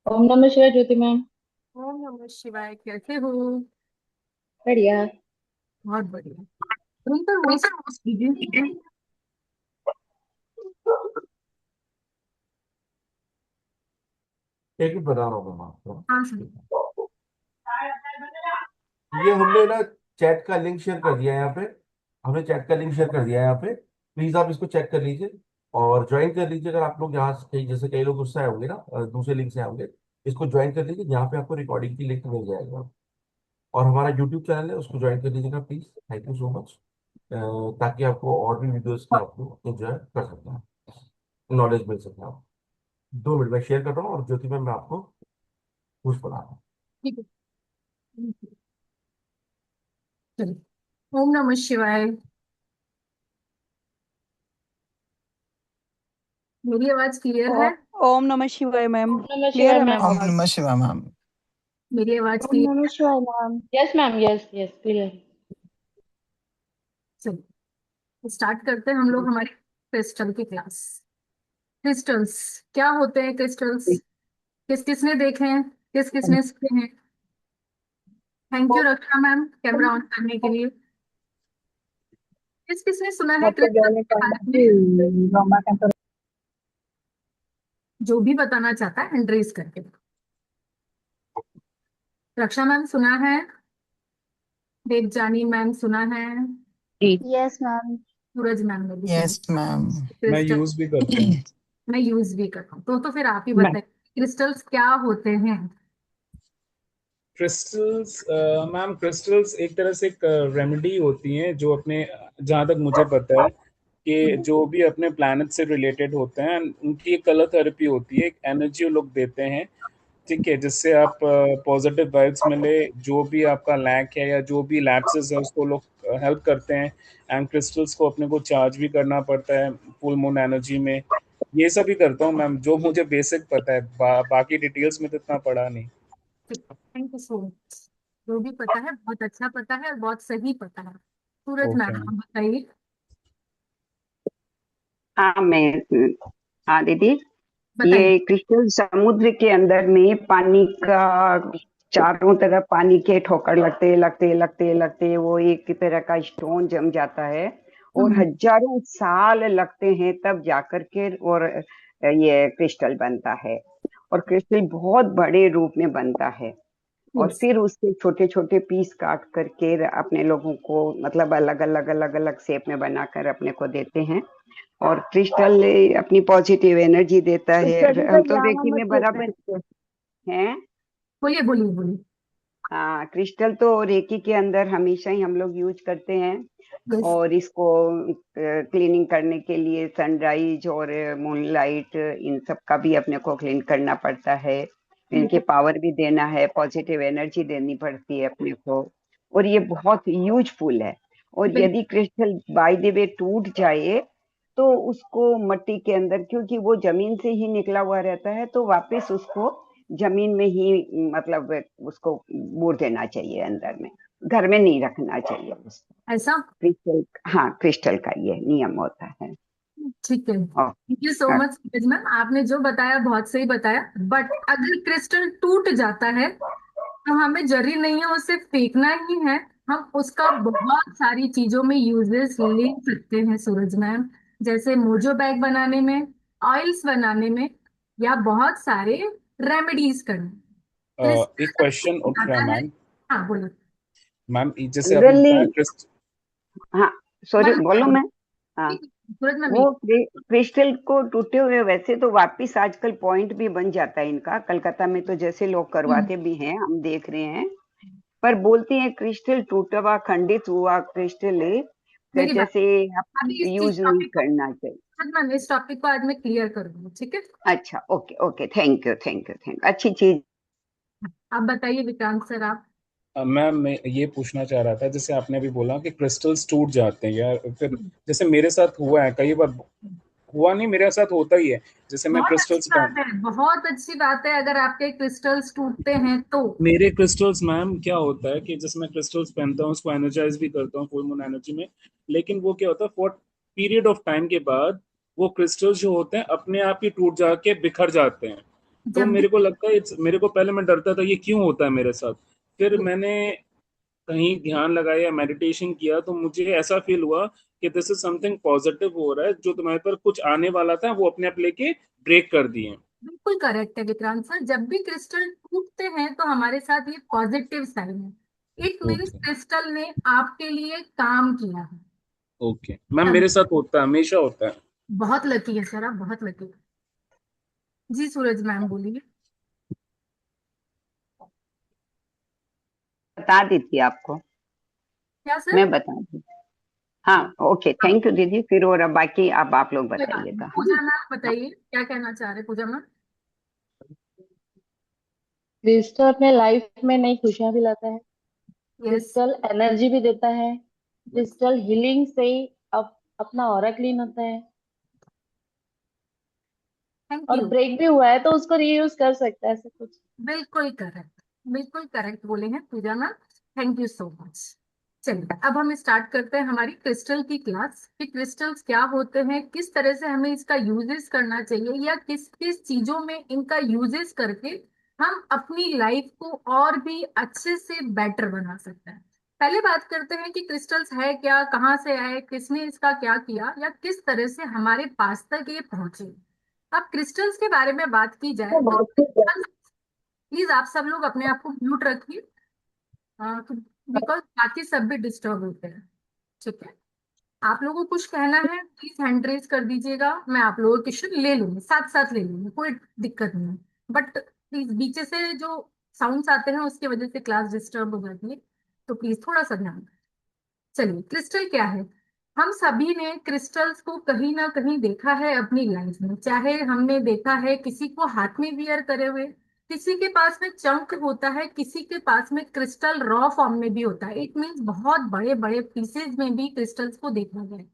ओम नमः शिवाय ज्योति मैम। ओम नमः शिवाय। कैसे हो? बढ़िया। बहुत बढ़िया। तुम तो होस्ट कीजिए। एक ही बता रहा हूँ मैं आपको। हाँ सर। ठीक है। ये हमने ना चैट का लिंक शेयर कर दिया है यहाँ पे। हमने चैट का लिंक शेयर कर दिया है यहाँ पे। प्लीज आप इसको चेक कर लीजिए और ज्वाइन कर लीजिए। अगर आप लोग यहाँ से कहीं, जैसे कई लोग उससे आए होंगे ना, दूसरे लिंक से आए होंगे, इसको ज्वाइन कर लीजिए। यहाँ पे आपको रिकॉर्डिंग की लिंक मिल जाएगा। और हमारा यूट्यूब चैनल है, उसको ज्वाइन कर लीजिएगा please. Thank you so much. ताकि आपको और भी वीडियोस का आप लोग एंजॉय कर सकते हैं, नॉलेज मिल सकता है। 2 मिनट में शेयर कर रहा हूँ और ज्योति मैम मैं आपको कुछ बता रहा हूँ। ठीक है। चलिए। ओम नमः शिवाय। मेरी आवाज क्लियर है? ओम नमः शिवाय मैम। ओम नमः क्लियर शिवाय है मैम। मैम ओम आवाज। नमः शिवाय मैम। मेरी आवाज ओम क्लियर? नमः शिवाय ma'am. Yes ma'am, yes yes clear. चलिए स्टार्ट करते हैं हम लोग हमारी क्रिस्टल की क्लास। क्रिस्टल्स क्या होते हैं? क्रिस्टल्स किस किसने देखे हैं, किस किसने सुने हैं? Thank you Raksha ma'am camera on करने के लिए। किस किसने सुना है क्रिस्टल के बारे में? जो भी बताना चाहता है हैंड रेज करके। रक्षा मैम सुना है? देवजानी मैम सुना है? Yes ma'am. सूरज मैम ने भी सुना। Yes ma'am. मैं क्रिस्टल यूज भी करता हूँ। मैं यूज भी करता हूँ, तो फिर आप ही बताइए क्रिस्टल्स क्या होते हैं? क्रिस्टल्स, मैम क्रिस्टल्स एक तरह से एक रेमेडी होती हैं जो अपने, जहाँ तक मुझे पता है कि जो भी अपने प्लैनेट से रिलेटेड होते हैं उनकी एक कलर थेरेपी होती है, एक एनर्जी वो लोग देते हैं। ठीक है, जिससे आप पॉजिटिव वाइब्स मिले, जो भी आपका लैक है या जो भी लैप्सेस है उसको लोग हेल्प करते हैं। एंड क्रिस्टल्स को अपने को चार्ज भी करना पड़ता है फुल मून एनर्जी में। ये सब ही करता हूँ मैम, जो मुझे बेसिक पता है। बाकी डिटेल्स में तो इतना पढ़ा नहीं। Thank you so much. जो भी पता है बहुत अच्छा पता है और बहुत सही पता है। सूरज ओके मैम मैम। आप बताइए। हाँ मैं हाँ दीदी। बताइए। ये क्रिस्टल समुद्र के अंदर में पानी का, चारों तरफ पानी के ठोकर लगते लगते लगते लगते वो एक तरह का स्टोन जम जाता है। और हम्म, हजारों साल लगते हैं तब जाकर के और ये क्रिस्टल बनता है। और क्रिस्टल बहुत बड़े रूप में बनता है। और यस। फिर उसके छोटे छोटे पीस काट करके अपने लोगों को, मतलब अलग अलग अलग अलग शेप में बनाकर अपने को देते हैं। और क्रिस्टल अपनी पॉजिटिव एनर्जी देता है। हम तो रेकी में बराबर हैं। बोलिए बोलिए बोलिए। हाँ, क्रिस्टल तो रेकी के अंदर हमेशा ही हम लोग यूज करते हैं। यस। और इसको क्लीनिंग करने के लिए सनराइज और मूनलाइट इन सब का भी अपने को क्लीन करना पड़ता है। इनके पावर भी देना है, पॉजिटिव एनर्जी देनी पड़ती है अपने को। और ये बहुत यूजफुल है। और बिल्कुल। यदि क्रिस्टल बाय द वे टूट जाए तो उसको मट्टी के अंदर, क्योंकि वो जमीन से ही निकला हुआ रहता है, तो वापस उसको जमीन में ही, मतलब उसको बूर देना चाहिए अंदर में। घर में नहीं रखना चाहिए उसको। ऐसा। क्रिस्टल, हाँ क्रिस्टल का ये नियम होता है। ठीक है, और, थैंक यू सो और मच सूरज मैम, आपने जो बताया बहुत सही बताया। बट अगर क्रिस्टल टूट जाता है तो हमें जरूरी नहीं है उसे फेंकना ही है। हम उसका बहुत सारी चीजों में यूजेस ले सकते हैं सूरज मैम। जैसे मोजो बैग बनाने में, ऑयल्स बनाने में, या बहुत सारे रेमेडीज करने में। एक क्रिस्टल जब क्वेश्चन टूट उठ रहा है जाता है। मैम। हाँ बोलो। मैम जैसे आपने जनरली, बताया हाँ सॉरी, बोलो बोलो बोलो। मैं। हाँ, ठीक है, सूरज मैम वो क्रिस्टल को टूटे हुए वैसे तो वापिस आजकल पॉइंट भी बन जाता है इनका। कलकत्ता में तो जैसे लोग हम्म, करवाते भी हैं, हम देख रहे हैं। पर बोलती हैं क्रिस्टल टूटा हुआ, खंडित हुआ क्रिस्टल मेरी बात। जैसे आप अभी इस चीज यूज नहीं टॉपिक को, करना चाहिए। सूरज मैम इस टॉपिक को आज मैं क्लियर करूंगी, ठीक है? अच्छा, okay okay, thank you thank you thank you, अच्छी चीज। आप बताइए विक्रांत सर आप। मैम मैं ये पूछना चाह रहा था, जैसे आपने अभी बोला कि क्रिस्टल्स टूट जाते हैं यार, फिर जैसे मेरे साथ हुआ है कई बार। हुआ नहीं, मेरे साथ होता ही है। जैसे मैं बहुत अच्छी क्रिस्टल्स बात है, बहुत अच्छी बात है अगर आपके क्रिस्टल्स टूटते हैं तो। मेरे क्रिस्टल्स मैम क्या होता है कि जैसे मैं क्रिस्टल्स पहनता हूँ उसको एनर्जाइज भी करता हूँ फुल मून एनर्जी में। लेकिन वो क्या होता है, फॉर पीरियड ऑफ टाइम के बाद वो क्रिस्टल्स जो होते हैं अपने आप ही टूट जाके बिखर जाते हैं। तो जब भी मेरे को लगता है मेरे को पहले मैं डरता था ये क्यों होता है मेरे साथ। फिर मैंने कहीं ध्यान लगाया, मेडिटेशन किया, तो मुझे ऐसा फील हुआ कि दिस इज समथिंग पॉजिटिव हो रहा है, जो तुम्हारे पर कुछ आने वाला था वो अपने आप लेके ब्रेक कर दिए। बिल्कुल करेक्ट है विक्रांत सर, जब भी क्रिस्टल टूटते हैं तो हमारे साथ ये पॉजिटिव साइन है। It means okay. क्रिस्टल ने आपके लिए काम किया है। ओके मैम, तब मेरे साथ होता है, हमेशा होता है। बहुत लकी है सर, आप बहुत लकी है। जी सूरज मैम बोलिए। बता दी थी आपको, क्या सर? मैं बता दी। हाँ, ओके, हाँ, थैंक यू दीदी। फिर और अब बाकी अब आप लोग कोई बात नहीं। बताइएगा, है पूजा ना। मैम बताइए क्या कहना चाह रहे पूजा मैम। क्रिस्टल अपने लाइफ में नई खुशियां भी लाता है। यस। क्रिस्टल एनर्जी भी देता है। क्रिस्टल हीलिंग से ही अपना ऑरा क्लीन होता है। थैंक और यू। ब्रेक भी हुआ है तो उसको रीयूज कर सकता है, ऐसा कुछ। बिल्कुल करेक्ट, बिल्कुल करेक्ट बोले हैं Pooja ma'am. Thank you so much. चलिए अब हम स्टार्ट करते हैं हमारी क्रिस्टल की क्लास कि क्रिस्टल्स क्या होते हैं, किस तरह से हमें इसका यूजेस करना चाहिए या किस किस चीजों में इनका यूजेस करके हम अपनी लाइफ को और भी अच्छे से बेटर बना सकते हैं। पहले बात करते हैं कि क्रिस्टल्स है क्या, कहाँ से आए, किसने इसका क्या किया या किस तरह से हमारे पास तक ये पहुंचे। अब क्रिस्टल्स के बारे में बात की जाए तो प्लीज आप सब लोग अपने आप को म्यूट रखिए, बिकॉज बाकी सब भी डिस्टर्ब होते हैं। ठीक है, आप लोगों को कुछ कहना है प्लीज हैंड रेज कर दीजिएगा, मैं आप लोगों के क्वेश्चन ले लूंगी, साथ साथ ले लूंगी, कोई दिक्कत नहीं है। बट प्लीज बीच से जो साउंड्स आते हैं उसकी वजह से क्लास डिस्टर्ब हो जाती है, तो प्लीज थोड़ा सा ध्यान। चलिए क्रिस्टल क्या है। हम सभी ने क्रिस्टल्स को कहीं ना कहीं देखा है अपनी लाइफ में, चाहे हमने देखा है किसी को हाथ में वियर करे हुए, किसी के पास में चंक होता है, किसी के पास में क्रिस्टल रॉ फॉर्म में भी होता है। इट मीन्स बहुत बड़े बड़े पीसेज में भी क्रिस्टल्स को देखा गया है।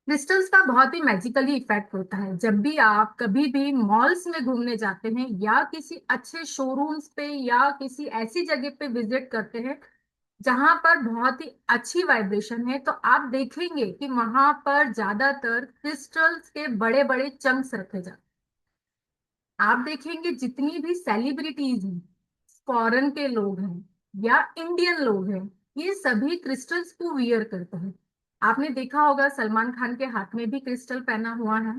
क्रिस्टल्स का बहुत ही मैजिकली इफेक्ट होता है। जब भी आप कभी भी मॉल्स में घूमने जाते हैं या किसी अच्छे शोरूम्स पे या किसी ऐसी जगह पे विजिट करते हैं जहां पर बहुत ही अच्छी वाइब्रेशन है, तो आप देखेंगे कि वहां पर ज्यादातर क्रिस्टल्स के बड़े बड़े चंक्स रखे जाते हैं। आप देखेंगे जितनी भी सेलिब्रिटीज हैं, फॉरेन के लोग हैं या इंडियन लोग हैं, ये सभी क्रिस्टल्स को वियर करते हैं। आपने देखा होगा सलमान खान के हाथ में भी क्रिस्टल पहना हुआ है,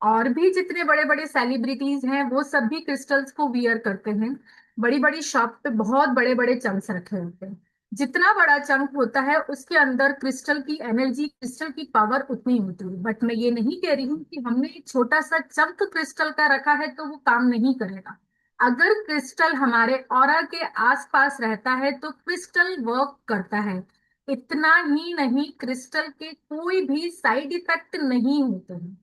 और भी जितने बड़े बड़े सेलिब्रिटीज हैं वो सब भी क्रिस्टल्स को वियर करते हैं। बड़ी बड़ी शॉप पे बहुत बड़े बड़े चंक्स रखे होते हैं। जितना बड़ा चंक होता है उसके अंदर क्रिस्टल की एनर्जी, क्रिस्टल की पावर उतनी होती है। बट मैं ये नहीं कह रही हूँ कि हमने एक छोटा सा चंक क्रिस्टल का रखा है तो वो काम नहीं करेगा। अगर क्रिस्टल हमारे ऑरा के आसपास रहता है तो क्रिस्टल वर्क करता है। इतना ही नहीं, क्रिस्टल के कोई भी साइड इफेक्ट नहीं होते हैं।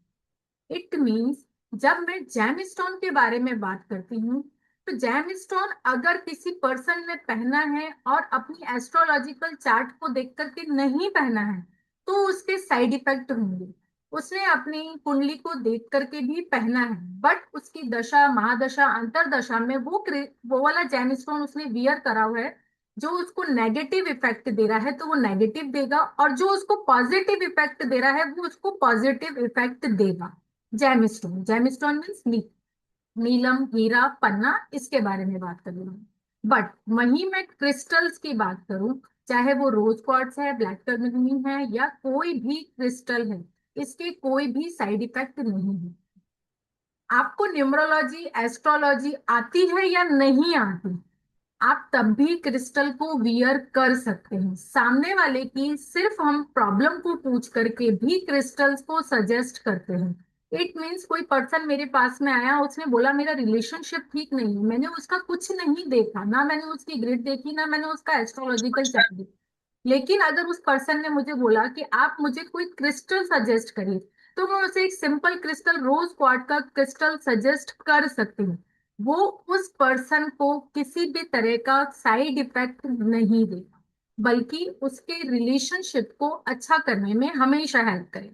इट मीन्स जब मैं जैम स्टोन के बारे में बात करती हूँ तो जैम स्टोन अगर किसी पर्सन ने पहना है और अपनी एस्ट्रोलॉजिकल चार्ट को देख करके नहीं पहना है तो उसके साइड इफेक्ट होंगे। उसने अपनी कुंडली को देख करके भी पहना है, बट उसकी दशा महादशा अंतरदशा में वो वाला जैम स्टोन उसने वियर करा हुआ है, जो उसको नेगेटिव इफेक्ट दे रहा है तो वो नेगेटिव देगा, और जो उसको पॉजिटिव इफेक्ट दे रहा है वो उसको पॉजिटिव इफेक्ट देगा। जेमस्टोन, जेमस्टोन मीन्स नीलम, हीरा, पन्ना, इसके बारे में बात कर रही हूँ। बट वहीं मैं क्रिस्टल्स की बात करूं, चाहे वो रोज क्वार्ट्स है, ब्लैक टर्मरीन है या कोई भी क्रिस्टल है, इसके कोई भी साइड इफेक्ट नहीं है। आपको न्यूमरोलॉजी एस्ट्रोलॉजी आती है या नहीं आती, आप तब भी क्रिस्टल को वियर कर सकते हैं। सामने वाले की सिर्फ हम प्रॉब्लम को पूछ करके भी क्रिस्टल्स को सजेस्ट करते हैं। इट मीन्स कोई पर्सन मेरे पास में आया, उसने बोला मेरा रिलेशनशिप ठीक नहीं है, मैंने उसका कुछ नहीं देखा, ना मैंने उसकी ग्रिड देखी, ना मैंने उसका एस्ट्रोलॉजिकल चार्ट देखा, लेकिन अगर उस पर्सन ने मुझे बोला कि आप मुझे कोई क्रिस्टल सजेस्ट करिए, तो मैं उसे एक सिंपल क्रिस्टल रोज क्वार्ट का क्रिस्टल सजेस्ट कर सकती हूँ। वो उस पर्सन को किसी भी तरह का साइड इफेक्ट नहीं देगा, बल्कि उसके रिलेशनशिप को अच्छा करने में हमेशा हेल्प करेगा।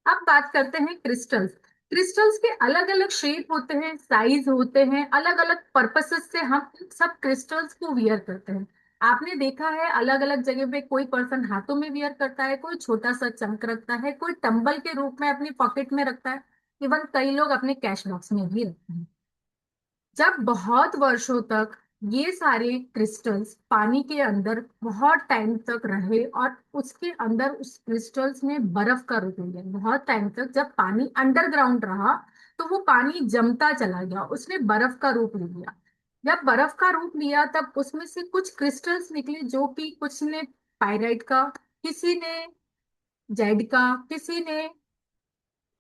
अब बात करते हैं क्रिस्टल्स। क्रिस्टल्स के अलग अलग शेप होते हैं, साइज होते हैं, अलग अलग पर्पसेस से हम सब क्रिस्टल्स को वियर करते हैं। आपने देखा है अलग अलग जगह पे कोई पर्सन हाथों में वियर करता है, कोई छोटा सा चंक रखता है, कोई टंबल के रूप में अपनी पॉकेट में रखता है, इवन कई लोग अपने कैश बॉक्स में भी रखते हैं। जब बहुत वर्षों तक ये सारे क्रिस्टल्स पानी के अंदर बहुत टाइम तक रहे और उसके अंदर उस क्रिस्टल्स में बर्फ का रूप ले लिया, बहुत टाइम तक जब पानी अंडरग्राउंड रहा तो वो पानी जमता चला गया, उसने बर्फ का रूप ले लिया। जब बर्फ का रूप लिया तब उसमें से कुछ क्रिस्टल्स निकले, जो कि कुछ ने पाइराइट का, किसी ने जेड का, किसी ने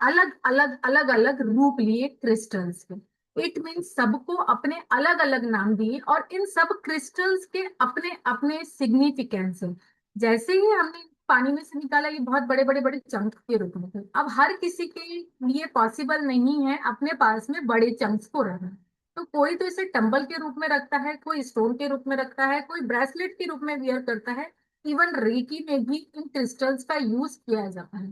अलग अलग अलग अलग रूप लिए क्रिस्टल्स के। इट मीन्स सबको अपने अलग अलग नाम दिए और इन सब क्रिस्टल्स के अपने अपने सिग्निफिकेंस है। जैसे ही हमने पानी में से निकाला, ये बहुत बड़े बड़े बड़े चंक के रूप में थे। अब हर किसी के लिए पॉसिबल नहीं है अपने पास में बड़े चंक्स को रखना, तो कोई तो इसे टंबल के रूप में रखता है, कोई स्टोन के रूप में रखता है, कोई ब्रेसलेट के रूप में वियर करता है। इवन रेकी में भी इन क्रिस्टल्स का यूज किया जाता है।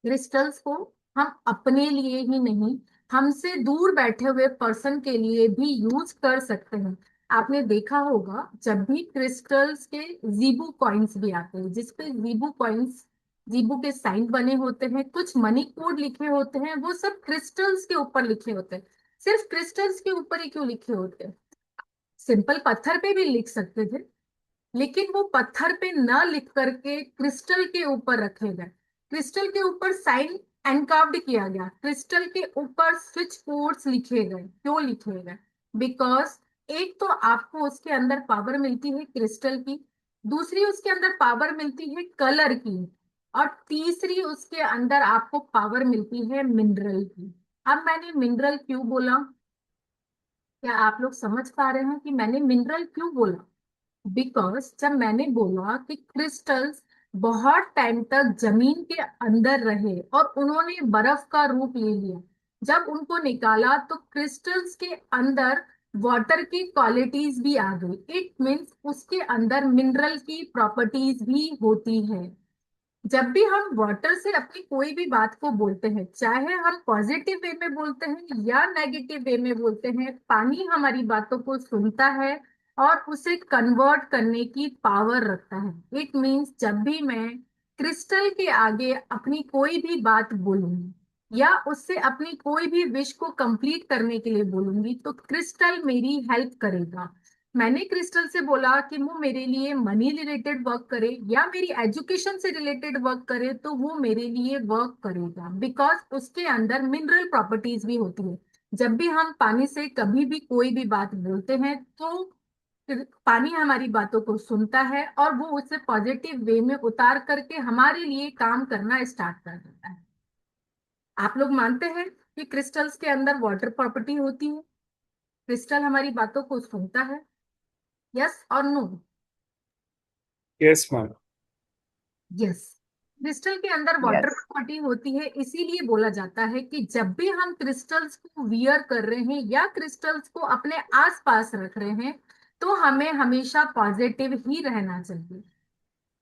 क्रिस्टल्स को हम अपने लिए ही नहीं, हमसे दूर बैठे हुए पर्सन के लिए भी यूज कर सकते हैं। आपने देखा होगा जब भी क्रिस्टल्स के जीबू कॉइन्स भी आते हैं, जिसपे जीबू कॉइन्स, जीबू के साइन बने होते हैं, कुछ मनी कोड लिखे होते हैं, वो सब क्रिस्टल्स के ऊपर लिखे होते हैं। सिर्फ क्रिस्टल्स के ऊपर ही क्यों लिखे होते हैं? सिंपल पत्थर पे भी लिख सकते थे, लेकिन वो पत्थर पे न लिख करके क्रिस्टल के ऊपर रखे गए। क्रिस्टल के ऊपर साइन एनकार्व्ड किया गया, क्रिस्टल के ऊपर स्विच कोड्स लिखे गए। क्यों लिखे गए? बिकॉज एक तो आपको उसके अंदर पावर मिलती है क्रिस्टल की, दूसरी उसके अंदर पावर मिलती है कलर की, और तीसरी उसके अंदर आपको पावर मिलती है मिनरल की। अब मैंने मिनरल क्यों बोला? क्या आप लोग समझ पा रहे हैं कि मैंने मिनरल क्यों बोला? बिकॉज जब मैंने बोला कि क्रिस्टल्स बहुत टाइम तक जमीन के अंदर रहे और उन्होंने बर्फ का रूप ले लिया, जब उनको निकाला तो क्रिस्टल्स के अंदर वाटर की क्वालिटीज भी आ गई। इट मीन्स उसके अंदर मिनरल की प्रॉपर्टीज भी होती है। जब भी हम वाटर से अपनी कोई भी बात को बोलते हैं, चाहे हम पॉजिटिव वे में बोलते हैं या नेगेटिव वे में बोलते हैं, पानी हमारी बातों को सुनता है और उसे कन्वर्ट करने की पावर रखता है। इट मीन्स जब भी मैं क्रिस्टल के आगे अपनी कोई भी बात बोलूंगी या उससे अपनी कोई भी विश को कंप्लीट करने के लिए बोलूंगी, तो क्रिस्टल मेरी हेल्प करेगा। मैंने क्रिस्टल से बोला कि वो मेरे लिए मनी रिलेटेड वर्क करे या मेरी एजुकेशन से रिलेटेड वर्क करे, तो वो मेरे लिए वर्क करेगा, बिकॉज उसके अंदर मिनरल प्रॉपर्टीज भी होती है। जब भी हम पानी से कभी भी कोई भी बात बोलते हैं, तो फिर पानी हमारी बातों को सुनता है और वो उसे पॉजिटिव वे में उतार करके हमारे लिए काम करना स्टार्ट कर देता है। आप लोग मानते हैं कि क्रिस्टल्स के अंदर वाटर प्रॉपर्टी होती है? क्रिस्टल हमारी बातों को सुनता है? यस और no? Yes ma'am. Yes. Crystal के अंदर वाटर यस। प्रॉपर्टी होती है, इसीलिए बोला जाता है कि जब भी हम क्रिस्टल्स को वियर कर रहे हैं या क्रिस्टल्स को अपने आसपास रख रहे हैं, तो हमें हमेशा पॉजिटिव ही रहना चाहिए।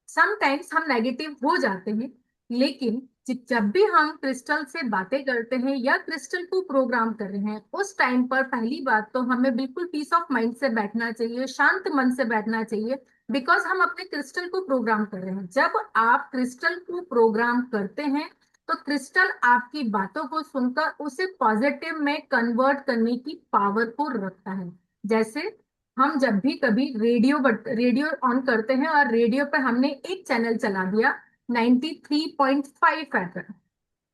समटाइम्स हम नेगेटिव हो जाते हैं, लेकिन जब भी हम क्रिस्टल से बातें करते हैं या क्रिस्टल को प्रोग्राम कर रहे हैं, उस टाइम पर पहली बात तो हमें बिल्कुल पीस ऑफ माइंड से बैठना चाहिए, शांत मन से बैठना चाहिए, बिकॉज हम अपने क्रिस्टल को प्रोग्राम कर रहे हैं। जब आप क्रिस्टल को प्रोग्राम करते हैं, तो क्रिस्टल आपकी बातों को सुनकर उसे पॉजिटिव में कन्वर्ट करने की पावर को रखता है। जैसे हम जब भी कभी रेडियो ऑन करते हैं और रेडियो पे हमने एक चैनल चला दिया, 93.5 एफएम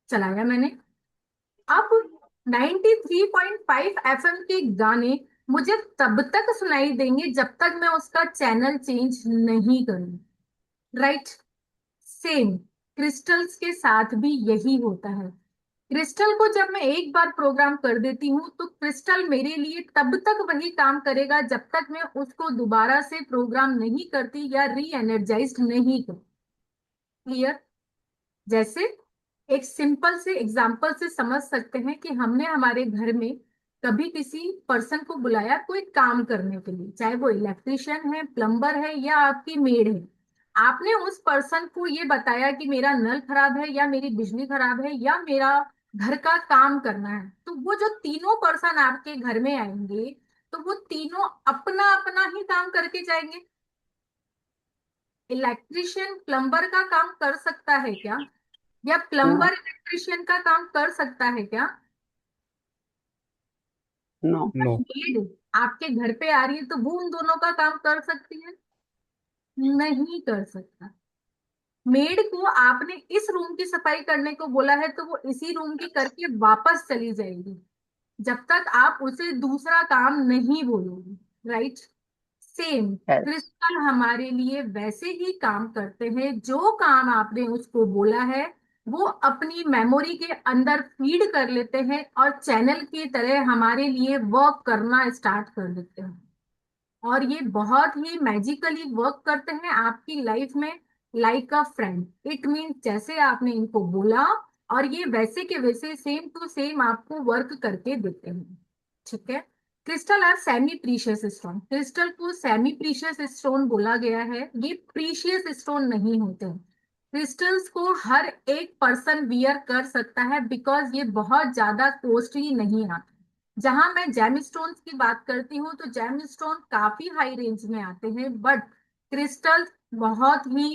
चलाया मैंने। अब 93.5 एफएम के गाने मुझे तब तक सुनाई देंगे जब तक मैं उसका चैनल चेंज नहीं करूं। राइट? सेम क्रिस्टल्स के साथ भी यही होता है। क्रिस्टल को जब मैं एक बार प्रोग्राम कर देती हूँ, तो क्रिस्टल मेरे लिए तब तक वही काम करेगा जब तक मैं उसको दोबारा से प्रोग्राम नहीं करती या री एनर्जाइज नहीं करती। क्लियर? जैसे एक सिंपल से एग्जांपल से समझ सकते हैं कि हमने हमारे घर में कभी किसी पर्सन को बुलाया कोई काम करने के लिए, चाहे वो इलेक्ट्रिशियन है, प्लम्बर है या आपकी मेड है। आपने उस पर्सन को ये बताया कि मेरा नल खराब है या मेरी बिजली खराब है या मेरा घर का काम करना है, तो वो जो तीनों पर्सन आपके घर में आएंगे, तो वो तीनों अपना अपना ही काम करके जाएंगे। इलेक्ट्रिशियन प्लम्बर का काम कर सकता है क्या, या प्लम्बर इलेक्ट्रिशियन का काम कर सकता है क्या? नो। नो। मेड आपके घर पे आ रही है तो वो उन दोनों का काम कर सकती है? नहीं कर सकता। मेड को आपने इस रूम की सफाई करने को बोला है तो वो इसी रूम की करके वापस चली जाएगी, जब तक आप उसे दूसरा काम नहीं बोलोगे। राइट? सेम क्रिस्टल हमारे लिए वैसे ही काम करते हैं, जो काम आपने उसको बोला है वो अपनी मेमोरी के अंदर फीड कर लेते हैं और चैनल की तरह हमारे लिए वर्क करना स्टार्ट कर देते हैं। और ये बहुत ही मैजिकली वर्क करते हैं आपकी लाइफ में, like a friend. It mean जैसे आपने इनको बोला और ये वैसे के वैसे सेम टू सेम आपको वर्क करके देते हैं। ठीक है? Crystal are semi precious stone. Crystal को सेमी प्रीशियस स्टोन बोला गया है, ये प्रीशियस स्टोन नहीं होते हैं। क्रिस्टल्स को हर एक पर्सन वियर कर सकता है बिकॉज ये बहुत ज्यादा कॉस्टली नहीं आते। जहां मैं जेमस्टोन्स की बात करती हूँ तो जेमस्टोन काफी हाई रेंज में आते हैं, बट क्रिस्टल बहुत ही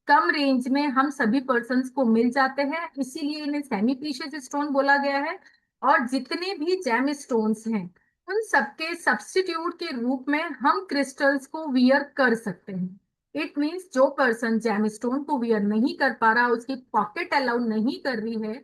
कम रेंज में हम सभी पर्सन्स को मिल जाते हैं, इसीलिए इन्हें सेमी प्रीशियस स्टोन बोला गया है। और जितने भी जेमस्टोन्स हैं उन सबके सब्स्टिट्यूट के रूप में हम क्रिस्टल्स को वियर कर सकते हैं। इट मीन्स जो पर्सन जेमस्टोन को वियर नहीं कर पा रहा, उसकी पॉकेट अलाउ नहीं कर रही है,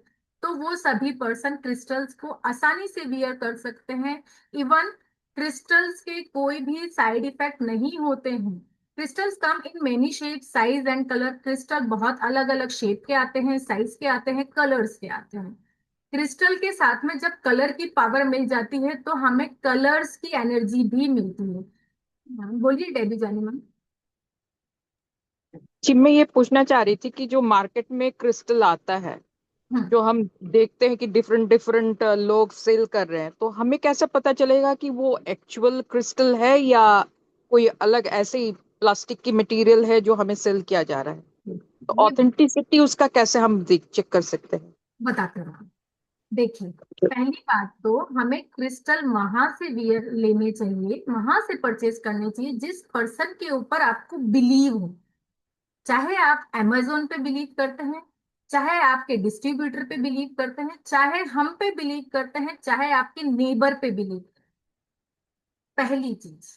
तो वो सभी पर्सन क्रिस्टल्स को आसानी से वियर कर सकते हैं। इवन क्रिस्टल्स के कोई भी साइड इफेक्ट नहीं होते हैं। Crystals come in many shape, size and colour. Crystal बहुत अलग अलग शेप के आते हैं, साइज के आते हैं, कलर्स के आते हैं। क्रिस्टल के साथ में जब कलर की पावर मिल जाती है तो हमें कलर्स की एनर्जी भी मिलती है। बोलिए डेबी जानी मैम। जी, मैं ये पूछना चाह रही थी कि जो मार्केट में क्रिस्टल आता है, जो हम देखते हैं कि डिफरेंट डिफरेंट लोग सेल कर रहे हैं, तो हमें कैसे पता चलेगा कि वो एक्चुअल क्रिस्टल है या कोई अलग ऐसे ही प्लास्टिक की मटेरियल है जो हमें सेल किया जा रहा है? तो ये ऑथेंटिसिटी उसका कैसे हम चेक कर सकते हैं? बताते रहो। देखिए, पहली बात तो हमें क्रिस्टल वहां से वियर लेने चाहिए, वहां से परचेज करने चाहिए जिस पर्सन के ऊपर आपको बिलीव हो। चाहे आप amazon पे बिलीव करते हैं, चाहे आपके डिस्ट्रीब्यूटर पे बिलीव करते हैं, चाहे हम पे बिलीव करते हैं, चाहे आपके नेबर पे बिलीव। पहली चीज।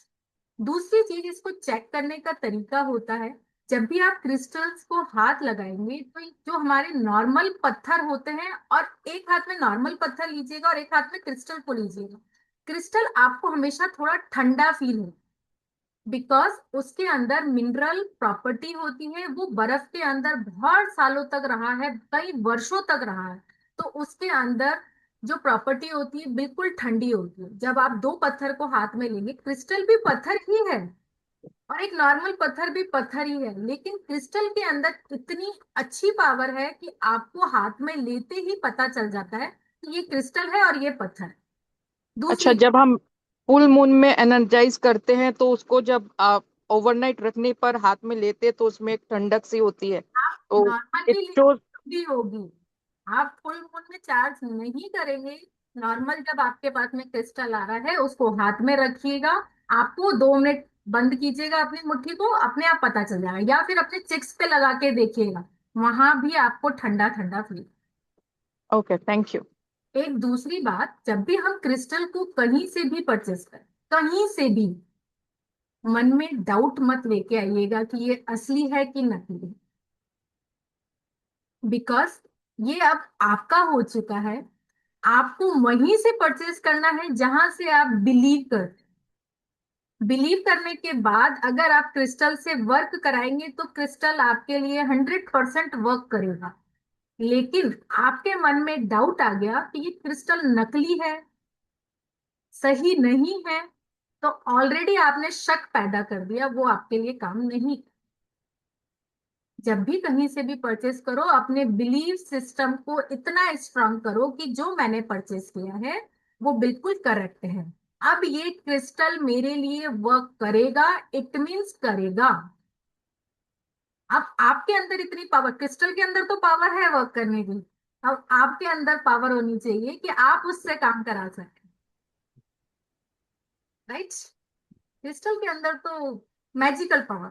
दूसरी चीज, इसको चेक करने का तरीका होता है, जब भी आप क्रिस्टल्स को हाथ लगाएंगे तो जो हमारे नॉर्मल पत्थर होते हैं, और एक हाथ में नॉर्मल पत्थर लीजिएगा और एक हाथ में क्रिस्टल को लीजिएगा, क्रिस्टल आपको हमेशा थोड़ा ठंडा फील हो, बिकॉज उसके अंदर मिनरल प्रॉपर्टी होती है, वो बर्फ के अंदर बहुत सालों तक रहा है, कई वर्षों तक रहा है, तो उसके अंदर जो प्रॉपर्टी होती है बिल्कुल ठंडी होती है। जब आप दो पत्थर को हाथ में लेंगे, क्रिस्टल भी पत्थर ही है और एक नॉर्मल पत्थर भी पत्थर ही है, लेकिन क्रिस्टल के अंदर इतनी अच्छी पावर है कि आपको हाथ में लेते ही पता चल जाता है कि ये क्रिस्टल है और ये पत्थर है। अच्छा, दूसरी, जब हम फुल मून में एनर्जाइज करते हैं तो उसको जब आप ओवरनाइट रखने पर हाथ में लेते तो उसमें एक ठंडक सी होती है, आप तो इट नॉर्मली शोज। भी होगी, आप फुल मून में चार्ज नहीं करेंगे। नॉर्मल जब आपके पास में क्रिस्टल आ रहा है उसको हाथ में रखिएगा, आपको 2 मिनट बंद कीजिएगा अपनी मुट्ठी को, अपने आप पता चल जाएगा, या फिर अपने चिक्स पे लगा के देखिएगा, वहां भी आपको ठंडा ठंडा फील। Okay, thank you. एक दूसरी बात, जब भी हम क्रिस्टल को कहीं से भी परचेस करें, कहीं से भी, मन में डाउट मत लेके आइएगा कि ये असली है कि नकली है, बिकॉज ये अब आपका हो चुका है। आपको वहीं से परचेस करना है जहां से आप बिलीव करते। बिलीव करने के बाद अगर आप क्रिस्टल से वर्क कराएंगे तो क्रिस्टल आपके लिए 100% वर्क करेगा। लेकिन आपके मन में डाउट आ गया कि ये क्रिस्टल नकली है, सही नहीं है, तो ऑलरेडी आपने शक पैदा कर दिया, वो आपके लिए काम नहीं। जब भी कहीं से भी परचेस करो, अपने बिलीव सिस्टम को इतना स्ट्रांग करो कि जो मैंने परचेस किया है वो बिल्कुल करेक्ट है। अब ये क्रिस्टल मेरे लिए वर्क करेगा, इट मीन्स करेगा। अब आपके अंदर इतनी पावर, क्रिस्टल के अंदर तो पावर है वर्क करने की, अब आपके अंदर पावर होनी चाहिए कि आप उससे काम करा सकें। राइट। क्रिस्टल के अंदर तो मैजिकल पावर।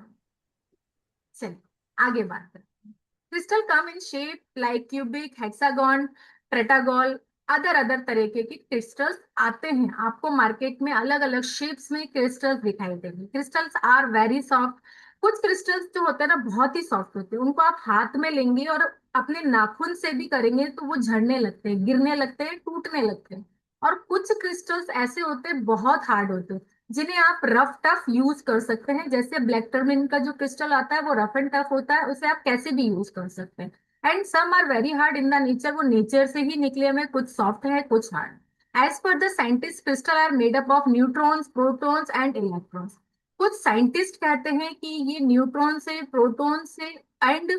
चलिए आगे बात करते हैं। Crystal come in shape like cubic, hexagon, tetragon, other तरीके के क्रिस्टल्स आते हैं। आपको मार्केट में अलग अलग शेप्स में क्रिस्टल्स दिखाई देंगे। Crystals are very soft. कुछ क्रिस्टल्स जो होते हैं ना बहुत ही सॉफ्ट होते हैं, उनको आप हाथ में लेंगे और अपने नाखून से भी करेंगे तो वो झड़ने लगते हैं, गिरने लगते हैं, टूटने लगते हैं। और कुछ क्रिस्टल्स ऐसे होते हैं बहुत हार्ड होते हैं, जिन्हें आप रफ टफ यूज कर सकते हैं। जैसे ब्लैक टर्मिन का जो क्रिस्टल आता है वो रफ एंड टफ होता है, उसे आप कैसे भी यूज कर सकते हैं। And some are very hard in the nature, वो नेचर से ही निकले हुए, कुछ सॉफ्ट है कुछ hard. As per the scientist crystal are made up of neutrons, protons and electrons. कुछ साइंटिस्ट कहते हैं कि ये न्यूट्रॉन से, प्रोटॉन से एंड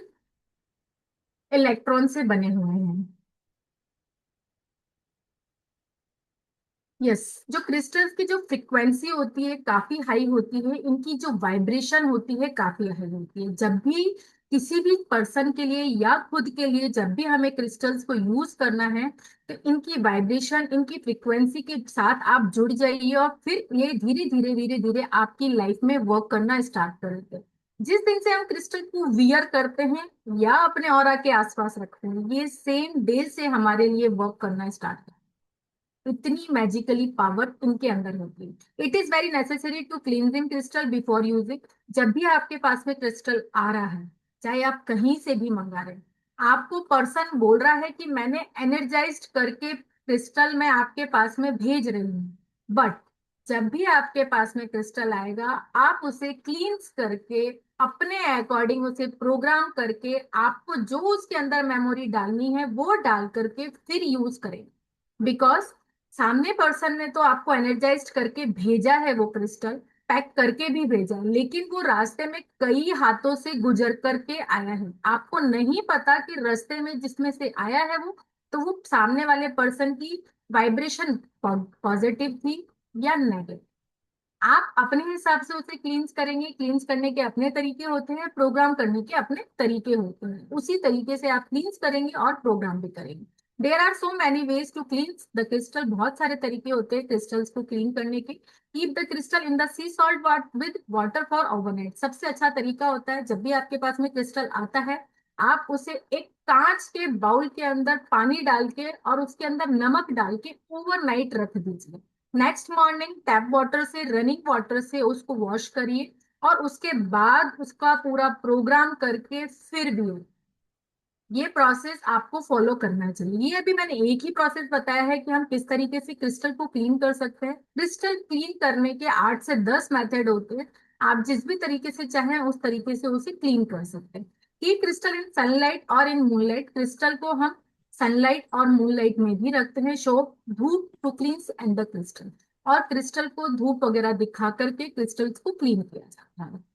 इलेक्ट्रॉन से बने हुए हैं। यस। जो क्रिस्टल्स की जो फ्रिक्वेंसी होती है काफी हाई होती है, इनकी जो वाइब्रेशन होती है काफी हाई होती है। जब भी किसी भी पर्सन के लिए या खुद के लिए जब भी हमें क्रिस्टल्स को यूज करना है तो इनकी वाइब्रेशन, इनकी फ्रिक्वेंसी के साथ आप जुड़ जाइए और फिर ये धीरे धीरे आपकी लाइफ में वर्क करना स्टार्ट करेंगे। जिस दिन से हम क्रिस्टल को वियर करते हैं या अपने ऑरा के आसपास रखते हैं, ये सेम डे से हमारे लिए वर्क करना स्टार्ट करते हैं। इतनी मैजिकली पावर इनके अंदर होती है। It is very necessary to cleansing crystal before using. जब भी आपके पास में क्रिस्टल आ रहा है, चाहे आप कहीं से भी मंगा रहे हैं, आपको पर्सन बोल रहा है कि मैंने एनर्जाइज्ड करके क्रिस्टल मैं आपके पास में भेज रही हूँ, बट जब भी आपके पास में क्रिस्टल आएगा आप उसे क्लींस करके अपने अकॉर्डिंग उसे प्रोग्राम करके आपको जो उसके अंदर मेमोरी डालनी है वो डाल करके फिर यूज करें। बिकॉज सामने पर्सन ने तो आपको एनर्जाइज्ड करके भेजा है, वो क्रिस्टल पैक करके भी भेजा है, लेकिन वो रास्ते में कई हाथों से गुजर करके आया है। आपको नहीं पता कि रास्ते में जिसमें से आया है वो सामने वाले पर्सन की वाइब्रेशन पॉजिटिव थी या नेगेटिव। आप अपने हिसाब से उसे क्लींस करेंगे। क्लींस करने के अपने तरीके होते हैं, प्रोग्राम करने के अपने तरीके होते हैं। उसी तरीके से आप क्लींस करेंगे और प्रोग्राम भी करेंगे। There are so many ways to cleanse the crystal. बहुत सारे तरीके होते हैं क्रिस्टल्स को क्लीन करने के। Keep the crystal in the C salt with water for overnight. सबसे अच्छा तरीका होता है, जब भी आपके पास में क्रिस्टल आता है आप उसे एक कांच के बाउल के अंदर पानी डाल के और उसके अंदर नमक डाल के ओवरनाइट रख दीजिए। नेक्स्ट मॉर्निंग टैप वाटर से, रनिंग वाटर से उसको वॉश करिए और उसके बाद उसका पूरा प्रोग्राम करके फिर भी ये प्रोसेस आपको फॉलो करना चाहिए। ये अभी मैंने एक ही प्रोसेस बताया है कि हम किस तरीके से क्रिस्टल को क्लीन कर सकते हैं। क्रिस्टल क्लीन करने के 8 से 10 मेथड होते हैं। आप जिस भी तरीके से चाहें उस तरीके से उसे क्लीन कर सकते हैं। कीप क्रिस्टल इन सनलाइट और इन मूनलाइट। क्रिस्टल को हम सनलाइट और मूनलाइट में भी रखते हैं। Show dhoop to cleanse and the crystal. और क्रिस्टल को धूप वगैरह दिखा करके क्रिस्टल्स को क्लीन किया जाता है।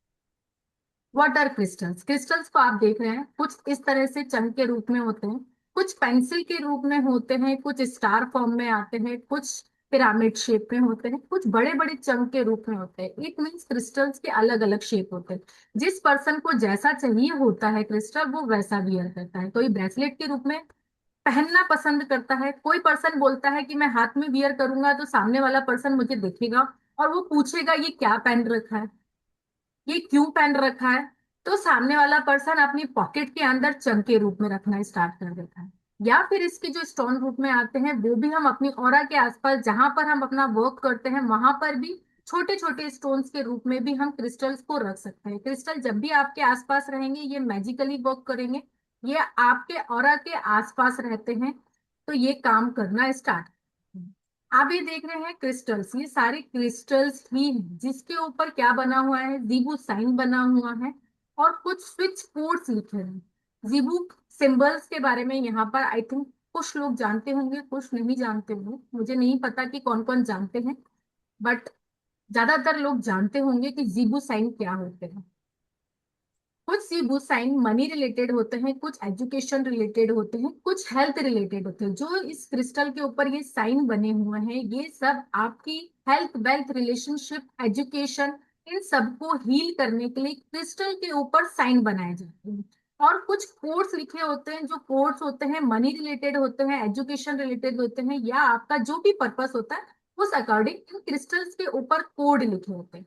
What are crystals? क्रिस्टल्स को आप देख रहे हैं, कुछ इस तरह से चंक के रूप में होते हैं, कुछ पेंसिल के रूप में होते हैं, कुछ स्टार फॉर्म में आते हैं, कुछ पिरामिड शेप में होते हैं, कुछ बड़े बड़े चंक के रूप में होते हैं। इट मीन्स क्रिस्टल्स के अलग अलग शेप होते हैं। जिस पर्सन को जैसा चाहिए होता है क्रिस्टल वो वैसा वियर करता है। कोई ब्रेसलेट के रूप में पहनना पसंद करता है, कोई पर्सन बोलता है कि मैं हाथ में वियर करूंगा तो सामने वाला पर्सन मुझे देखेगा और वो पूछेगा ये क्या पहन रखा है, ये क्यों पहन रखा है। तो सामने वाला पर्सन अपनी पॉकेट के अंदर चंक के रूप में रखना स्टार्ट कर देता है। या फिर इसके जो स्टोन रूप में आते हैं वो भी हम अपनी ऑरा के आसपास जहां पर हम अपना वर्क करते हैं वहां पर भी छोटे छोटे स्टोन्स के रूप में भी हम क्रिस्टल्स को रख सकते हैं। क्रिस्टल जब भी आपके आसपास रहेंगे ये मैजिकली वर्क करेंगे। ये आपके ऑरा के आसपास रहते हैं तो ये काम करना स्टार्ट। आप ये देख रहे हैं क्रिस्टल्स, ये सारे क्रिस्टल्स ही हैं जिसके ऊपर क्या बना हुआ है, जीबू साइन बना हुआ है और कुछ स्विच कोड्स लिखे हैं। जीबू सिंबल्स के बारे में यहाँ पर आई थिंक कुछ लोग जानते होंगे, कुछ नहीं जानते होंगे, मुझे नहीं पता कि कौन कौन जानते हैं, बट ज्यादातर लोग जानते होंगे कि जीबू साइन क्या होते हैं। कुछ जीबू साइन मनी रिलेटेड होते हैं, कुछ एजुकेशन रिलेटेड होते हैं, कुछ हेल्थ रिलेटेड होते हैं। जो इस क्रिस्टल के ऊपर ये साइन बने हुए हैं ये सब आपकी हेल्थ, वेल्थ, रिलेशनशिप, एजुकेशन, इन सबको हील करने के लिए क्रिस्टल के ऊपर साइन बनाए जाते हैं। और कुछ कोड्स लिखे होते हैं, जो कोड्स होते हैं मनी रिलेटेड होते हैं, एजुकेशन रिलेटेड होते हैं, या आपका जो भी पर्पस होता है उस अकॉर्डिंग इन क्रिस्टल्स के ऊपर कोड लिखे होते हैं।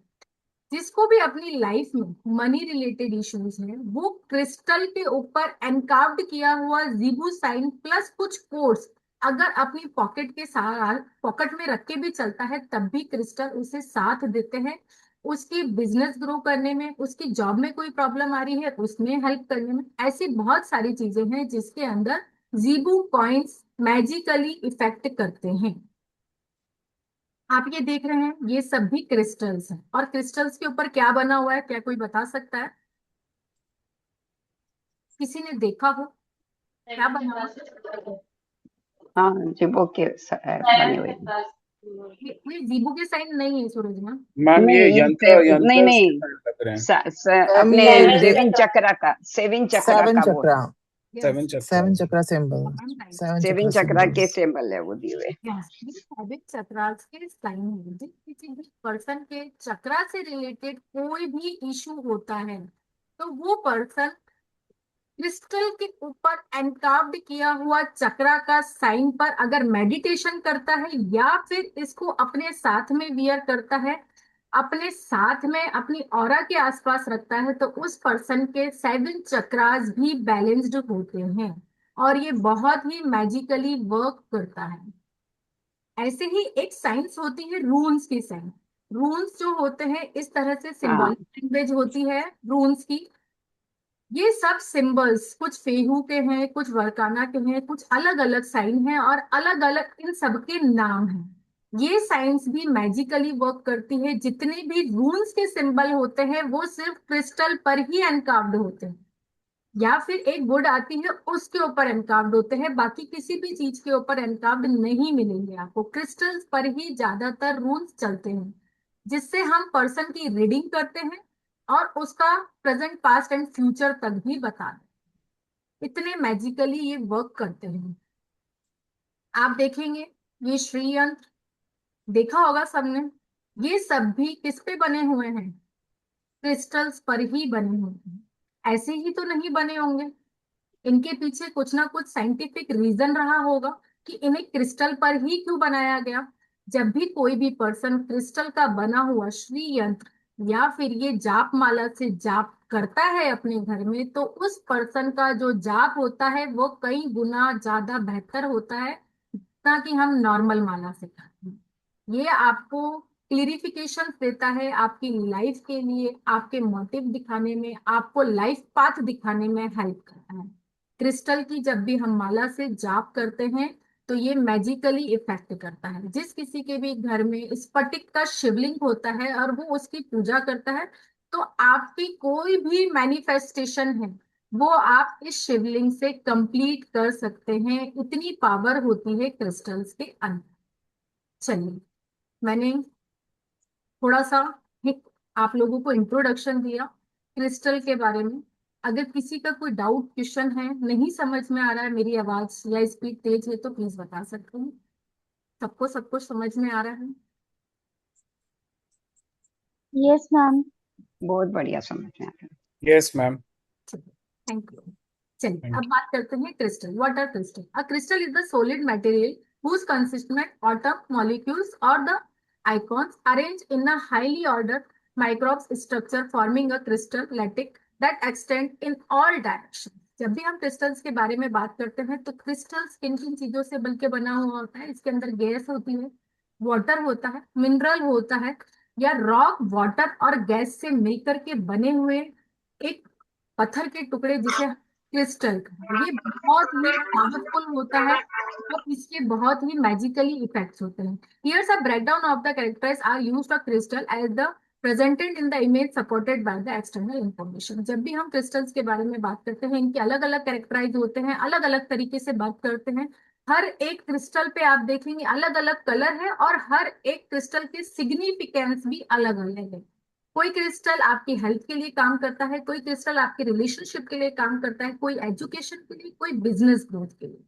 जिसको भी अपनी लाइफ में मनी रिलेटेड इश्यूज है, वो क्रिस्टल के ऊपर एनकार्व्ड किया हुआ जीबू साइन प्लस कुछ कोड्स अगर अपनी पॉकेट के साथ पॉकेट में रख के भी चलता है, तब भी क्रिस्टल उसे साथ देते हैं उसकी बिजनेस ग्रो करने में, उसकी जॉब में कोई प्रॉब्लम आ रही है उसमें हेल्प करने में। ऐसी बहुत सारी चीजें हैं जिसके अंदर जीबू कॉइन्स मैजिकली इफेक्ट करते हैं। आप ये देख रहे हैं, ये सब भी क्रिस्टल्स हैं। और क्रिस्टल्स के ऊपर क्या बना हुआ है, क्या कोई बता सकता है? किसी ने देखा हो क्या बना हुआ है? हाँ जीबो के बने हुए हैं। ये जीबू के साइन नहीं है सूरज में। मैम ये नहीं यंत्र नहीं यंत्र नहीं, लग रहे हैं। अपने Seven सेवन चक्रा का, सेवन चक्रा सेवन का बोल, चक्रा, सेवन चक्र सेवन चक्रा सिंबल, सेवन सेवन चक्रा चक्रा के सिंबल्स। सिंबल है वो दिए हुए। हैबिट चक्रास के साइन है। जिस किसी भी पर्सन के चक्रा से रिलेटेड कोई भी इशू होता है, तो वो पर्सन क्रिस्टल के ऊपर एनकार्व्ड किया हुआ चक्रा का साइन पर अगर मेडिटेशन करता है या फिर इसको अपने साथ में वियर करता है, अपने साथ में अपनी ऑरा के आसपास रखता है, तो उस पर्सन के 7 चक्रास भी बैलेंस्ड होते हैं और ये बहुत ही मैजिकली वर्क करता है। ऐसे ही एक साइंस होती है रून्स की साइंस। रून्स जो होते हैं इस तरह से हाँ सिंबॉलिक लैंग्वेज होती है रून्स की। ये सब सिंबल्स कुछ फेहू के हैं, कुछ वर्काना के हैं, कुछ अलग अलग साइन हैं और अलग अलग इन सबके नाम हैं। ये साइंस भी मैजिकली वर्क करती है। जितने भी रून्स के सिंबल होते हैं वो सिर्फ क्रिस्टल पर ही एनकार्व्ड होते हैं या फिर एक वुड आती है उसके ऊपर एनकार्व्ड होते हैं। बाकी किसी भी चीज के ऊपर एनकार्व्ड नहीं मिलेंगे आपको। क्रिस्टल्स पर ही ज्यादातर रून्स चलते हैं जिससे हम पर्सन की रीडिंग करते हैं और उसका प्रेजेंट पास्ट एंड फ्यूचर तक भी बता दें। इतने मैजिकली ये वर्क करते हैं। आप देखेंगे ये श्री यंत्र देखा होगा सबने। ये सब भी किस पे बने हुए हैं? क्रिस्टल्स पर ही बने हुए हैं। ऐसे ही तो नहीं बने होंगे, इनके पीछे कुछ ना कुछ साइंटिफिक रीजन रहा होगा कि इन्हें क्रिस्टल पर ही क्यों बनाया गया। जब भी कोई भी पर्सन क्रिस्टल का बना हुआ श्री यंत्र या फिर ये जाप माला से जाप करता है अपने घर में, तो उस पर्सन का जो जाप होता है वो कई गुना ज्यादा बेहतर होता है ना कि हम नॉर्मल माला से करते हैं। ये आपको क्लियरिफिकेशन देता है आपकी लाइफ के लिए, आपके मोटिव दिखाने में, आपको लाइफ पाथ दिखाने में हेल्प करता है। क्रिस्टल की जब भी हम माला से जाप करते हैं तो ये मैजिकली इफेक्ट करता है। जिस किसी के भी घर में स्फटिक का शिवलिंग होता है और वो उसकी पूजा करता है, तो आपकी कोई भी मैनिफेस्टेशन है वो आप इस शिवलिंग से कंप्लीट कर सकते हैं। इतनी पावर होती है क्रिस्टल्स के अंदर। चलिए, मैंने थोड़ा सा एक आप लोगों को इंट्रोडक्शन दिया क्रिस्टल के बारे में। अगर किसी का कोई डाउट क्वेश्चन है, नहीं समझ में आ रहा है, मेरी आवाज या स्पीड तेज है, तो प्लीज बता सकते हैं। सबको सब कुछ समझ में आ रहा है? Yes, ma'am. बहुत बढ़िया समझ में आ रहा है। Yes ma'am. Thank you. चलिए अब बात करते हैं crystal. What are crystal? A crystal is the solid material whose constituent atom molecules or the ions arranged in a highly ordered microbes structure forming a crystal lattice that extend in all directions। जब भी हम crystals के बारे में बात करते हैं तो क्रिस्टल्स किन किन चीजों से बल्कि बना हुआ होता है? इसके अंदर गैस होती है, वाटर होता है, मिनरल होता है, या रॉक वाटर और गैस से मिलकर के बने हुए एक पत्थर के टुकड़े जिसे क्रिस्टल का। ये बहुत ही पावरफुल होता है और इसके बहुत ही मैजिकली इफेक्ट्स होते हैं। Here's a breakdown of the characters are used of crystal as the presented in the image supported by the external information. जब भी हम क्रिस्टल्स के बारे में बात करते हैं, इनके अलग अलग कैरेक्टराइज होते हैं, अलग अलग तरीके से बात करते हैं। हर एक क्रिस्टल पे आप देखेंगे अलग अलग कलर है और हर एक क्रिस्टल की सिग्निफिकेंस भी अलग अलग है। कोई क्रिस्टल आपकी हेल्थ के लिए काम करता है, कोई क्रिस्टल आपके रिलेशनशिप के लिए काम करता है, कोई एजुकेशन के लिए, कोई बिजनेस ग्रोथ के लिए।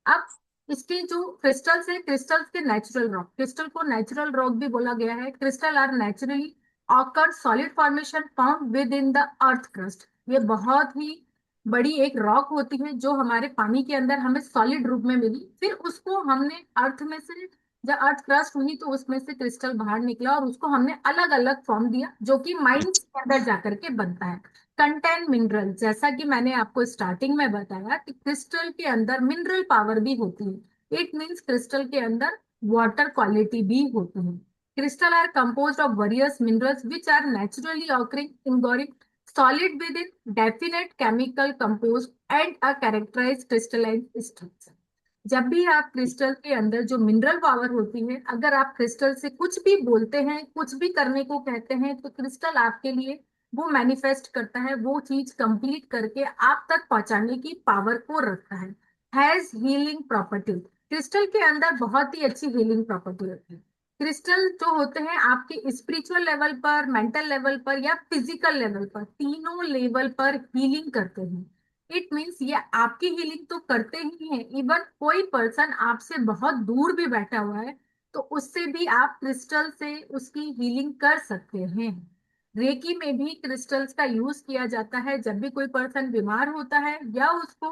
अब इसके जो क्रिस्टल्स है, क्रिस्टल्स के नेचुरल रॉक, क्रिस्टल को नेचुरल रॉक भी बोला गया है। Crystal are naturally occur solid formation found within the earth crust. ये बहुत ही बड़ी एक रॉक होती है जो हमारे पानी के अंदर हमें सॉलिड रूप में मिली, फिर उसको हमने अर्थ में से जब अर्थ क्रस्ट हुई तो उसमें से क्रिस्टल बाहर निकला और उसको हमने अलग अलग फॉर्म दिया, जो कि माइंस के अंदर जाकर के बनता है। कंटेन मिनरल, जैसा कि मैंने आपको स्टार्टिंग में बताया कि क्रिस्टल के अंदर मिनरल पावर भी होती है। इट मीन्स क्रिस्टल के अंदर वाटर क्वालिटी भी होती है। Crystal are composed of various minerals which are naturally occurring in solid within definite chemical composed and a characterized crystalline structure। जब भी आप क्रिस्टल के अंदर जो मिनरल पावर होती है, अगर आप क्रिस्टल से कुछ भी बोलते हैं, कुछ भी करने को कहते हैं, तो क्रिस्टल आपके लिए वो मैनिफेस्ट करता है, वो चीज कंप्लीट करके आप तक पहुंचाने की पावर को रखता है। हैज हीलिंग प्रॉपर्टी, क्रिस्टल के अंदर बहुत ही अच्छी हीलिंग प्रॉपर्टी होती है। क्रिस्टल जो होते हैं आपके स्पिरिचुअल लेवल पर, मेंटल लेवल पर या फिजिकल लेवल पर, तीनों लेवल पर हीलिंग करते हैं। इट मीन्स ये आपकी हीलिंग तो करते ही हैं, इवन कोई पर्सन आपसे बहुत दूर भी बैठा हुआ है तो उससे भी आप क्रिस्टल से उसकी हीलिंग कर सकते हैं। रेकी में भी क्रिस्टल्स का यूज किया जाता है। जब भी कोई पर्सन बीमार होता है या उसको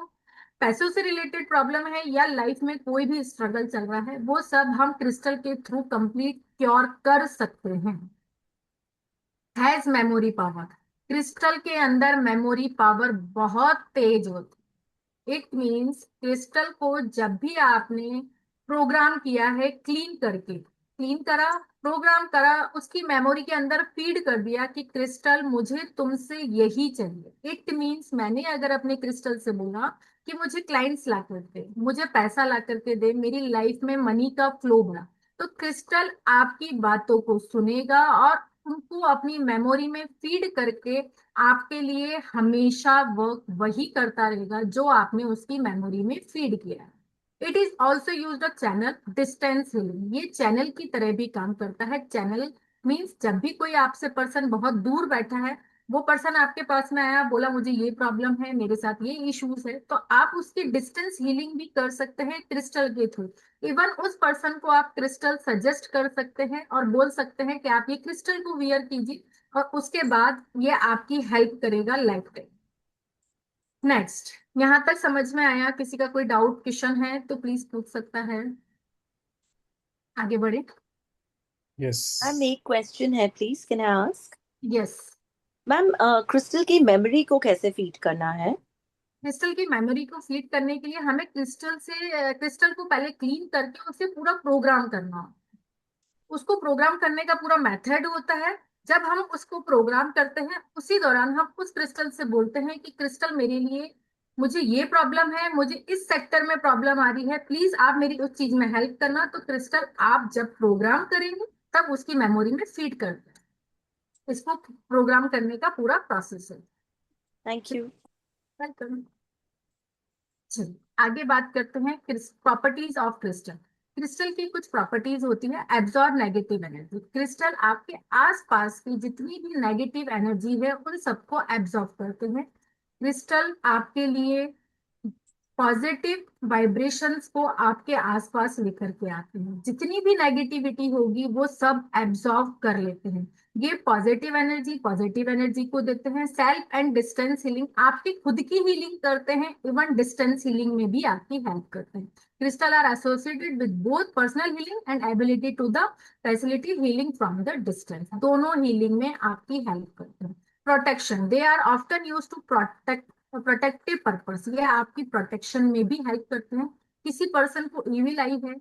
पैसों से रिलेटेड प्रॉब्लम है या लाइफ में कोई भी स्ट्रगल चल रहा है, वो सब हम क्रिस्टल के थ्रू कंप्लीट क्योर कर सकते हैं। हैज मेमोरी पावर, क्रिस्टल के अंदर मेमोरी पावर बहुत तेज होती। इट मीन्स क्रिस्टल को जब भी आपने प्रोग्राम किया है, क्लीन करके, क्लीन करा, प्रोग्राम करा, उसकी मेमोरी के अंदर फीड कर दिया कि क्रिस्टल मुझे तुमसे यही चाहिए। इट मीन्स मैंने अगर अपने क्रिस्टल से बोला कि मुझे क्लाइंट्स ला कर दे, मुझे पैसा ला करके दे, मेरी लाइफ में मनी का फ्लो बढ़ा, तो क्रिस्टल आपकी बातों को सुनेगा और उनको अपनी मेमोरी में फीड करके आपके लिए हमेशा वर्क वही करता रहेगा जो आपने उसकी मेमोरी में फीड किया है। It is also use a channel distance healing, ये चैनल की तरह भी काम करता है। चैनल मीन्स जब भी कोई आपसे पर्सन बहुत दूर बैठा है, वो पर्सन आपके पास में आया, बोला मुझे ये प्रॉब्लम है, मेरे साथ ये इश्यूज है, तो आप उसकी डिस्टेंस हीलिंग भी कर सकते हैं क्रिस्टल के थ्रू। इवन उस पर्सन को आप क्रिस्टल सजेस्ट कर सकते हैं और बोल सकते हैं कि आप ये क्रिस्टल को वियर कीजिए और उसके बाद ये आपकी हेल्प करेगा लाइफ टाइम। नेक्स्ट, यहां तक समझ में आया? किसी का कोई डाउट क्वेश्चन है तो प्लीज पूछ सकता है। आगे बढ़े। यस मैम एक क्वेश्चन है, please can I ask? Yes. Ma'am crystal की मेमोरी को कैसे फीड करना है? क्रिस्टल की मेमोरी को फीड करने के लिए हमें क्रिस्टल को पहले क्लीन करके उसे पूरा प्रोग्राम करना होता है। उसको प्रोग्राम करने का पूरा मेथड होता है। जब हम उसको प्रोग्राम करते हैं, उसी दौरान हम उस क्रिस्टल से बोलते हैं कि क्रिस्टल मेरे लिए, मुझे ये प्रॉब्लम है, मुझे इस सेक्टर में प्रॉब्लम आ रही है, प्लीज आप मेरी उस चीज में हेल्प करना। तो क्रिस्टल आप जब प्रोग्राम करेंगे तब उसकी मेमोरी में फीड करते हैं। इसको प्रोग्राम करने का पूरा प्रोसेस है। Thank you. वेलकम। चलिए आगे बात करते हैं प्रॉपर्टीज ऑफ क्रिस्टल। क्रिस्टल की कुछ प्रॉपर्टीज होती है। एब्जॉर्ब नेगेटिव एनर्जी, क्रिस्टल आपके आसपास की जितनी भी नेगेटिव एनर्जी है उन सबको एब्जॉर्ब करते हैं। क्रिस्टल आपके लिए पॉजिटिव वाइब्रेशंस को आपके आसपास लेकर के आते हैं। जितनी भी नेगेटिविटी होगी वो सब एब्जॉर्ब कर लेते हैं। ये पॉजिटिव एनर्जी को देते हैं। सेल्फ एंड डिस्टेंस हीलिंग, आपकी खुद की हीलिंग करते हैं, इवन डिस्टेंस हीलिंग में भी आपकी हेल्प करते हैं। Crystal are associated with both personal healing and ability to the facility healing from the distance, दोनों हीलिंग में आपकी हेल्प करते हैं। Protection, they are often use to protective purpose, ये आपकी प्रोटेक्शन में भी हेल्प करते हैं। किसी पर्सन को इविल आई है,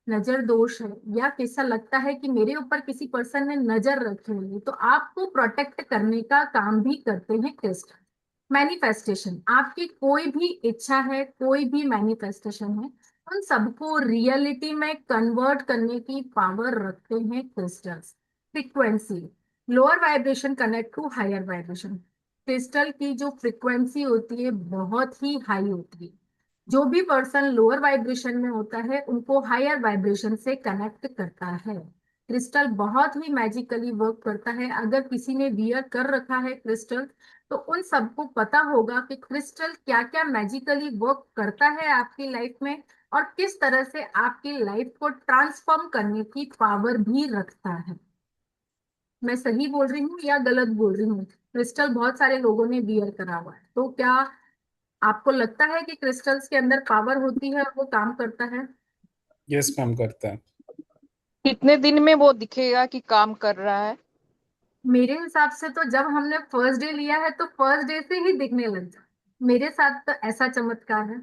नजर दोष है, या कैसा लगता है कि मेरे ऊपर किसी पर्सन ने नजर रखी हुई है, तो आपको प्रोटेक्ट करने का काम भी करते हैं क्रिस्टल। मैनिफेस्टेशन, आपकी कोई भी इच्छा है, कोई भी मैनिफेस्टेशन है, उन सबको रियलिटी में कन्वर्ट करने की पावर रखते हैं crystals. Frequency, lower vibration connect to higher vibration, crystal की जो फ्रीक्वेंसी होती है बहुत ही हाई होती है। जो भी पर्सन लोअर वाइब्रेशन में होता है उनको हायर वाइब्रेशन से कनेक्ट करता है। क्रिस्टल बहुत ही मैजिकली वर्क करता है। अगर किसी ने वियर कर रखा है क्रिस्टल, तो उन सबको पता होगा कि क्रिस्टल क्या क्या मैजिकली वर्क करता है आपकी लाइफ में और किस तरह से आपकी लाइफ को ट्रांसफॉर्म करने की पावर भी रखता है। मैं सही बोल रही हूँ या गलत बोल रही हूँ? क्रिस्टल बहुत सारे लोगों ने वियर करा हुआ है, तो क्या आपको लगता है कि क्रिस्टल्स के अंदर पावर होती है और वो काम करता है? यस मैम, करता है। कितने दिन में वो दिखेगा कि काम कर रहा है? मेरे हिसाब से तो जब हमने फर्स्ट डे लिया है तो फर्स्ट डे से ही दिखने लग जाए। मेरे साथ तो ऐसा चमत्कार है।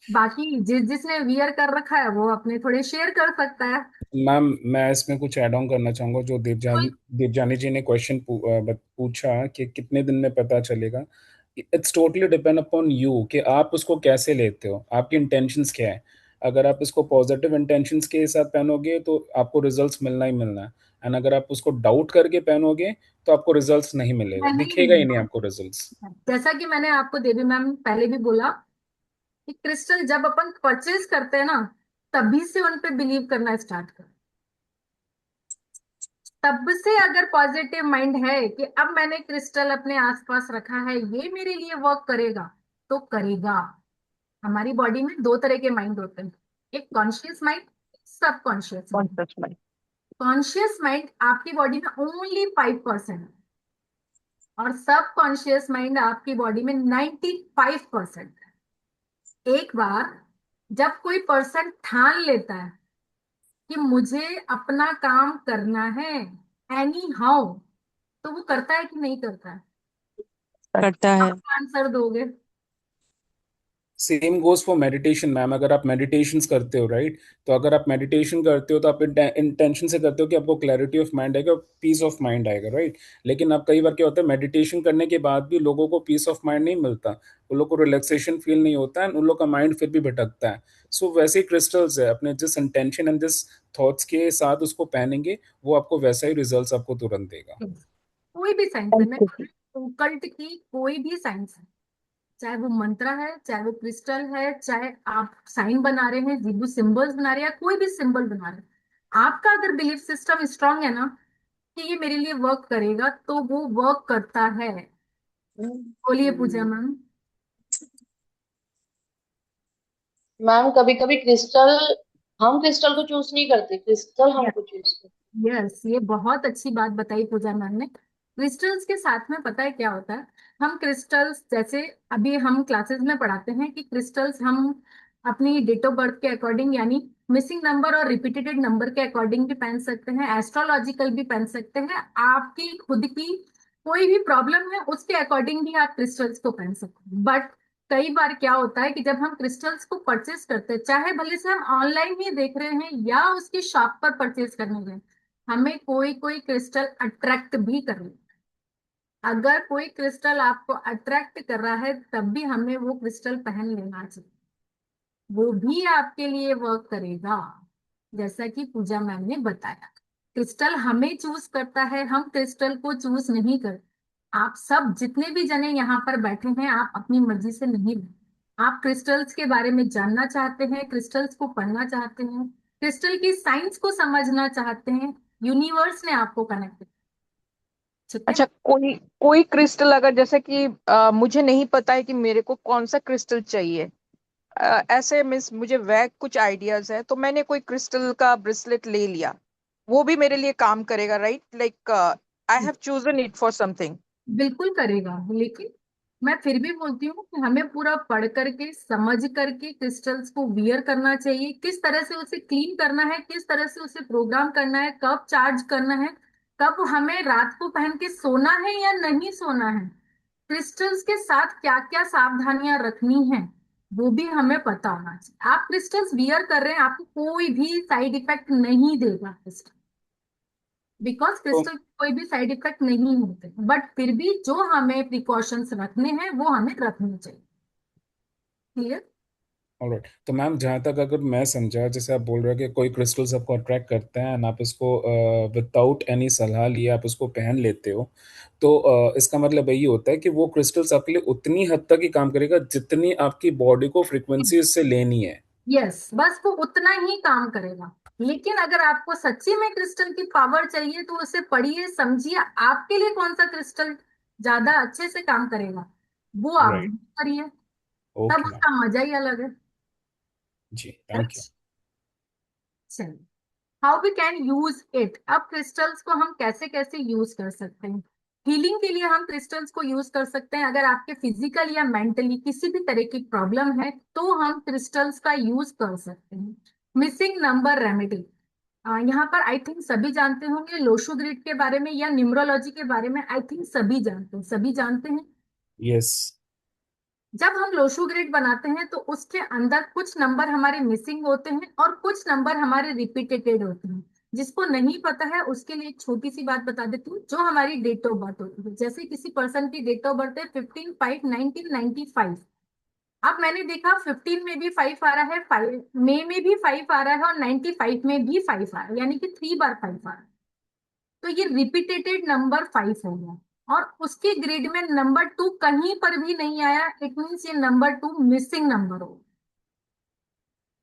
बाकी जिसने वियर कर रखा है वो अपने थोड़े शेयर कर सकता है। मैम मैं इसमें कुछ ऐड ऑन करना चाहूंगा, जो देवजानी जी ने क्वेश्चन पूछा कि कितने दिन में पता चलेगा। It's totally depend upon you कि आप उसको कैसे लेते हो, आपकी इंटेंशंस क्या है। अगर आप इसको पॉजिटिव इंटेंशंस के साथ पहनोगे तो आपको रिजल्ट्स मिलना ही मिलना है। एंड अगर आप उसको डाउट करके पहनोगे तो आपको रिजल्ट्स नहीं मिलेगा, नहीं, दिखेगा ही नहीं आपको रिजल्ट्स। जैसा कि मैंने आपको देवी मैम पहले भी बोला कि क्रिस्टल जब अपन परचेज करते हैं ना, तभी से उन पे बिलीव करना स्टार्ट कर। तब से अगर पॉजिटिव माइंड है कि अब मैंने क्रिस्टल अपने आसपास रखा है, ये मेरे लिए वर्क करेगा, तो करेगा। हमारी बॉडी में दो तरह के माइंड होते हैं, एक कॉन्शियस माइंड, सबकॉन्शियस कौन माइंड। सा समय? कॉन्शियस माइंड आपकी बॉडी में ओनली 5% और सबकॉन्शियस माइंड आपकी बॉडी में 95%। एक बार जब कोई पर्सन ठान लेता है कि मुझे अपना काम करना है एनी हाउ, तो वो करता है कि नहीं करता है? करता है। आप आंसर दोगे। Same goes for meditation ma'am. अगर आप मेडिटेशंस करते हो राइट, तो अगर आप मेडिटेशन करते हो तो आप इंटेंशन से करते हो कि आपको क्लैरिटी ऑफ माइंड आएगा, पीस ऑफ माइंड आएगा, राइट। लेकिन अब कई बार क्या होता है, मेडिटेशन करने के बाद भी लोगों को पीस ऑफ माइंड नहीं मिलता, उन लोग को रिलैक्सेशन फील नहीं होता है, उन लोग का माइंड फिर भी भटकता है। सो वैसे ही क्रिस्टल्स है, अपने जिस इंटेंशन एंड जिस थॉट्स के साथ उसको पहनेंगे वो आपको वैसा ही रिजल्ट आपको तुरंत देगा। कोई भी साइंस है, मैं ओकल्ट की कोई भी साइंस है, चाहे वो मंत्र है, चाहे वो क्रिस्टल है, चाहे आप साइन बना रहे हैं, जीबू सिंबल्स बना रहे हैं, या कोई भी सिंबल बना रहे हैं, आपका अगर बिलीफ सिस्टम स्ट्रांग है ना कि ये मेरे लिए वर्क करेगा, तो वो वर्क करता है। बोलिए पूजा मैम। मैम कभी कभी क्रिस्टल, हम क्रिस्टल को चूज नहीं करते, क्रिस्टल हमको चूज करते। यस, ये बहुत अच्छी बात बताई पूजा मैम ने। क्रिस्टल्स के साथ में पता है क्या होता है, हम क्रिस्टल्स जैसे अभी हम क्लासेस में पढ़ाते हैं कि क्रिस्टल्स हम अपनी डेट ऑफ बर्थ के अकॉर्डिंग, यानी मिसिंग नंबर और रिपीटेड नंबर के अकॉर्डिंग भी पहन सकते हैं, एस्ट्रोलॉजिकल भी पहन सकते हैं, आपकी खुद की कोई भी प्रॉब्लम है उसके अकॉर्डिंग भी आप क्रिस्टल्स को पहन सकते हैं। बट कई बार क्या होता है कि जब हम क्रिस्टल्स को परचेज करते हैं, चाहे भले से हम ऑनलाइन ही देख रहे हैं या उसकी शॉप पर परचेज करने गए, हमें कोई कोई क्रिस्टल अट्रैक्ट भी कर ले। अगर कोई क्रिस्टल आपको अट्रैक्ट कर रहा है तब भी हमें वो क्रिस्टल पहन लेना चाहिए, वो भी आपके लिए वर्क करेगा। जैसा कि पूजा मैम ने बताया, क्रिस्टल हमें चूज करता है, हम क्रिस्टल को चूज नहीं करते। आप सब जितने भी जने यहाँ पर बैठे हैं, आप अपनी मर्जी से नहीं बैठे। आप क्रिस्टल्स के बारे में जानना चाहते हैं, क्रिस्टल्स को पढ़ना चाहते हैं, क्रिस्टल की साइंस को समझना चाहते हैं, यूनिवर्स ने आपको कनेक्ट किया। ठीक है। अच्छा, कोई कोई क्रिस्टल अगर जैसे कि मुझे नहीं पता है कि मेरे को कौन सा क्रिस्टल चाहिए, ऐसे मीन्स मुझे वैग कुछ आइडियाज है, तो मैंने कोई क्रिस्टल का ब्रेसलेट ले लिया, वो भी मेरे लिए काम करेगा, right? Like I have chosen it for something. बिल्कुल करेगा, लेकिन मैं फिर भी बोलती हूँ कि हमें पूरा पढ़ करके समझ करके क्रिस्टल्स को वियर करना चाहिए, किस तरह से उसे क्लीन करना है, किस तरह से उसे प्रोग्राम करना है, कब चार्ज करना है, कब हमें रात को पहन के सोना है या नहीं सोना है, क्रिस्टल्स के साथ क्या क्या सावधानियां रखनी है, वो भी हमें पता होना चाहिए। आप क्रिस्टल्स वियर कर रहे हैं, आपको कोई भी साइड इफेक्ट नहीं देगा क्रिस्टल, बिकॉज तो क्रिस्टल कोई भी साइड इफेक्ट नहीं होते, बट फिर भी जो हमें प्रिकॉशंस रखने हैं वो हमें रखने चाहिए। क्लियर। ऑलराइट, तो मैम जहाँ तक अगर मैं समझा, जैसे आप बोल रहे हो कि कोई क्रिस्टल्स आपको अट्रैक्ट करते हैं एंड आप इसको विदाउट एनी सलाह लिए आप उसको पहन लेते हो, तो इसका मतलब यही होता है कि वो क्रिस्टल्स आपके लिए उतनी हद तक ही काम करेगा जितनी आपकी बॉडी को फ्रीक्वेंसी इससे लेनी है। यस, बस वो उतना ही काम करेगा। लेकिन अगर आपको सच्ची में क्रिस्टल की पावर चाहिए तो उसे पढ़िए, समझिए, आपके लिए कौन सा क्रिस्टल ज्यादा अच्छे से काम करेगा, वो आप राइट। करिए, तब ओके मैम। उसका मजा ही अलग है। जी थैंक यू। चलिए, how we can use it. अब क्रिस्टल्स को हम कैसे कैसे यूज कर सकते हैं। हीलिंग के लिए हम क्रिस्टल्स को यूज कर सकते हैं। अगर आपके फिजिकल या मेंटली किसी भी तरह की प्रॉब्लम है तो हम क्रिस्टल्स का यूज कर सकते हैं। मिसिंग नंबर रेमेडी, यहाँ पर आई थिंक सभी जानते होंगे लोशो ग्रिड के बारे में या न्यूमरोलॉजी के बारे में। आई थिंक सभी जानते हैं, सभी जानते हैं। यस। जब हम लोशो ग्रिड बनाते हैं तो उसके अंदर कुछ नंबर हमारे मिसिंग होते हैं और कुछ नंबर हमारे रिपीटेटेड होते हैं। जिसको नहीं पता है उसके लिए एक छोटी सी बात बता देती हूँ। जो हमारी डेट ऑफ बर्थ होती है, जैसे किसी पर्सन की डेट ऑफ बर्थ है 15/5/1995। अब मैंने देखा 15 में भी 5 आ रहा है, 5 मई में भी 5 आ रहा है और 95 में भी 5 आ रहा है, यानी कि 3 बार 5 आ रहा है। तो ये रिपीटेटेड नंबर 5 हो गया। और उसके ग्रिड में नंबर 2 कहीं पर भी नहीं आया, इट मीन्स ये नंबर 2 मिसिंग नंबर हो।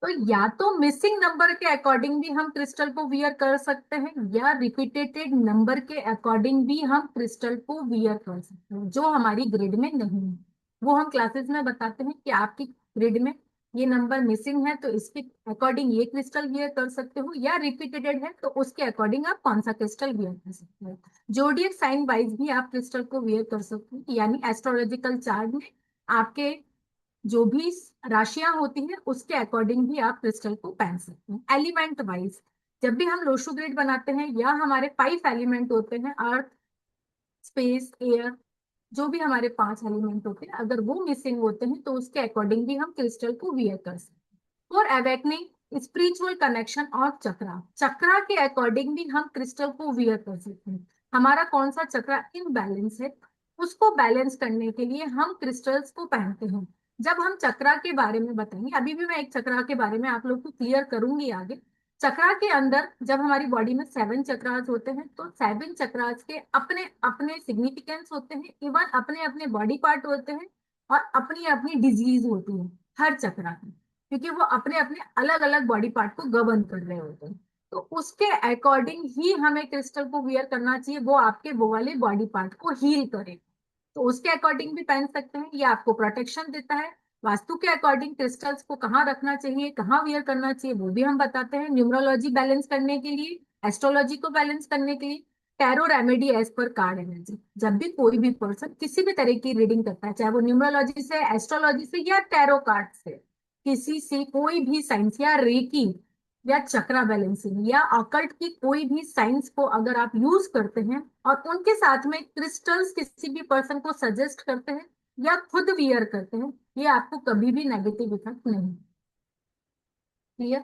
तो या तो मिसिंग नंबर के अकॉर्डिंग भी हम क्रिस्टल को वियर कर सकते हैं या रिपीटेटेड नंबर के अकॉर्डिंग भी हम क्रिस्टल को वियर कर सकते हैं, जो हमारी ग्रिड में नहीं है। वो हम क्लासेस में बताते हैं कि आपकी ग्रिड में ये नंबर मिसिंग है तो इसके अकॉर्डिंग ये क्रिस्टल वियर कर सकते हो, या रिपीटेटेड है तो उसके अकॉर्डिंग आप कौन सा क्रिस्टल वियर कर सकते हो। जोडियक साइन वाइज भी आप क्रिस्टल को वियर कर सकते हो, यानी एस्ट्रोलॉजिकल चार्ट में आपके जो भी राशियां होती हैं उसके अकॉर्डिंग भी आप क्रिस्टल को पहन सकते हैं। एलिमेंट वाइज जब भी हम लोशो ग्रिड बनाते हैं या हमारे 5 एलिमेंट होते हैं, अर्थ, स्पेस, एयर, जो भी हमारे 5 एलिमेंट होते हैं, अगर वो मिसिंग होते हैं तो उसके अकॉर्डिंग भी हम क्रिस्टल को वियर कर सकते हैं। और अवेकनिंग, स्पिरिचुअल कनेक्शन और चक्रा, चक्रा के अकॉर्डिंग भी हम क्रिस्टल को वियर कर सकते हैं। हमारा कौन सा चक्रा इनबैलेंस है उसको बैलेंस करने के लिए हम क्रिस्टल्स को पहनते हैं। जब हम चक्रा के बारे में बताएंगे, अभी भी मैं एक चक्रा के बारे में आप लोग को क्लियर करूंगी आगे। चक्रा के अंदर जब हमारी बॉडी में 7 चक्रास होते हैं तो 7 चक्रास के अपने अपने सिग्निफिकेंस होते हैं, इवन अपने अपने बॉडी पार्ट होते हैं और अपनी अपनी डिजीज होती है हर चक्रा की, क्योंकि वो अपने अपने अलग अलग बॉडी पार्ट को गवर्न कर रहे होते हैं। तो उसके अकॉर्डिंग ही हमें क्रिस्टल को वियर करना चाहिए, वो आपके वो वाले बॉडी पार्ट को हील करे। तो उसके अकॉर्डिंग भी पहन सकते हैं, ये आपको प्रोटेक्शन देता है। वास्तु के अकॉर्डिंग क्रिस्टल्स को कहाँ रखना चाहिए, कहाँ वियर करना चाहिए, वो भी हम बताते हैं। न्यूमरोलॉजी बैलेंस करने के लिए, एस्ट्रोलॉजी को बैलेंस करने के लिए, tarot remedy as per card energy. जब भी कोई भी पर्सन किसी भी तरह की रीडिंग करता है, चाहे वो न्यूमरोलॉजी से, एस्ट्रोलॉजी से या टैरो कार्ड से, किसी से कोई भी साइंस या रेकी या चक्रा बैलेंसिंग या ऑकल्ट की कोई भी साइंस को अगर आप यूज करते हैं और उनके साथ में क्रिस्टल्स किसी भी पर्सन को सजेस्ट करते हैं या खुद वियर करते हैं, ये आपको कभी भी नेगेटिव इफेक्ट नहीं। क्लियर?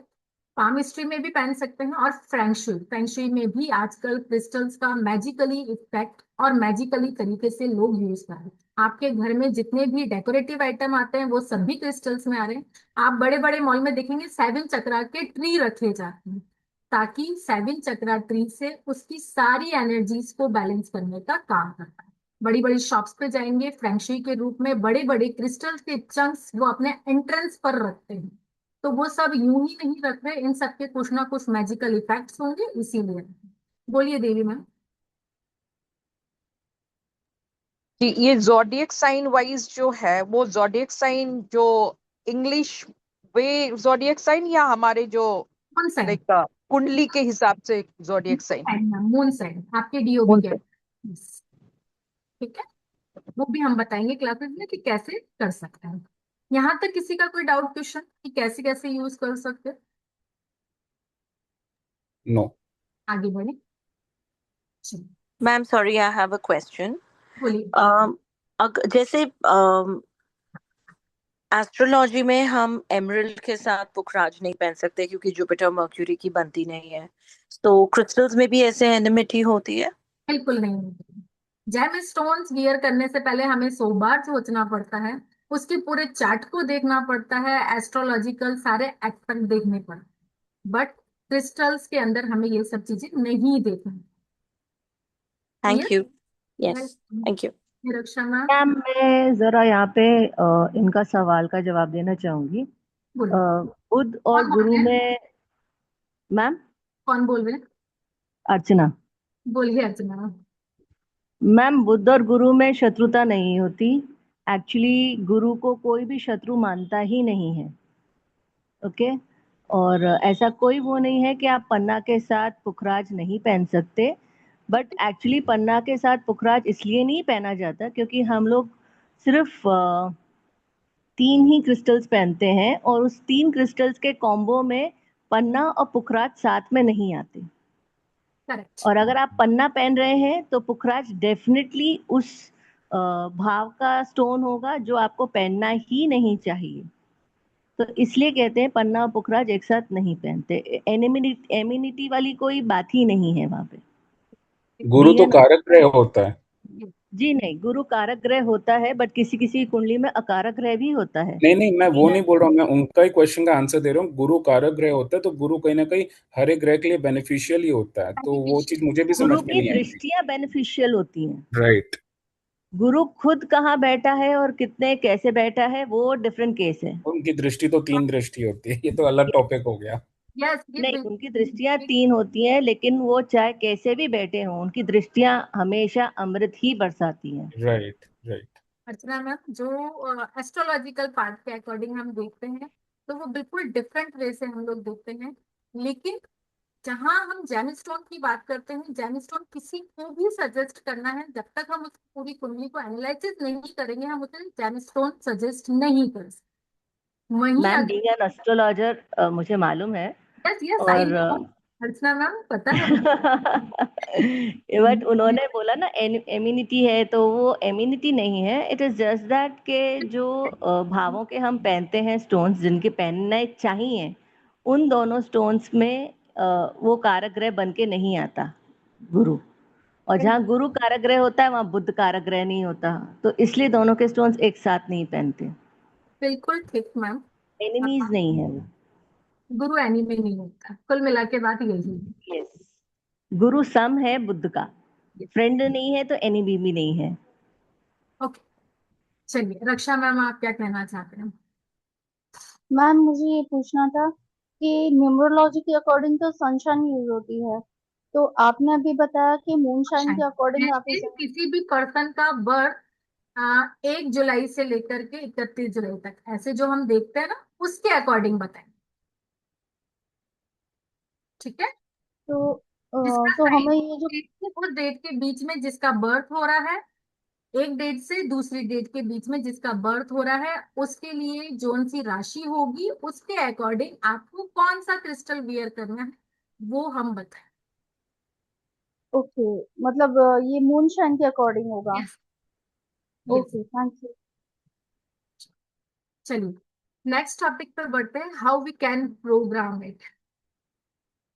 पामिस्ट्री में भी पहन सकते हैं और फ्रेंगशुई, फेंगशुई में भी आजकल क्रिस्टल्स का मैजिकली इफेक्ट और मैजिकली तरीके से लोग यूज कर रहे हैं। आपके घर में जितने भी डेकोरेटिव आइटम आते हैं वो सभी क्रिस्टल्स में आ रहे हैं। आप बड़े बड़े मॉल में देखेंगे 7 चक्रा के ट्री रखे जाते हैं, ताकि 7 चक्रा ट्री से उसकी सारी एनर्जीज को बैलेंस करने का काम करता है। बड़ी बड़ी शॉप्स पे जाएंगे, फ्रेंगशुई के रूप में बड़े बड़े क्रिस्टल के चंक्स वो अपने एंट्रेंस पर रखते हैं। तो वो सब यूं ही नहीं रख रहे, इन सब के कुछ ना कुछ मैजिकल इफेक्ट्स होंगे, इसीलिए। बोलिए देवी मैम। जी, ये जोडियक साइन वाइज जो है वो जोडियक साइन जो इंग्लिश वे जोडियक साइन या हमारे जो मून साइन, लाइक कुंडली के हिसाब से जोडियक साइन। मून साइन आपके डीओबी के। Yes, ठीक है, वो भी हम बताएंगे क्लासेस में कि कैसे कर सकते हैं। यहाँ तक किसी का कोई डाउट, क्वेश्चन कि कैसे कैसे यूज कर सकते हैं? नो। आगे बढ़े, चलिए, ma'am sorry I have a question. बोलिए। जैसे एस्ट्रोलॉजी में हम एमरल्ड के साथ पुखराज नहीं पहन सकते क्योंकि जुपिटर मर्क्यूरी की बनती नहीं है, तो क्रिस्टल्स में भी ऐसे एनिमिटी होती है? बिल्कुल नहीं होती। जेम स्टोन्स वियर करने से पहले हमें 100 बार सोचना पड़ता है, उसके पूरे चार्ट को देखना पड़ता है, एस्ट्रोलॉजिकल सारे एस्पेक्ट देखने पड़ते हैं। बट क्रिस्टल्स के अंदर हमें ये सब चीजें नहीं देखनी। Thank you. Clear? Yes, thank you. Niraksha ma'am, ma'am मैं जरा यहाँ पे इनका सवाल का जवाब देना चाहूंगी। बोलिए। बुध और कौन बोल गुरु रहे हैं? में। मैम कौन बोल रहे हैं? अर्चना। बोलिए अर्चना मैम। मैम बुध और गुरु में शत्रुता नहीं होती। एक्चुअली गुरु को कोई भी शत्रु मानता ही नहीं है। ओके। और ऐसा कोई वो नहीं है कि आप पन्ना के साथ पुखराज नहीं पहन सकते, बट एक्चुअली पन्ना के साथ पुखराज इसलिए नहीं पहना जाता क्योंकि हम लोग सिर्फ 3 ही क्रिस्टल्स पहनते हैं और उस 3 क्रिस्टल्स के कॉम्बो में पन्ना और पुखराज साथ में नहीं आते। करेक्ट। और अगर आप पन्ना पहन रहे हैं तो पुखराज डेफिनेटली उस भाव का स्टोन होगा जो आपको पहनना ही नहीं चाहिए। तो इसलिए कहते हैं पन्ना और पुखराज एक साथ नहीं पहनते। एमिनिटी वाली कोई बात ही नहीं है वहां पे। गुरु तो बीएम कारक ग्रह होता है। जी नहीं, गुरु कारक ग्रह होता है, बट किसी किसी कुंडली में अकारक ग्रह भी होता है। नहीं नहीं, मैं वो नहीं बोल रहा हूँ, मैं उनका ही क्वेश्चन का आंसर दे रहा हूँ। गुरु कारक ग्रह होता है तो गुरु कहीं ना कहीं हर एक ग्रह के लिए बेनिफिशियल ही होता है, तो वो चीज मुझे भी समझ गुरु में की नहीं आई थी। दृष्टियां बेनिफिशियल होती हैं। राइट। गुरु खुद कहाँ बैठा है और कितने कैसे बैठा है वो डिफरेंट केस है। उनकी दृष्टि तो 3 दृष्टि होती है, ये तो अलग टॉपिक हो गया। यस, ये नहीं, उनकी दृष्टियां 3 होती हैं, लेकिन वो चाहे कैसे भी बैठे हों उनकी दृष्टियां हमेशा अमृत ही बरसाती हैं। Right right. अर्चना मैम, जो एस्ट्रोलॉजिकल पार्ट के अकॉर्डिंग हम देखते हैं तो वो बिल्कुल डिफरेंट वे से हम लोग देखते हैं, लेकिन जहां हम जेमस्टोन की बात करते हैं, जेमस्टोन किसी को भी सजेस्ट करना है, जब तक हम उस पूरी कुंडली को एनालिसिस नहीं करेंगे हम उसे जेमस्टोन सजेस्ट नहीं कर सकते। वहीं मैम, अगर बीइंग एन एस्ट्रोलॉजर मुझे मालूम है। यस यस आई और नो अर्चना मैम, पता है बट उन्होंने बोला ना एम्यूनिटी है, तो वो एम्यूनिटी नहीं है। इट इज जस्ट दैट के जो भावों के हम पहनते हैं स्टोन्स जिनके पहनने चाहिए, उन दोनों स्टोन्स में वो कारक ग्रह बन के नहीं आता गुरु। और जहाँ गुरु कारक ग्रह होता है वहाँ बुध कारक ग्रह नहीं होता, तो इसलिए दोनों के स्टोन्स एक साथ नहीं पहनते। बिल्कुल ठीक मैम। एनिमीज नहीं है वो। गुरु एनिमी नहीं होता, कुल मिला के बात यही है। यस, गुरु सम है बुद्ध का, फ्रेंड नहीं है तो एनिमी भी नहीं है। ओके, चलिए रक्षा मैम, आप क्या कहना चाहते हैं? मैम मुझे ये पूछना था कि न्यूमरोलॉजी के अकॉर्डिंग तो सनशाइन यूज होती है, तो आपने अभी बताया कि मूनशाइन के अकॉर्डिंग आप जैसे इसे किसी भी पर्सन का बर्थ 1 जुलाई से लेकर के 31 जुलाई तक, ऐसे जो हम देखते हैं ना, उसके अकॉर्डिंग बताएं, ठीक है? तो जिसका तो साइन हमें ये जो उस डेट के बीच में जिसका बर्थ हो रहा है, एक डेट से दूसरी डेट के बीच में जिसका बर्थ हो रहा है, उसके लिए जोन सी राशि होगी, उसके अकॉर्डिंग आपको कौन सा क्रिस्टल वियर करना है वो हम बताएं। ओके, मतलब ये मूनशाइन के अकॉर्डिंग होगा। Yes yes. Okay, thank you. चलिए नेक्स्ट टॉपिक पर बढ़ते हैं, how we can program it.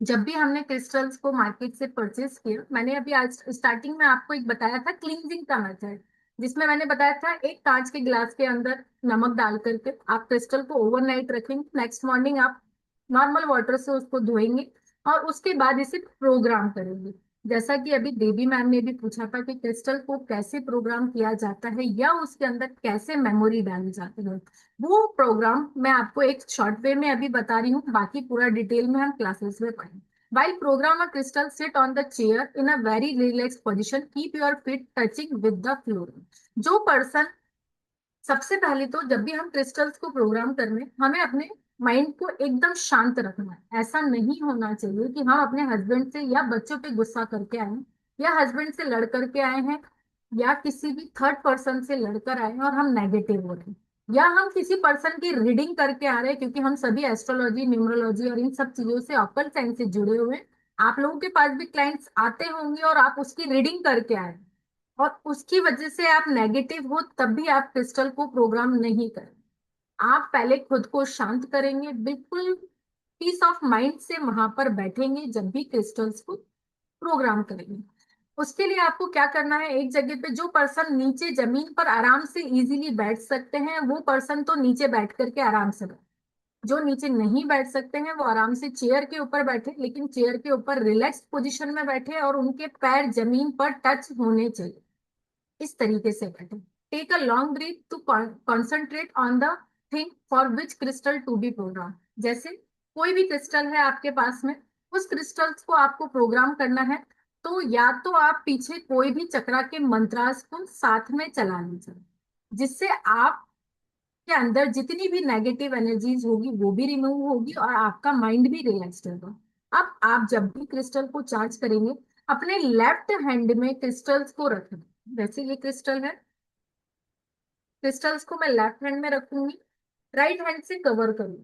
जब भी हमने क्रिस्टल्स को मार्केट से परचेज किया, मैंने अभी आज स्टार्टिंग में आपको एक बताया था क्लींजिंग का मेथड, जिसमें मैंने बताया था एक कांच के गिलास के अंदर नमक डाल करके आप क्रिस्टल को ओवरनाइट रखेंगे, नेक्स्ट मॉर्निंग आप नॉर्मल वाटर से उसको धोएंगे और उसके बाद इसे प्रोग्राम करेंगे। जैसा कि अभी देवी मैम ने भी पूछा था कि क्रिस्टल को कैसे प्रोग्राम किया जाता है या उसके अंदर कैसे मेमोरी डाली जाती है, वो प्रोग्राम मैं आपको एक शॉर्ट वे में अभी बता रही हूँ, बाकी पूरा डिटेल में हम क्लासेस में पढ़ेंगे। While program a crystal, sit on the chair in a very relaxed position. Keep your feet touching with the floor. जो पर्सन, सबसे पहले तो जब भी हम क्रिस्टल्स को प्रोग्राम करने, हमें अपने माइंड को एकदम शांत रखना है। ऐसा नहीं होना चाहिए कि हम अपने हस्बैंड से या बच्चों पे गुस्सा करके आए या हस्बैंड से लड़ करके आए हैं या किसी भी थर्ड पर्सन से लड़कर आए हैं और हम नेगेटिव हो रहे हैं, या हम किसी पर्सन की रीडिंग करके आ रहे हैं, क्योंकि हम सभी एस्ट्रोलॉजी, न्यूमरोलॉजी और इन सब चीजों से, ऑकल्ट साइंस से जुड़े हुए हैं। आप लोगों के पास भी क्लाइंट्स आते होंगे और आप उसकी रीडिंग करके आए और उसकी वजह से आप नेगेटिव हो, तब भी आप क्रिस्टल को प्रोग्राम नहीं करें। आप पहले खुद को शांत करेंगे, बिल्कुल पीस ऑफ माइंड से वहां पर बैठेंगे जब भी क्रिस्टल्स को प्रोग्राम करेंगे। उसके लिए आपको क्या करना है, एक जगह पे जो पर्सन नीचे जमीन पर आराम से इजीली बैठ सकते हैं वो पर्सन तो नीचे बैठ करके आराम से बैठे, जो नीचे नहीं बैठ सकते हैं वो आराम से चेयर के ऊपर बैठे, लेकिन चेयर के ऊपर रिलैक्स पोजीशन में बैठे और उनके पैर जमीन पर टच होने चाहिए, इस तरीके से बैठे। Take a long breath to concentrate on the thing for which crystal to be program. जैसे कोई भी क्रिस्टल है आपके पास में, उस क्रिस्टल्स को आपको प्रोग्राम करना है, तो या तो आप पीछे कोई भी चक्रा के मंत्रास को साथ में चला लीजिए, जिससे आप के अंदर जितनी भी नेगेटिव एनर्जीज होगी वो भी रिमूव होगी और आपका माइंड भी रिलैक्स्ड होगा। अब आप जब भी क्रिस्टल को चार्ज करेंगे, अपने लेफ्ट हैंड में क्रिस्टल्स को रखें। वैसे ये क्रिस्टल है, क्रिस्टल्स को मैं लेफ्ट हैंड में रखूंगी, राइट हैंड से कवर करूंगी।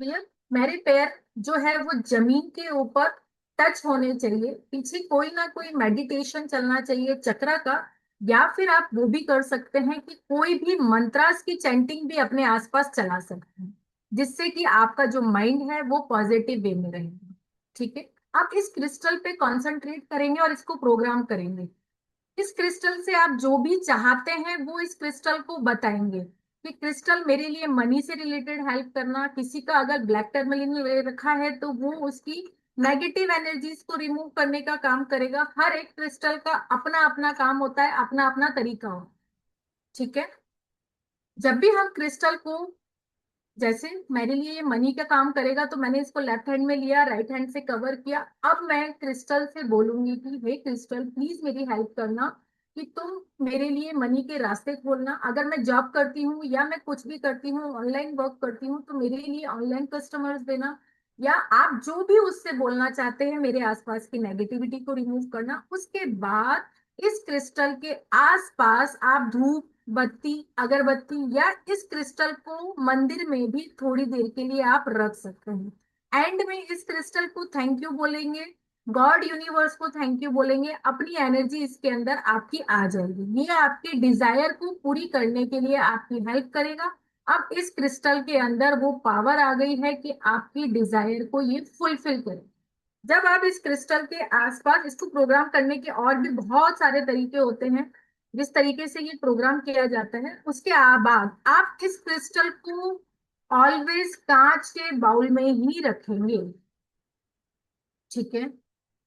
क्लियर? मेरे पैर जो है वो जमीन के ऊपर टच होने चाहिए। पीछे कोई ना कोई मेडिटेशन चलना चाहिए चक्रा का, या फिर आप वो भी कर सकते हैं कि कोई भी मंत्रास की चैंटिंग भी अपने आसपास चला सकते हैं, जिससे कि आपका जो माइंड है वो पॉजिटिव वे में रहेगा। ठीक है, आप इस क्रिस्टल पे कंसंट्रेट करेंगे और इसको प्रोग्राम करेंगे। इस क्रिस्टल से आप जो भी चाहते हैं वो इस क्रिस्टल को बताएंगे कि क्रिस्टल मेरे लिए मनी से रिलेटेड हेल्प करना, किसी का अगर ब्लैक टर्मलिन ले रखा है तो वो उसकी नेगेटिव एनर्जीज को रिमूव करने का काम करेगा। हर एक क्रिस्टल का अपना अपना काम होता है, अपना अपना तरीका हो। ठीक है, जब भी हम क्रिस्टल को, जैसे मेरे लिए ये मनी का काम करेगा तो मैंने इसको लेफ्ट हैंड में लिया, राइट हैंड से कवर किया। अब मैं क्रिस्टल से बोलूंगी कि हे क्रिस्टल प्लीज मेरी हेल्प करना, कि तुम मेरे लिए मनी के रास्ते खोलना। अगर मैं जॉब करती हूँ या मैं कुछ भी करती हूँ, ऑनलाइन वर्क करती हूँ, तो मेरे लिए ऑनलाइन कस्टमर्स देना, या आप जो भी उससे बोलना चाहते हैं मेरे आसपास की नेगेटिविटी को रिमूव करना। उसके बाद इस क्रिस्टल के आसपास आप धूप बत्ती, अगरबत्ती, या इस क्रिस्टल को मंदिर में भी थोड़ी देर के लिए आप रख सकते हैं। एंड में इस क्रिस्टल को थैंक यू बोलेंगे, गॉड यूनिवर्स को थैंक यू बोलेंगे, अपनी एनर्जी इसके अंदर आपकी आ जाएगी। ये आपके डिजायर को पूरी करने के लिए आपकी हेल्प करेगा। अब इस क्रिस्टल के अंदर वो पावर आ गई है कि आपकी डिजायर को ये फुलफिल करे। जब आप इस क्रिस्टल के आसपास, इसको प्रोग्राम करने के और भी बहुत सारे तरीके होते हैं जिस तरीके से ये प्रोग्राम किया जाता है, उसके बाद आप इस क्रिस्टल को ऑलवेज कांच के बाउल में ही रखेंगे। ठीक है,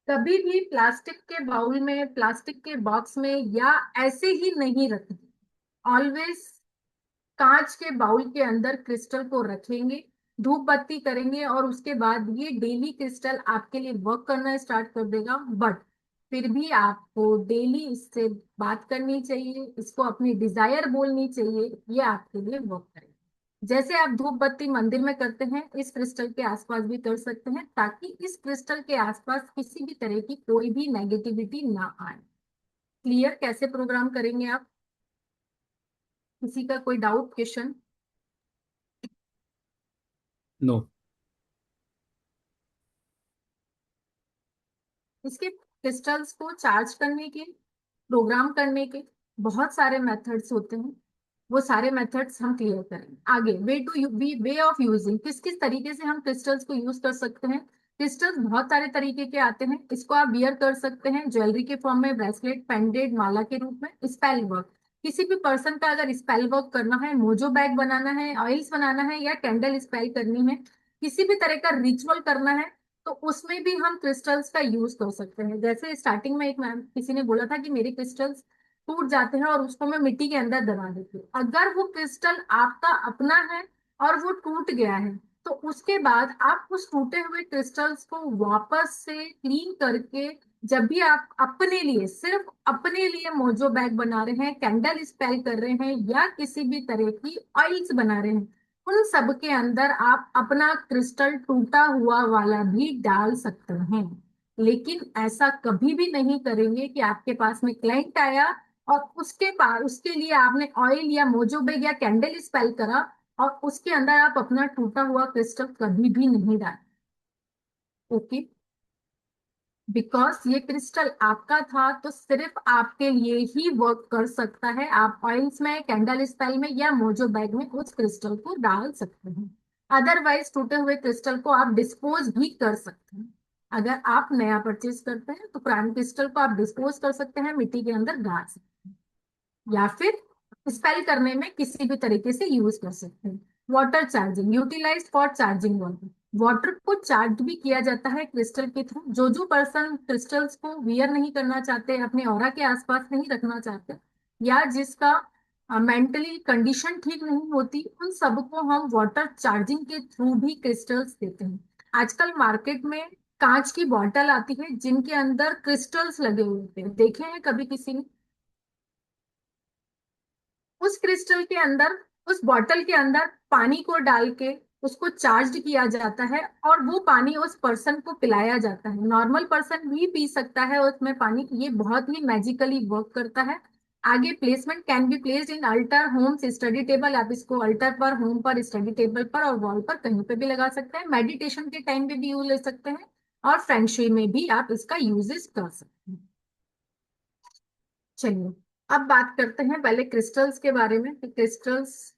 कभी भी प्लास्टिक के बाउल में, प्लास्टिक के बॉक्स में या ऐसे ही नहीं रखेंगे। ऑलवेज कांच के बाउल के अंदर क्रिस्टल को रखेंगे, धूप बत्ती करेंगे, और उसके बाद ये डेली क्रिस्टल आपके लिए वर्क करना स्टार्ट कर देगा। बट फिर भी आपको डेली इससे बात करनी चाहिए, इसको अपनी डिजायर बोलनी चाहिए, ये आपके लिए वर्क करेगा। जैसे आप धूप बत्ती मंदिर में करते हैं, इस क्रिस्टल के आसपास भी कर सकते हैं, ताकि इस क्रिस्टल के आसपास किसी भी तरह की कोई भी नेगेटिविटी ना आए। क्लियर कैसे प्रोग्राम करेंगे आप? किसी का कोई डाउट, क्वेश्चन? नो। इसके क्रिस्टल्स को चार्ज करने के, प्रोग्राम करने के बहुत सारे मेथड्स होते हैं, वो सारे मेथड्स हम क्लियर करेंगे आगे। वे ऑफ यूजिंग, किस किस तरीके से हम क्रिस्टल्स को यूज कर सकते हैं। क्रिस्टल्स बहुत सारे तरीके के आते हैं, इसको आप वियर कर सकते हैं ज्वेलरी के फॉर्म में, ब्रेसलेट, पेंडेंट, माला के रूप में। स्पेल वर्क, किसी भी पर्सन का अगर स्पेल वर्क करना है, मोजो बैग बनाना है, ऑयल्स बनाना है, या कैंडल स्पेल करनी है, किसी भी तरह का रिचुअल करना है, तो उसमें भी हम क्रिस्टल्स का यूज कर सकते हैं। जैसे स्टार्टिंग में एक मैम किसी ने बोला था कि मेरे क्रिस्टल्स टूट जाते हैं और उसको मैं मिट्टी के अंदर दबा देती हूँ। अगर वो क्रिस्टल आपका अपना है और वो टूट गया है, तो उसके बाद आप उस टूटे हुए क्रिस्टल्स को वापस से क्लीन करके, जब भी आप अपने लिए, सिर्फ अपने लिए मोजो बैग बना रहे हैं, कैंडल स्पेल कर रहे हैं, या किसी भी तरह की ऑयल्स बना रहे हैं, उन सब के अंदर आप अपना क्रिस्टल टूटा हुआ वाला भी डाल सकते हैं। लेकिन ऐसा कभी भी नहीं करेंगे कि आपके पास में क्लाइंट आया और उसके पास, उसके लिए आपने ऑयल या मोजो बैग या कैंडल स्पेल करा और उसके अंदर आप अपना टूटा हुआ क्रिस्टल कभी भी नहीं डाले। ओके, बिकॉज ये क्रिस्टल आपका था तो सिर्फ आपके लिए ही वर्क कर सकता है। आप ऑयल्स में, कैंडल स्पेल में, या मोजो बैग में उस क्रिस्टल को डाल सकते हैं। अदरवाइज टूटे हुए क्रिस्टल को आप डिस्पोज भी कर सकते हैं। अगर आप नया परचेज करते हैं तो पुराने क्रिस्टल को आप डिस्पोज कर सकते हैं, मिट्टी के अंदर गाड़ सकते हैं, या फिर स्पेल करने में किसी भी तरीके से यूज कर सकते हैं। Water charging, utilize for charging water, water को चार्ज भी किया जाता है क्रिस्टल के थ्रू। जो पर्सन क्रिस्टल्स को वियर नहीं करना चाहते, अपने ऑरा के आसपास नहीं रखना चाहते, या जिसका मेंटली कंडीशन ठीक नहीं होती, उन सबको हम वाटर चार्जिंग के थ्रू भी क्रिस्टल्स देते हैं। आजकल मार्केट में कांच की बॉटल आती है जिनके अंदर क्रिस्टल्स लगे हुए होते हैं, देखे हैं कभी किसी ने? उस क्रिस्टल के अंदर, उस बॉटल के अंदर पानी को डाल के उसको चार्ज किया जाता है और वो पानी उस पर्सन को पिलाया जाता है। नॉर्मल पर्सन भी पी सकता है उसमें पानी, ये बहुत ही मैजिकली वर्क करता है। आगे placement can be placed in altar homes study table, आप इसको अल्टर पर, होम पर, स्टडी टेबल पर और वॉल पर कहीं पे भी लगा सकते हैं। मेडिटेशन के टाइम पे भी यूज ले सकते हैं और फेंगशुई में भी आप इसका यूजेस कर सकते हैं। चलिए अब बात करते हैं पहले क्रिस्टल्स के बारे में। क्रिस्टल्स,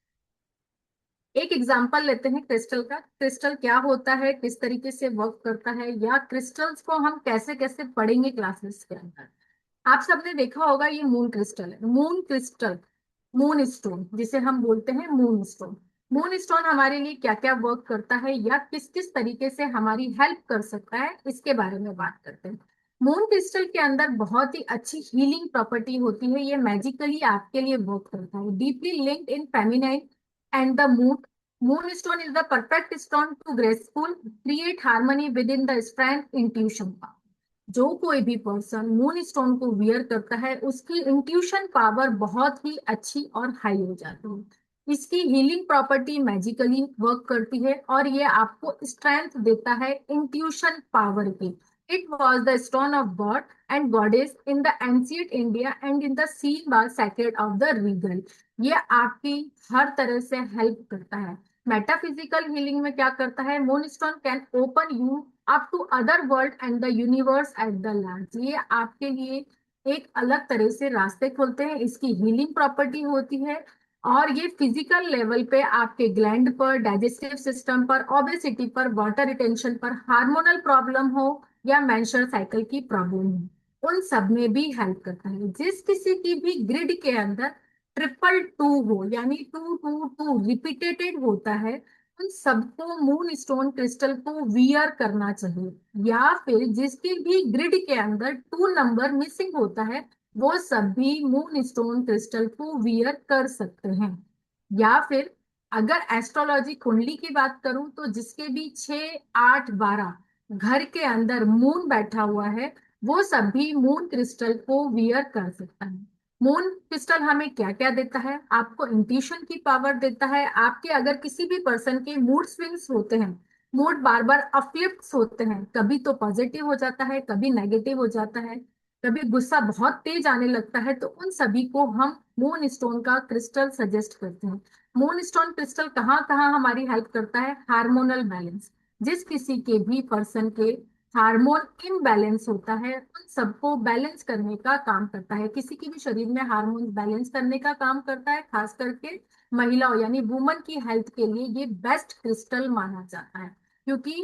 एक एग्जांपल लेते हैं क्रिस्टल का। क्रिस्टल क्या होता है, किस तरीके से वर्क करता है, या क्रिस्टल्स को हम कैसे कैसे पढ़ेंगे क्लासेस के अंदर। आप सबने देखा होगा ये मून क्रिस्टल है। मून क्रिस्टल, मून स्टोन जिसे हम बोलते हैं मून स्टोन। मून स्टोन हमारे लिए क्या क्या वर्क करता है या किस किस तरीके से हमारी हेल्प कर सकता है, इसके बारे में बात करते हैं। मून क्रिस्टल के अंदर बहुत ही अच्छी हीलिंग प्रॉपर्टी होती है। ये मैजिकली आपके लिए वर्क करता है। Deeply linked in feminine and the moon, moonstone is the perfect stone to graceful create harmony within the strength intuition power। जो कोई भी पर्सन मून स्टोन को वियर करता है उसकी इंट्यूशन पावर बहुत ही अच्छी और हाई हो जाती है। इसकी हीलिंग प्रॉपर्टी मैजिकली वर्क करती है और ये आपको स्ट्रेंथ देता है इंट्यूशन पावर की। It was the stone of god and goddess in the ancient India and in the seen bar sacred of the regal. ये आपकी हर तरह से हेल्प करता है। मेटाफिजिकल हीलिंग में क्या करता है, moonstone can open you up to other world and the universe at the large. ये आपके लिए एक अलग तरह से रास्ते खोलते हैं। इसकी हीलिंग प्रॉपर्टी होती है और ये फिजिकल लेवल पे आपके ग्लैंड पर, डाइजेस्टिव सिस्टम पर, ओबेसिटी पर, वाटर रिटेंशन पर, हार्मोनल प्रॉब्लम हो या मेंस्ट्रुअल साइकिल की प्रॉब्लम हो, उन सब में भी हेल्प करता है। जिस किसी की भी ग्रिड के अंदर 222 हो यानी 222 रिपीटेटेड होता है, उन सबको मून स्टोन क्रिस्टल को वियर करना चाहिए। या फिर जिसके भी ग्रिड के अंदर 2 नंबर मिसिंग होता है वो सब भी मून स्टोन क्रिस्टल को वियर कर सकते हैं। या फिर अगर एस्ट्रोलॉजी कुंडली की बात करूं तो जिसके भी 6, 8, 12 घर के अंदर मून बैठा हुआ है वो सब भी मून क्रिस्टल को वियर कर सकता है। मून क्रिस्टल हमें क्या क्या देता है, आपको इंट्यूशन की पावर देता है। आपके अगर किसी भी पर्सन के मूड स्विंग्स होते हैं, मूड बार बार अपलिफ्ट होते हैं, कभी तो पॉजिटिव हो जाता है, कभी नेगेटिव हो जाता है, कभी गुस्सा बहुत तेज आने लगता है, तो उन सभी को हम मून स्टोन का क्रिस्टल सजेस्ट करते हैं। मून स्टोन क्रिस्टल कहाँ कहाँ हमारी हेल्प करता है, हार्मोनल बैलेंस। जिस किसी के भी पर्सन के हार्मोन इम्बैलेंस होता है उन सबको बैलेंस करने का काम करता है। किसी की भी शरीर में हार्मोन बैलेंस करने का काम करता है। खास करके महिलाओं यानी वुमन की हेल्थ के लिए ये बेस्ट क्रिस्टल माना जाता है, क्योंकि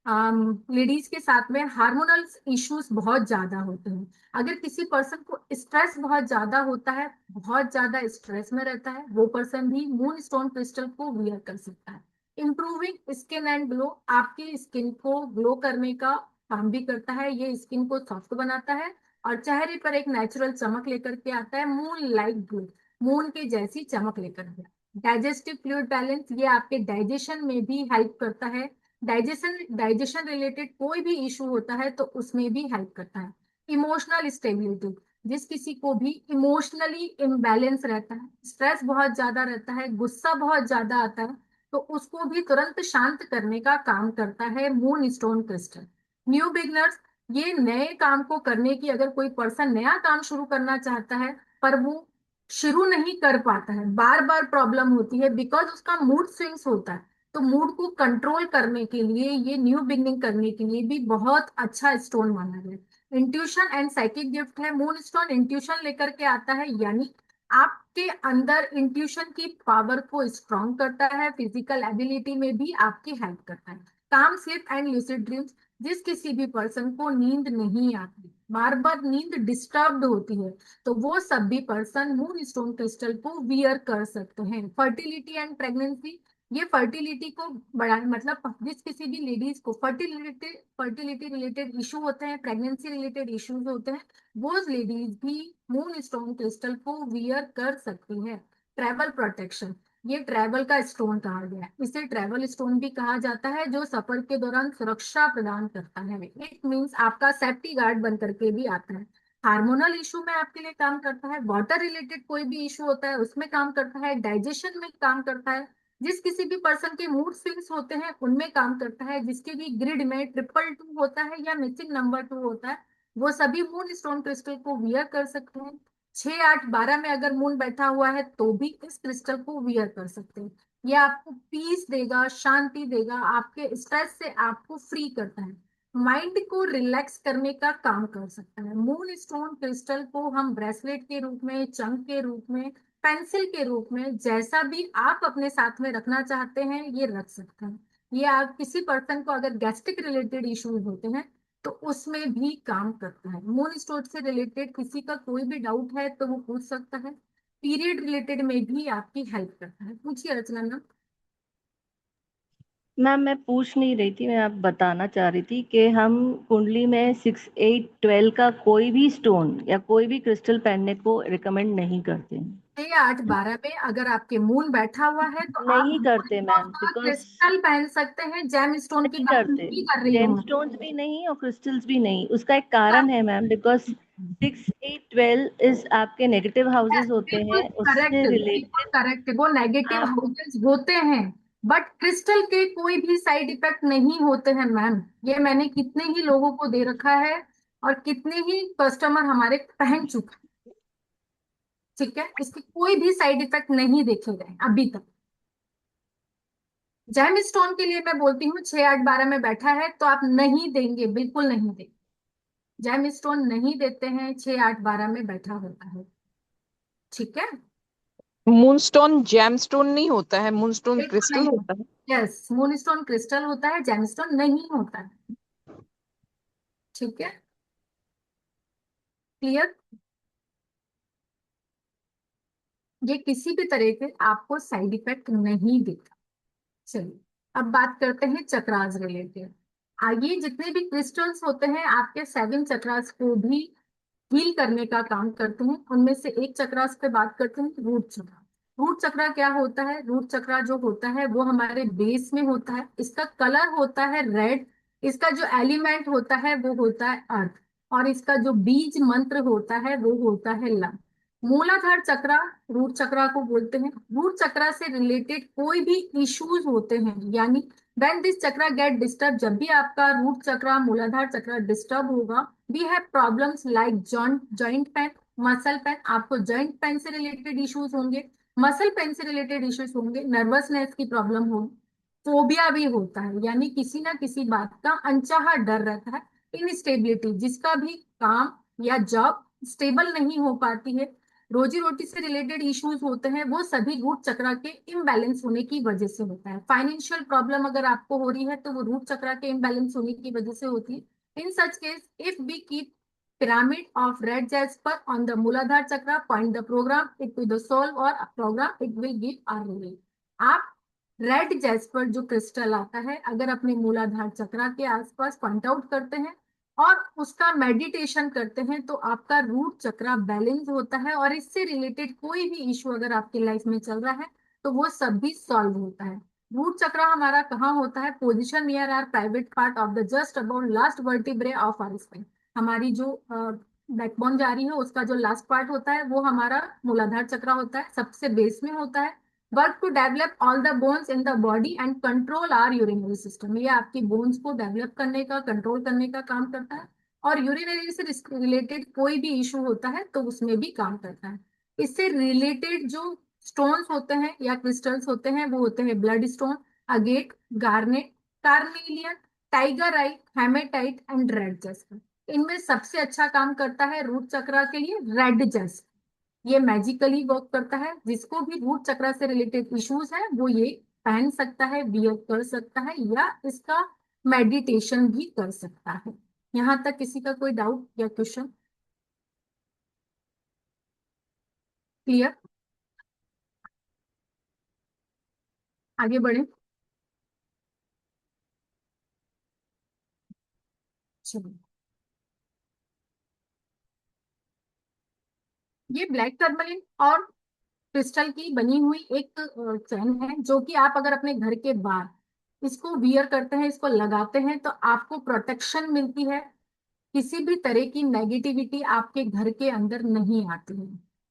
लेडीज के साथ में हार्मोनल इश्यूज बहुत ज्यादा होते हैं। अगर किसी पर्सन को स्ट्रेस बहुत ज्यादा होता है, बहुत ज्यादा स्ट्रेस में रहता है, वो पर्सन भी मून स्टोन क्रिस्टल को वियर कर सकता है। इंप्रूविंग स्किन एंड ग्लो, आपकी स्किन को ग्लो करने का काम भी करता है। ये स्किन को सॉफ्ट बनाता है और चेहरे पर एक नेचुरल चमक लेकर के आता है। मून लाइक ग्लो, मून के जैसी चमक लेकर के। डाइजेस्टिव फ्लूइड बैलेंस, ये आपके डाइजेशन में भी हेल्प करता है। डाइजेशन रिलेटेड कोई भी इशू होता है तो उसमें भी हेल्प करता है। इमोशनल स्टेबिलिटी, जिस किसी को भी इमोशनली इम्बैलेंस रहता है, स्ट्रेस बहुत ज्यादा रहता है, गुस्सा बहुत ज्यादा आता है, तो उसको भी तुरंत शांत करने का काम करता है moon stone crystal. New beginners, ये नए काम को करने की, अगर कोई पर्सन नया काम शुरू करना चाहता है पर वो शुरू नहीं कर पाता है, बार बार प्रॉब्लम होती है बिकॉज उसका मूड स्विंग्स होता है, तो मूड को कंट्रोल करने के लिए ये न्यू बिगनिंग करने के लिए भी बहुत अच्छा स्टोन माना गया। इंट्यूशन एंड साइकिक गिफ्ट है। मून स्टोन इंट्यूशन लेकर के आता है, यानी आपके अंदर इंट्यूशन की पावर को स्ट्रॉन्ग करता है। फिजिकल एबिलिटी में भी आपकी हेल्प करता है। काम स्लीप एंड लूसिड ड्रीम्स, जिस किसी भी पर्सन को नींद नहीं आती, बार बार नींद डिस्टर्ब्ड होती है, तो वो सब भी पर्सन मून स्टोन क्रिस्टल को वियर कर सकते हैं। फर्टिलिटी एंड प्रेगनेंसी, ये फर्टिलिटी को बढ़ा, मतलब जिस किसी भी लेडीज को फर्टिलिटी रिलेटेड इशू होते हैं, प्रेगनेंसी रिलेटेड इश्यूज होते हैं, वो लेडीज भी मून स्टोन क्रिस्टल को वियर कर सकती है। ट्रैवल प्रोटेक्शन, ये ट्रैवल का स्टोन कहा गया है। इसे ट्रैवल स्टोन भी कहा जाता है, जो सफर के दौरान सुरक्षा प्रदान करता है। इट मीन्स आपका सेफ्टी गार्ड बन करके भी आता है। हार्मोनल इशू में आपके लिए काम करता है। वाटर रिलेटेड कोई भी इशू होता है उसमें काम करता है। डाइजेशन में काम करता है। जिस किसी भी पर्सन के मूड स्विंग्स होते हैं उनमें काम करता है। जिसके भी ग्रिड में 222 होता है या मिसिंग नंबर 2 होता है, वो सभी मून स्टोन क्रिस्टल को वियर कर सकते हैं। 6, 8, 12 में अगर मून बैठा हुआ है तो भी इस क्रिस्टल को वियर कर सकते हैं। ये आपको पीस देगा, शांति देगा, आपके स्ट्रेस से आपको फ्री करता है, माइंड को रिलैक्स करने का काम कर सकता है। मून स्टोन क्रिस्टल को हम ब्रेसलेट के रूप में, चंक के रूप में, पेंसिल के रूप में, जैसा भी आप अपने साथ में रखना चाहते हैं ये रख सकते हैं। ये आप किसी पर्सन को अगर गैस्ट्रिक रिलेटेड इश्यूज होते हैं तो उसमें भी काम करता है। मून स्टोन से रिलेटेड किसी का कोई भी डाउट है तो वो पूछ सकता है। पीरियड रिलेटेड में भी आपकी हेल्प करता है। पूछिए अर्चना मैम। मैम मैं पूछ नहीं रही थी, मैं आप बताना चाह रही थी कि हम कुंडली में 6, 8, 12 का कोई भी स्टोन या कोई भी क्रिस्टल पहनने को रिकमेंड नहीं करते हैं। 6, 8, 12 में अगर आपके मून बैठा हुआ है तो आप नहीं करते मैम, बिकॉज क्रिस्टल पहन सकते हैं। जेम स्टोन की नहीं बात करते, नहीं कर रही हूँ मैं। जेमस्टोन्स भी नहीं और क्रिस्टल्स भी नहीं। उसका एक कारण है मैम, बिकॉज 6, 8, 12 इज आपके नेगेटिव हाउसेस होते बिल्कुल हैं, करेक्ट, उससे बिल्कुल रिलेटेड करेक्ट, वो नेगेटिव आप हाउसेस होते हैं, बट क्रिस्टल के कोई भी साइड इफेक्ट नहीं होते हैं मैम। ये मैंने कितने ही लोगों को दे रखा है और कितने ही कस्टमर हमारे पहन चुके हैं। ठीक है, इसके कोई भी साइड इफेक्ट नहीं देखे गए अभी तक। जेम स्टोन के लिए मैं बोलती हूँ 6, 8, 12 में बैठा है तो आप नहीं देंगे, बिल्कुल नहीं देंगे। जेम स्टोन नहीं देते हैं 6, 8, 12 में बैठा होता है। ठीक है, मूनस्टोन जेमस्टोन नहीं होता है, मूनस्टोन बिल्कुल क्रिस्टल नहीं। होता है। यस, मून स्टोन क्रिस्टल होता है, जेम स्टोन नहीं होता है। ठीक है, क्लियर। ये किसी भी तरह के आपको साइड इफेक्ट नहीं देता। चलिए अब बात करते हैं चक्रास रिलेटेड। आइए, जितने भी क्रिस्टल्स होते हैं आपके 7 चक्रास को भी हील करने का काम करते हैं। उनमें से एक चक्रास पे बात करते हैं, रूट चक्रा। रूट चक्रा क्या होता है? रूट चक्रा जो होता है वो हमारे बेस में होता है। इसका कलर होता है रेड। इसका जो एलिमेंट होता है वो होता है अर्थ। और इसका जो बीज मंत्र होता है वो होता है लव। मूलाधार चक्रा रूट चक्रा को बोलते हैं। रूट चक्रा से रिलेटेड कोई भी इश्यूज होते हैं, यानी when this chakra get disturb, जब भी आपका रूट चक्रा मूलाधार चक्रा डिस्टर्ब होगा, we have problems like joint pain, muscle pain. आपको जॉइंट पेन से रिलेटेड इश्यूज होंगे, मसल पेन से रिलेटेड इश्यूज होंगे, नर्वसनेस की प्रॉब्लम होगी, फोबिया भी होता है, यानी किसी ना किसी बात का अनचाहा डर रहता है, इनस्टेबिलिटी, जिसका भी काम या जॉब स्टेबल नहीं हो पाती है, रोजी रोटी से रिलेटेड इश्यूज होते हैं, वो सभी रूट चक्रा के इम्बैलेंस होने की वजह से होता है। फाइनेंशियल प्रॉब्लम अगर आपको हो रही है तो वो रूट चक्रा के इम्बैलेंस होने की वजह से होती है। In such case, if we keep pyramid of red jasper on the Muladhar chakra, point the program it to the soul or a program it will give our relief। आप red jasper जो crystal आता है अगर अपने मूलाधार चक्रा के आसपास point out करते हैं और उसका मेडिटेशन करते हैं तो आपका रूट चक्रा बैलेंस होता है, और इससे रिलेटेड कोई भी इशू अगर आपकी लाइफ में चल रहा है तो वो सब भी सॉल्व होता है। रूट चक्रा हमारा कहाँ होता है? Position near our private part of the just about last vertebrae of our spine. हमारी जो बैकबोन जा रही है उसका जो लास्ट पार्ट होता है वो हमारा मूलाधार चक्रा होता है, सबसे बेस में होता है। Work to develop all the bones in the body and control our urinary system. ये आपकी बोन्स को डेवलप करने का, कंट्रोल करने का काम करता है, और यूरिनरी से रिलेटेड कोई भी इशू होता है तो उसमें भी काम करता है। इससे रिलेटेड जो स्टोन्स होते हैं या क्रिस्टल्स होते हैं वो होते हैं bloodstone, agate, garnet, carnelian, tiger eye, hematite and red jasper. इनमें सबसे अच्छा काम करता है रूट चक्रा के लिए रेड जैस्पर। ये मैजिकली वर्क करता है, जिसको भी रूट चक्रा से रिलेटेड इश्यूज है वो ये पहन सकता है, वियर कर सकता है, या इसका मेडिटेशन भी कर सकता है। यहाँ तक किसी का कोई डाउट या क्वेश्चन? क्लियर, आगे बढ़े। चलिए, ये ब्लैक टर्मलिन और क्रिस्टल की बनी हुई एक चैन है, जो कि आप अगर अपने घर के बाहर इसको वियर करते हैं, इसको लगाते हैं तो आपको प्रोटेक्शन मिलती है। किसी भी तरह की नेगेटिविटी आपके घर के अंदर नहीं आती है।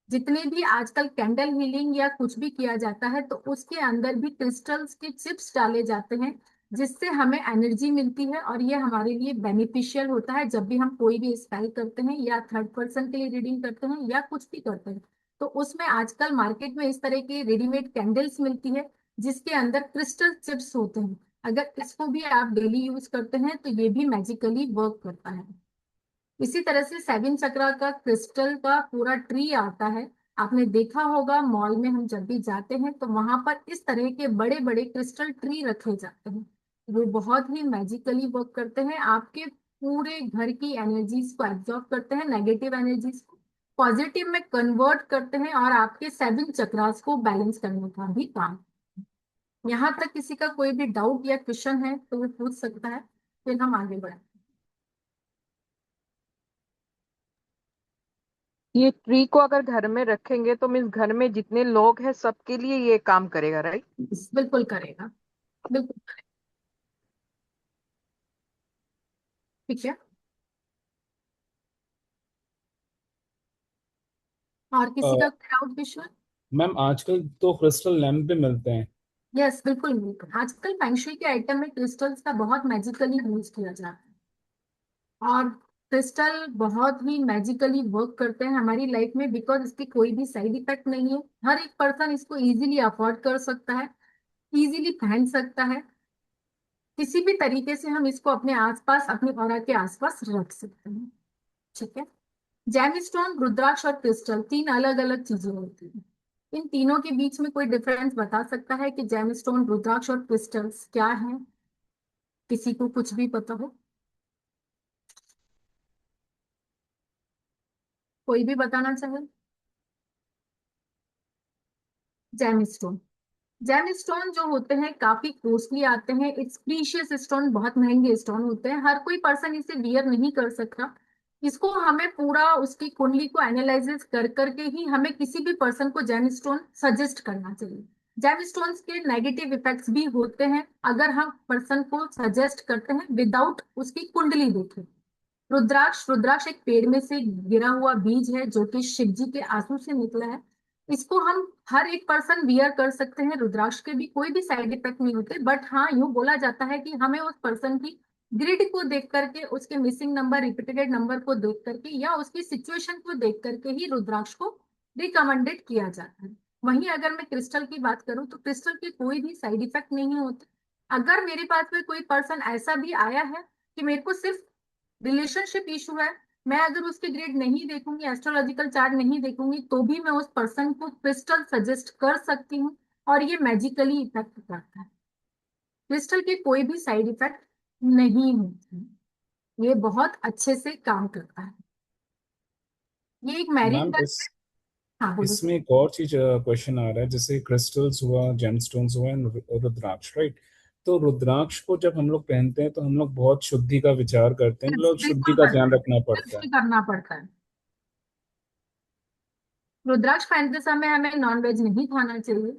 जितने भी आजकल कैंडल हीलिंग या कुछ भी किया जाता है तो उसके अंदर भी क्रिस्टल्स के चिप्स डाले जाते हैं, जिससे हमें एनर्जी मिलती है और ये हमारे लिए बेनिफिशियल होता है जब भी हम कोई भी स्पेल करते हैं या थर्ड पर्सन के लिए रीडिंग करते हैं या कुछ भी करते हैं। तो उसमें आजकल मार्केट में इस तरह की रेडीमेड कैंडल्स मिलती है जिसके अंदर क्रिस्टल चिप्स होते हैं। अगर इसको भी आप डेली यूज करते हैं तो ये भी मैजिकली वर्क करता है। इसी तरह से सेवन चक्रा का क्रिस्टल का पूरा ट्री आता है। आपने देखा होगा मॉल में हम जब भी जाते हैं तो वहां पर इस तरह के बड़े बड़े क्रिस्टल ट्री रखे जाते हैं। वो बहुत ही मैजिकली वर्क करते हैं, आपके पूरे घर की एनर्जीज को एब्जॉर्ब करते हैं, नेगेटिव एनर्जीज को पॉजिटिव में कन्वर्ट करते हैं और आपके सेवन चक्रास को बैलेंस करने का भी काम। यहाँ तक किसी का कोई भी डाउट या क्वेश्चन है तो वो पूछ सकता है, फिर हम आगे बढ़े। ये ट्री को अगर घर में रखेंगे तो मीन्स घर में जितने लोग हैं सबके लिए ये काम करेगा, राइट? बिल्कुल करेगा, बिल्कुल करेगा। ठीक है, और किसी का डाउट क्वेश्चन? मैम आजकल तो क्रिस्टल लैम्प भी मिलते हैं। यस, बिल्कुल बिल्कुल। आजकल फेंगशुई के आइटम में क्रिस्टल्स का बहुत मैजिकली यूज किया जाता है और क्रिस्टल बहुत ही मैजिकली वर्क करते हैं हमारी लाइफ में बिकॉज इसकी कोई भी साइड इफेक्ट नहीं है। हर एक पर्सन इसको इजीली अफोर्ड कर सकता है, इजीली पहन सकता है। किसी भी तरीके से हम इसको अपने आसपास, अपने ऑरा के आसपास रख सकते हैं। ठीक है, जेमस्टोन, रुद्राक्ष और क्रिस्टल तीन अलग अलग चीजें होती हैं। इन तीनों के बीच में कोई डिफरेंस बता सकता है कि जेमस्टोन, रुद्राक्ष और क्रिस्टल्स क्या है? किसी को कुछ भी पता हो? कोई भी बताना चाहे? जेमस्टोन, जेमस्टोन जो होते हैं काफी कॉस्टली आते हैं। इट्स प्रीशियस स्टोन, बहुत महंगे स्टोन होते हैं। हर कोई पर्सन इसे वियर नहीं कर सकता। इसको हमें पूरा उसकी कुंडली को एनालिसिस कर करके ही हमें किसी भी पर्सन को जेमस्टोन सजेस्ट करना चाहिए। जेमस्टोन्स के नेगेटिव इफेक्ट्स भी होते हैं अगर हम पर्सन को सजेस्ट करते हैं विदाउट उसकी कुंडली देखे। रुद्राक्ष, रुद्राक्ष एक पेड़ में से गिरा हुआ बीज है जो कि शिव जी के आंसू से निकला है। इसको हम हर एक पर्सन वियर कर सकते हैं। रुद्राक्ष के भी कोई भी साइड इफेक्ट नहीं होते, बट हाँ यूं बोला जाता है कि हमें उस पर्सन की ग्रिड को देख करके, उसके मिसिंग नंबर, रिपीटेड नंबर को देख करके या उसकी सिचुएशन को देख करके ही रुद्राक्ष को रिकमेंडेड किया जाता है। वहीं अगर मैं क्रिस्टल की बात करूं तो क्रिस्टल के कोई भी साइड इफेक्ट नहीं होते। अगर मेरे पास में कोई पर्सन ऐसा भी आया है कि मेरे को सिर्फ रिलेशनशिप इशू है, मैं अगर उसके ग्रेड नहीं देखूंगी, एस्ट्रोलॉजिकल चार्ट नहीं देखूंगी, तो भी मैं उस पर्सन को क्रिस्टल सजेस्ट कर सकती हूँ और ये मैजिकली इफेक्ट करता है। क्रिस्टल के कोई भी साइड इफेक्ट नहीं होते, ये बहुत अच्छे से काम करता है। ये एक मैम मैरिड। हाँ बोलो। इसमें एक और चीज क्वेश्चन आ रहा है, जैसे क्रिस्टल्स हुआ, जेमस्टोन्स हुआ, रुद्राक्ष, राइट? तो रुद्राक्ष को जब हम लोग पहनते हैं तो हम लोग बहुत शुद्धि का विचार करते हैं, मतलब शुद्धि बिल्कुल का करना ध्यान है, रखना पड़ता है। बिल्कुल करना पड़ता है। रुद्राक्ष पहनते समय हमें नॉन वेज नहीं खाना चाहिए।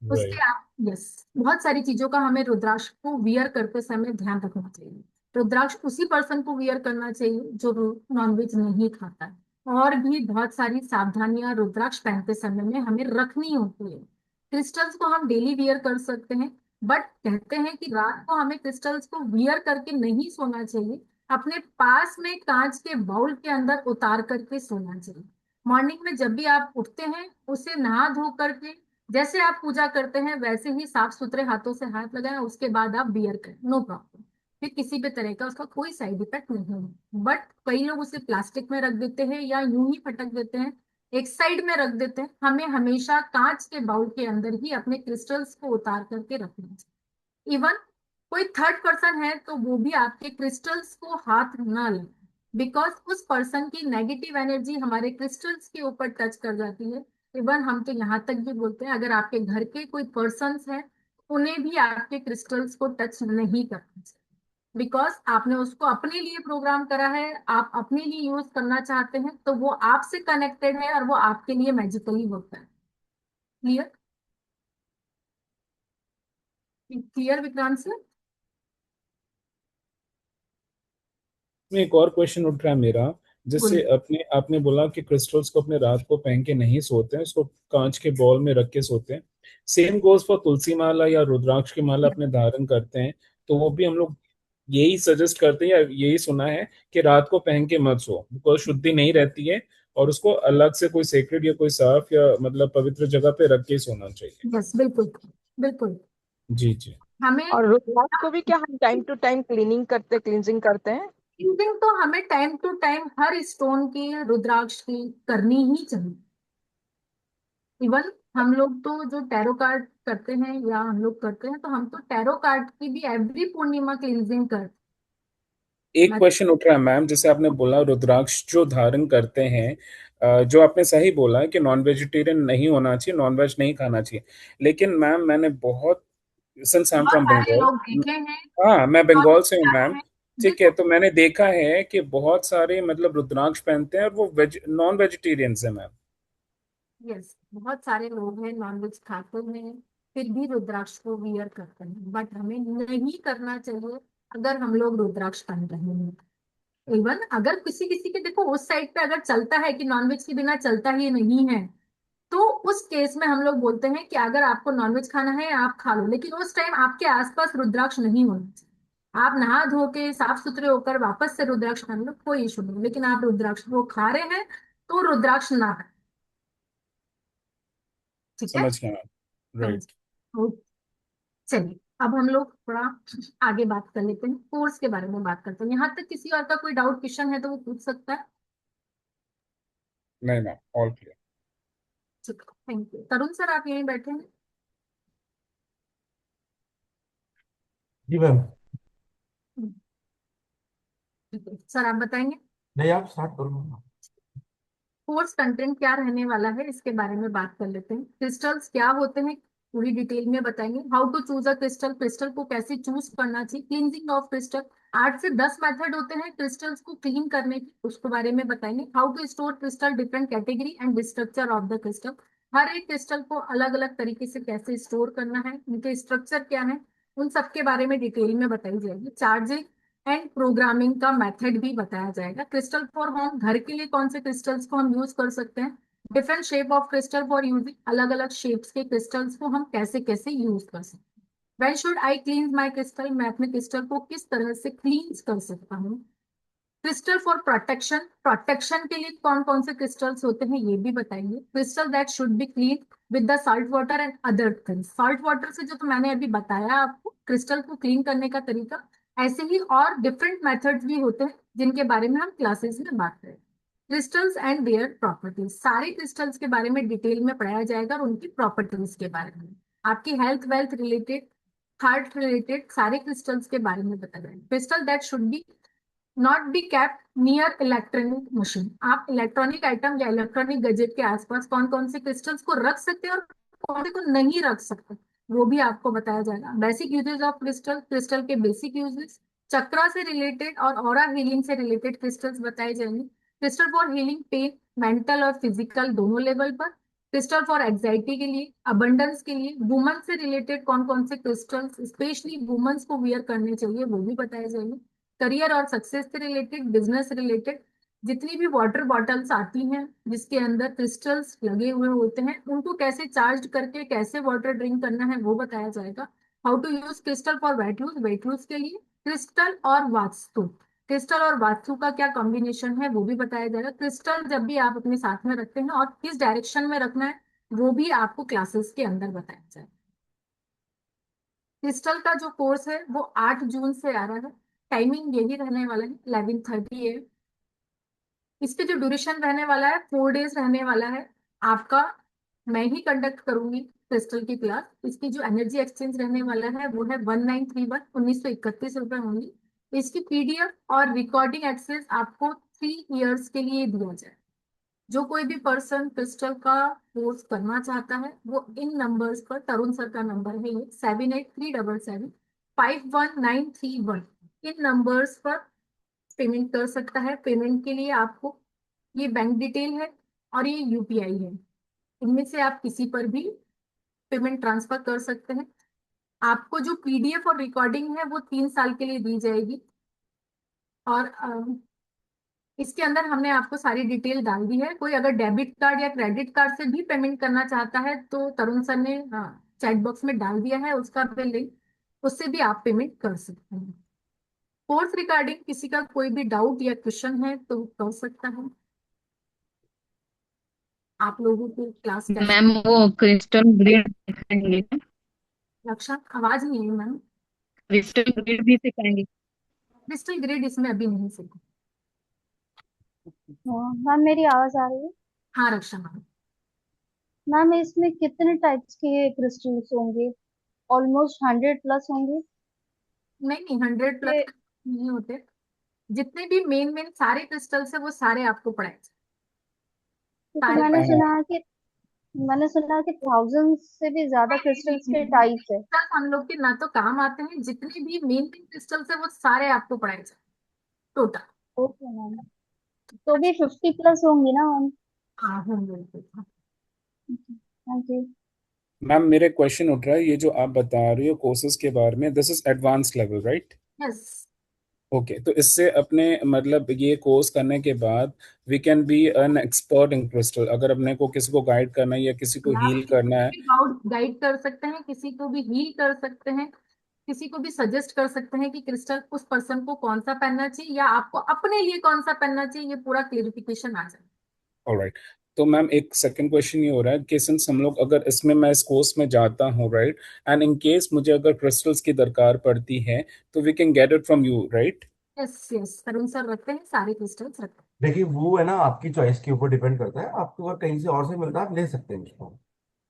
उसके राइट। यस, बहुत सारी चीजों का हमें रुद्राक्ष को वियर करते समय ध्यान रखना चाहिए। रुद्राक्ष उसी पर्सन को वियर करना चाहिए जो नॉनवेज नहीं खाता है। और भी बहुत सारी सावधानियां रुद्राक्ष पहनते समय में हमें रखनी होती है। क्रिस्टल्स को हम डेली वियर कर सकते हैं, बट कहते हैं कि रात को हमें क्रिस्टल्स को वियर करके नहीं सोना चाहिए। अपने पास में कांच के बाउल के अंदर उतार करके सोना चाहिए। मॉर्निंग में जब भी आप उठते हैं उसे नहा धो करके, जैसे आप पूजा करते हैं वैसे ही साफ सुथरे हाथों से हाथ लगाएं, उसके बाद आप बियर करें, नो प्रॉब्लम। फिर किसी भी तरह का उसका कोई साइड इफेक्ट नहीं है। बट कई लोग उसे प्लास्टिक में रख देते हैं या यूं ही फटक देते हैं, एक साइड में रख देते हैं। हमें हमेशा कांच के बाउल के अंदर ही अपने क्रिस्टल्स को उतार करके रखना चाहिए। इवन कोई थर्ड पर्सन है तो वो भी आपके क्रिस्टल्स को हाथ ना ले, बिकॉज उस पर्सन की नेगेटिव एनर्जी हमारे क्रिस्टल्स के ऊपर टच कर जाती है। इवन हम तो यहाँ तक भी बोलते हैं अगर आपके घर के कोई पर्सन्स हैं उन्हें भी आपके क्रिस्टल्स को टच नहीं करना चाहिए, बिकॉज आपने उसको अपने लिए प्रोग्राम करा है, आप अपने लिए यूज करना चाहते हैं, तो वो आपसे कनेक्टेड है और वो आपके लिए मैजिकली होता है। क्लियर? Clear Vikrant sir? में एक और क्वेश्चन उठ रहा है मेरा, जैसे बोलिए। अपने आपने बोला कि क्रिस्टल्स को अपने रात को पहन के नहीं सोते हैं, उसको कांच के बॉल में रख के सोते हैं। सेम गोज फॉर तुलसी माला या रुद्राक्ष की माला अपने धारण करते हैं, तो वो भी हम लोग यही सजेस्ट करते हैं या यही सुना है कि रात को पहन के मत सो, बिकॉज शुद्धि नहीं रहती है, और उसको अलग से कोई सेक्रेट या कोई साफ या मतलब पवित्र जगह पे रख के ही सोना चाहिए। यस, बिल्कुल बिल्कुल। जी जी। हमें और रुद्राक्ष को भी क्या हम टाइम टू टाइम क्लींजिंग करते हैं? क्लींजिंग तो हमें टाइम टू टाइम हर स्टोन की, रुद्राक्ष की करनी ही चाहिए। इवन हम लोग तो जो टैरो कार्ड करते हैं या हम लोग करते हैं, तो हम तो टैरो कार्ड की भी एवरी पूर्णिमा क्लींजिंग करते एक हैं। क्वेश्चन उठ रहा है मैम, जैसे आपने बोला रुद्राक्ष जो धारण करते हैं, जो आपने सही बोला है कि नॉन वेजिटेरियन नहीं होना चाहिए, नॉन वेज नहीं खाना चाहिए, लेकिन मैम मैंने बहुत, सिंस आई एम बहुत फ्रॉम सारे बंगाल, लोग देखे हैं हाँ मैं और बंगाल से हूँ मैम, हैं। ठीक है, देखो, तो मैंने देखा है कि बहुत सारे मतलब रुद्राक्ष पहनते हैं और वो नॉन वेजिटेरियंस है मैम। यस, बहुत सारे लोग हैं नॉन वेज खाते हैं, फिर भी रुद्राक्ष को वियर करते हैं, बट हमें नहीं करना चाहिए अगर हम लोग रुद्राक्ष पहन रहे हैं। इवन अगर किसी किसी के, देखो उस साइड पे अगर चलता है कि नॉनवेज के बिना चलता ही नहीं है, तो उस केस में हम लोग बोलते हैं कि अगर आपको नॉनवेज खाना है आप खा लो, लेकिन उस टाइम आपके आसपास रुद्राक्ष नहीं होना चाहिए। आप नहा धो के साफ सुथरे होकर वापस से रुद्राक्ष पहन लो, कोई इशू नहीं, लेकिन आप रुद्राक्ष को खा रहे हैं तो रुद्राक्ष ना खाएं। ठीक है, समझ गया मैम, समझ। राइट। ओके, चलिए अब हम लोग थोड़ा आगे बात कर लेते हैं, कोर्स के बारे में बात करते हैं। यहाँ तक किसी और का कोई डाउट क्वेश्चन है तो वो पूछ सकता है। नहीं मैम, ऑल क्लियर। ठीक है, थैंक यू। तरुण सर, आप यहीं बैठे हैं? जी मैम। ठीक है सर, आप बताएंगे नहीं, आप स्टार्ट करो मैम। कोर्स कंटेंट क्या रहने वाला है, इसके बारे में बात कर लेते हैं। क्रिस्टल्स क्या होते हैं पूरी डिटेल में बताएंगे। How to choose a crystal, crystal को कैसे चूज करना चाहिए, क्लींजिंग ऑफ क्रिस्टल, 8 से 10 मेथड होते हैं क्रिस्टल्स को क्लीन करने के, उसके बारे में बताएंगे। How to store crystal, different category and structure of the crystal, हर एक क्रिस्टल को अलग अलग तरीके से कैसे स्टोर करना है, उनके स्ट्रक्चर क्या है, उन सब के बारे में डिटेल में बताई जाएगी। चार्जिंग एंड प्रोग्रामिंग का मेथड भी बताया जाएगा। क्रिस्टल फॉर होम, घर के लिए कौन से क्रिस्टल्स को हम यूज कर सकते हैं। Different shape of crystal for using, अलग अलग शेप्स के क्रिस्टल्स को हम कैसे कैसे यूज कर सकते हैं। When should I क्लींस my crystal, मैं अपने क्रिस्टल को किस तरह से क्लींस कर सकता हूँ। क्रिस्टल फॉर प्रोटेक्शन, प्रोटेक्शन के लिए कौन कौन से क्रिस्टल्स होते हैं ये भी बताएंगे। Crystal that should be clean with the salt water and other things, salt water से जो तो मैंने अभी बताया आपको क्रिस्टल को क्लीन करने का तरीका, ऐसे ही और डिफरेंट मेथड्स भी होते हैं जिनके बारे में हम क्लासेस में बात करें। क्रिस्टल्स एंड देयर प्रॉपर्टीज, सारे क्रिस्टल्स के बारे में डिटेल में पढ़ाया जाएगा और उनकी प्रॉपर्टीज के बारे में, आपकी health wealth related, heart related सारे क्रिस्टल्स के बारे में बताया जाएगा। Crystal that should be not be kept near electronic machine, आप इलेक्ट्रॉनिक आइटम या इलेक्ट्रॉनिक गैजेट के आसपास कौन कौन से क्रिस्टल्स को रख सकते हैं और कौन से को नहीं रख सकते, वो भी आपको बताया जाएगा। Basic uses of crystal, crystal के बेसिक यूजेस, चक्रा से रिलेटेड और ऑरा हीलिंग से रिलेटेड क्रिस्टल्स बताए जाएंगे। Crystal for healing pain, mental और फिजिकल दोनों लेवल पर। क्रिस्टल फॉर एग्जाइटी के लिए, अबंडेंस के लिए, वुमन से रिलेटेड कौन कौन से क्रिस्टल्स स्पेशली वुमेन्स को वियर करने चाहिए वो भी बताए जाएंगे। करियर और सक्सेस से रिलेटेड, बिजनेस रिलेटेड, जितनी भी वाटर बॉटल्स आती हैं जिसके अंदर क्रिस्टल्स लगे हुए होते हैं उनको कैसे चार्ज करके कैसे वाटर ड्रिंक करना है वो बताया जाएगा। How to use crystal for weight use के लिए। क्रिस्टल और वास्तु, क्रिस्टल और वास्तु का क्या कॉम्बिनेशन है वो भी बताया जाएगा। क्रिस्टल जब भी आप अपने साथ में रखते हैं और किस डायरेक्शन में रखना है वो भी आपको क्लासेस के अंदर बताया जाएगा। क्रिस्टल का जो कोर्स है वो 8 जून से आ रहा है, टाइमिंग यही रहने वाला है 11:30 AM। इसके जो ड्यूरेशन रहने वाला है 4 डेज रहने वाला है आपका, मैं ही कंडक्ट करूंगी क्रिस्टल की क्लास। इसकी जो एनर्जी एक्सचेंज रहने वाला है वो है 1931 होंगी। इसकी PDF और रिकॉर्डिंग एक्सेस आपको 3 इयर्स के लिए दिया जाए। जो कोई भी पर्सन क्रिस्टल का कोर्स करना चाहता है वो इन नंबर्स पर, तरुण सर का नंबर है ये 7837751931, इन नंबर्स पर पेमेंट कर सकता है। पेमेंट के लिए आपको, ये बैंक डिटेल है और ये UPI है, इनमें से आप किसी पर भी पेमेंट ट्रांसफर कर सकते हैं। आपको जो PDF और रिकॉर्डिंग है वो 3 साल के लिए दी जाएगी और इसके अंदर हमने आपको सारी डिटेल डाल दी है। कोई अगर डेबिट कार्ड या क्रेडिट कार्ड से भी पेमेंट करना चाहता है तो तरुण सर ने चैट बॉक्स में डाल दिया है उसका भी लिंक, उससे भी आप पेमेंट कर सकते हैं। कोर्स रिगार्डिंग किसी का कोई भी डाउट या क्वेश्चन है तो कर सकता है। आप लोगों की क्लास कैसे? मैम वो क्रिस्टल ग्रिड सिखाएंगे? रक्षा, आवाज नहीं है मैम। क्रिस्टल ग्रिड भी सिखाएंगे? क्रिस्टल ग्रेड इसमें अभी नहीं सीखा। हाँ मैम, मेरी आवाज आ रही है? हाँ रक्षा मैम। मैम इसमें कितने टाइप्स के क्रिस्टल्स होंगे? ऑलमोस्ट 100 प्लस होंगे? नहीं, 100 प्लस ये नहीं होते। जितने भी मेन मेन सारे क्रिस्टल्स है वो सारे आपको पढ़ाए जाते हैं। क्योंकि सारे मैंने सुना है कि थाउजेंड से भी ज्यादा क्रिस्टल्स के टाइप्स है। क्रिस्टल्स हम लोग के ना तो काम आते हैं, जितने भी मेन मेन क्रिस्टल्स है वो सारे आपको पढ़ाए जाते हैं टोटल। ओके मैम, तो भी 50 प्लस होंगी ना मैम? हाँ होंगे बिल्कुल। Thank you. मैम मेरे क्वेश्चन उठ रहा है, ये जो आप बता रही हो कोर्सेज के बारे में, this is advance level right? Yes. Okay, तो इससे अपने मतलब ये कोर्स करने के बाद we can be an expert in crystal, अगर अपने को किसी को गाइड करना है या किसी को आप हील किसी करना को है। भी गाइड कर सकते हैं, किसी को भी हील कर सकते हैं, किसी को भी सजेस्ट कर सकते हैं कि क्रिस्टल उस पर्सन को कौन सा पहनना चाहिए या आपको अपने लिए कौन सा पहनना चाहिए, ये पूरा क्लेरिफिकेशन आ जाए। ऑलराइट, तो मैम एक सेकंड क्वेश्चन ये हो रहा है कि सिंस हम लोग अगर इसमें मैं इस कोर्स में जाता हूँ राइट, एंड इन केस मुझे अगर क्रिस्टल्स की दरकार पड़ती है तो we can get it from you right? Yes yes, Tarun sir रखते हैं, सारे क्रिस्टल्स रखते देखिए वो है ना आपकी चॉइस के ऊपर डिपेंड करता है, आपको अगर कहीं से और से मिलता है आप ले सकते हैं उसको,